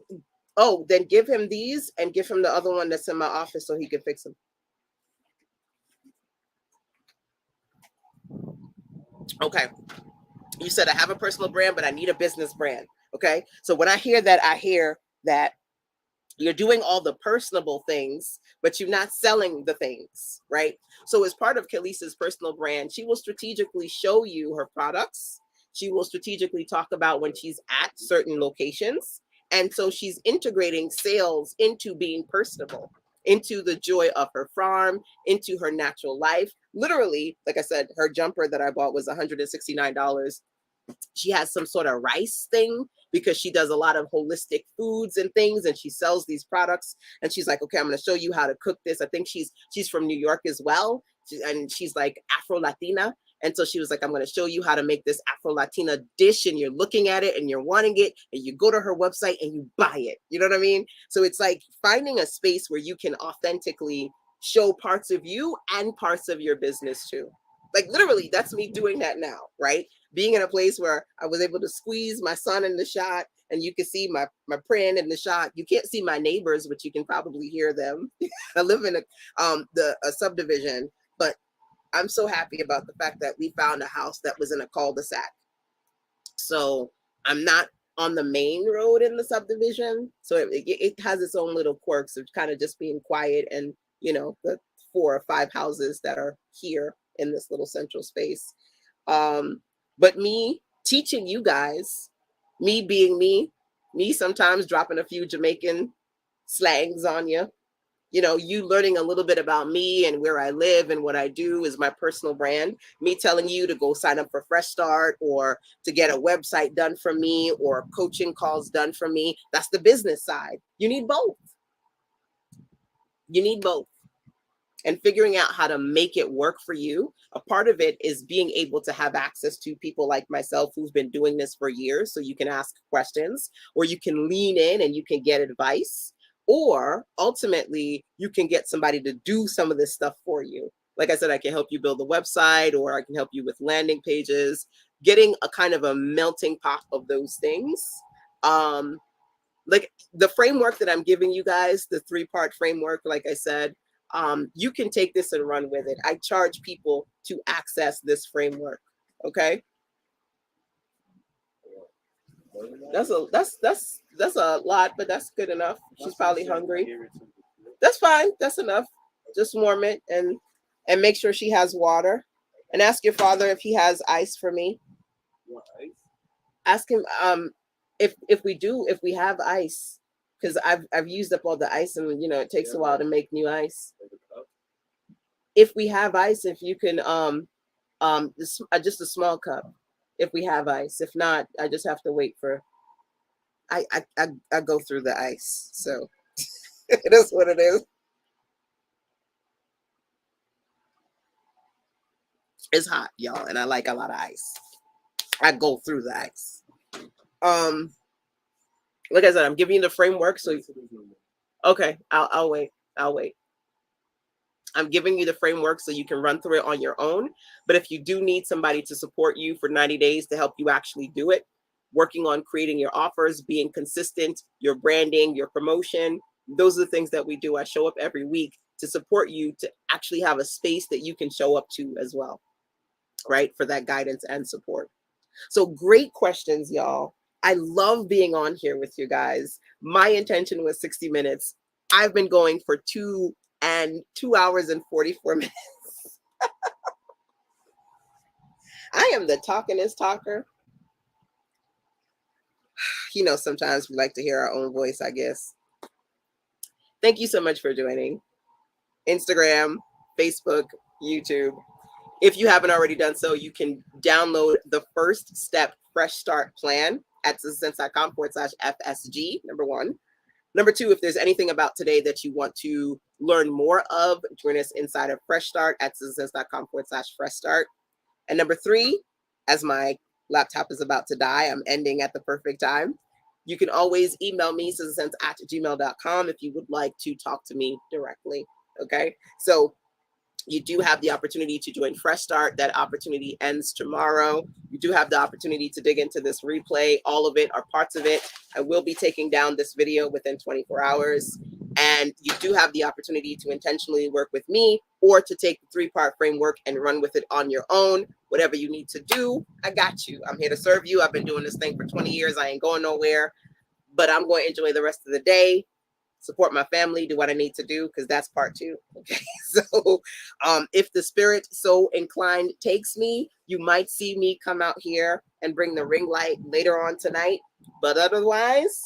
give him these and give him the other one that's in my office so he can fix them. Okay. You said I have a personal brand, but I need a business brand. Okay. So when I hear that you're doing all the personable things, but you're not selling the things, right? So as part of Kalisa's personal brand, she will strategically show you her products. She will strategically talk about when she's at certain locations. And so she's integrating sales into being personable, into the joy of her farm, into her natural life. Literally, like I said, her jumper that I bought was $169. She has some sort of rice thing because she does a lot of holistic foods and things, and she sells these products. And she's like, okay, I'm going to show you how to cook this. I think she's from New York as well. And she's like Afro Latina. And so she was like, I'm going to show you how to make this Afro Latina dish. And you're looking at it and you're wanting it. And you go to her website and you buy it. You know what I mean? So it's like finding a space where you can authentically show parts of you and parts of your business too. Like literally, that's me doing that now, right? Being in a place where I was able to squeeze my son in the shot and you can see my print in the shot. You can't see my neighbors, but you can probably hear them. I live in a subdivision, but I'm so happy about the fact that we found a house that was in a cul-de-sac. So I'm not on the main road in the subdivision. So it has its own little quirks of kind of just being quiet and, you know, the 4 or 5 houses that are here in this little central space. But me teaching you guys, me being me sometimes dropping a few Jamaican slangs on you, you know, you learning a little bit about me and where I live and what I do is my personal brand. Me telling you to go sign up for Fresh Start or to get a website done for me or coaching calls done for me. That's the business side. You need both. You need both. And figuring out how to make it work for you. A part of it is being able to have access to people like myself who's been doing this for years. So you can ask questions or you can lean in and you can get advice. Or ultimately, you can get somebody to do some of this stuff for you. Like I said, I can help you build a website or I can help you with landing pages, getting a kind of a melting pot of those things. Like the framework that I'm giving you guys, the 3-part framework, like I said, you can take this and run with it. I charge people to access this framework. Okay. That's a lot, but that's good enough. She's probably hungry. That's fine. That's enough. Just warm it and make sure she has water. And ask your father if he has ice for me. What, ice? Ask him if we have ice, because I've used up all the ice and you know it takes a while to make new ice. If we have ice, if you can just a small cup. If we have ice, if not, I just have to wait for. I go through the ice, so it is what it is. It's hot, y'all, and I like a lot of ice. I go through the ice. Like I said, I'm giving you the framework, so okay, I'll wait. I'll wait. I'm giving you the framework so you can run through it on your own. But if you do need somebody to support you for 90 days to help you actually do it, working on creating your offers, being consistent, your branding, your promotion, those are the things that we do. I show up every week to support you to actually have a space that you can show up to as well, right? For that guidance and support. So great questions, y'all. I love being on here with you guys. My intention was 60 minutes. I've been going for 2 hours and 44 minutes. I am the talkingest talker. You know, sometimes we like to hear our own voice, I guess. Thank you so much for joining. Instagram, Facebook, YouTube. If you haven't already done so, you can download the First Step Fresh Start Plan at citizensense.com/FSG, number one. Number two, if there's anything about today that you want to learn more of, join us inside of Fresh Start at citizensense.com/Fresh Start. And number three, as my laptop is about to die, I'm ending at the perfect time. You can always email me, citizensense@gmail.com, if you would like to talk to me directly. Okay, so you do have the opportunity to join Fresh Start. That opportunity ends tomorrow. You do have the opportunity to dig into this replay, all of it or parts of it. I will be taking down this video within 24 hours. And you do have the opportunity to intentionally work with me or to take the 3-part framework and run with it on your own. Whatever you need to do, I got you. I'm here to serve you. I've been doing this thing for 20 years. I ain't going nowhere, but I'm going to enjoy the rest of the day, support my family, do what I need to do, because that's part 2. Okay, so if the spirit so inclined takes me, you might see me come out here and bring the ring light later on tonight. But otherwise,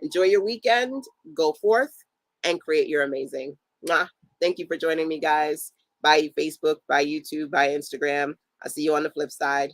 enjoy your weekend, go forth and create your amazing. Mwah. Thank you for joining me, guys. Bye Facebook, bye YouTube, bye Instagram. I'll see you on the flip side.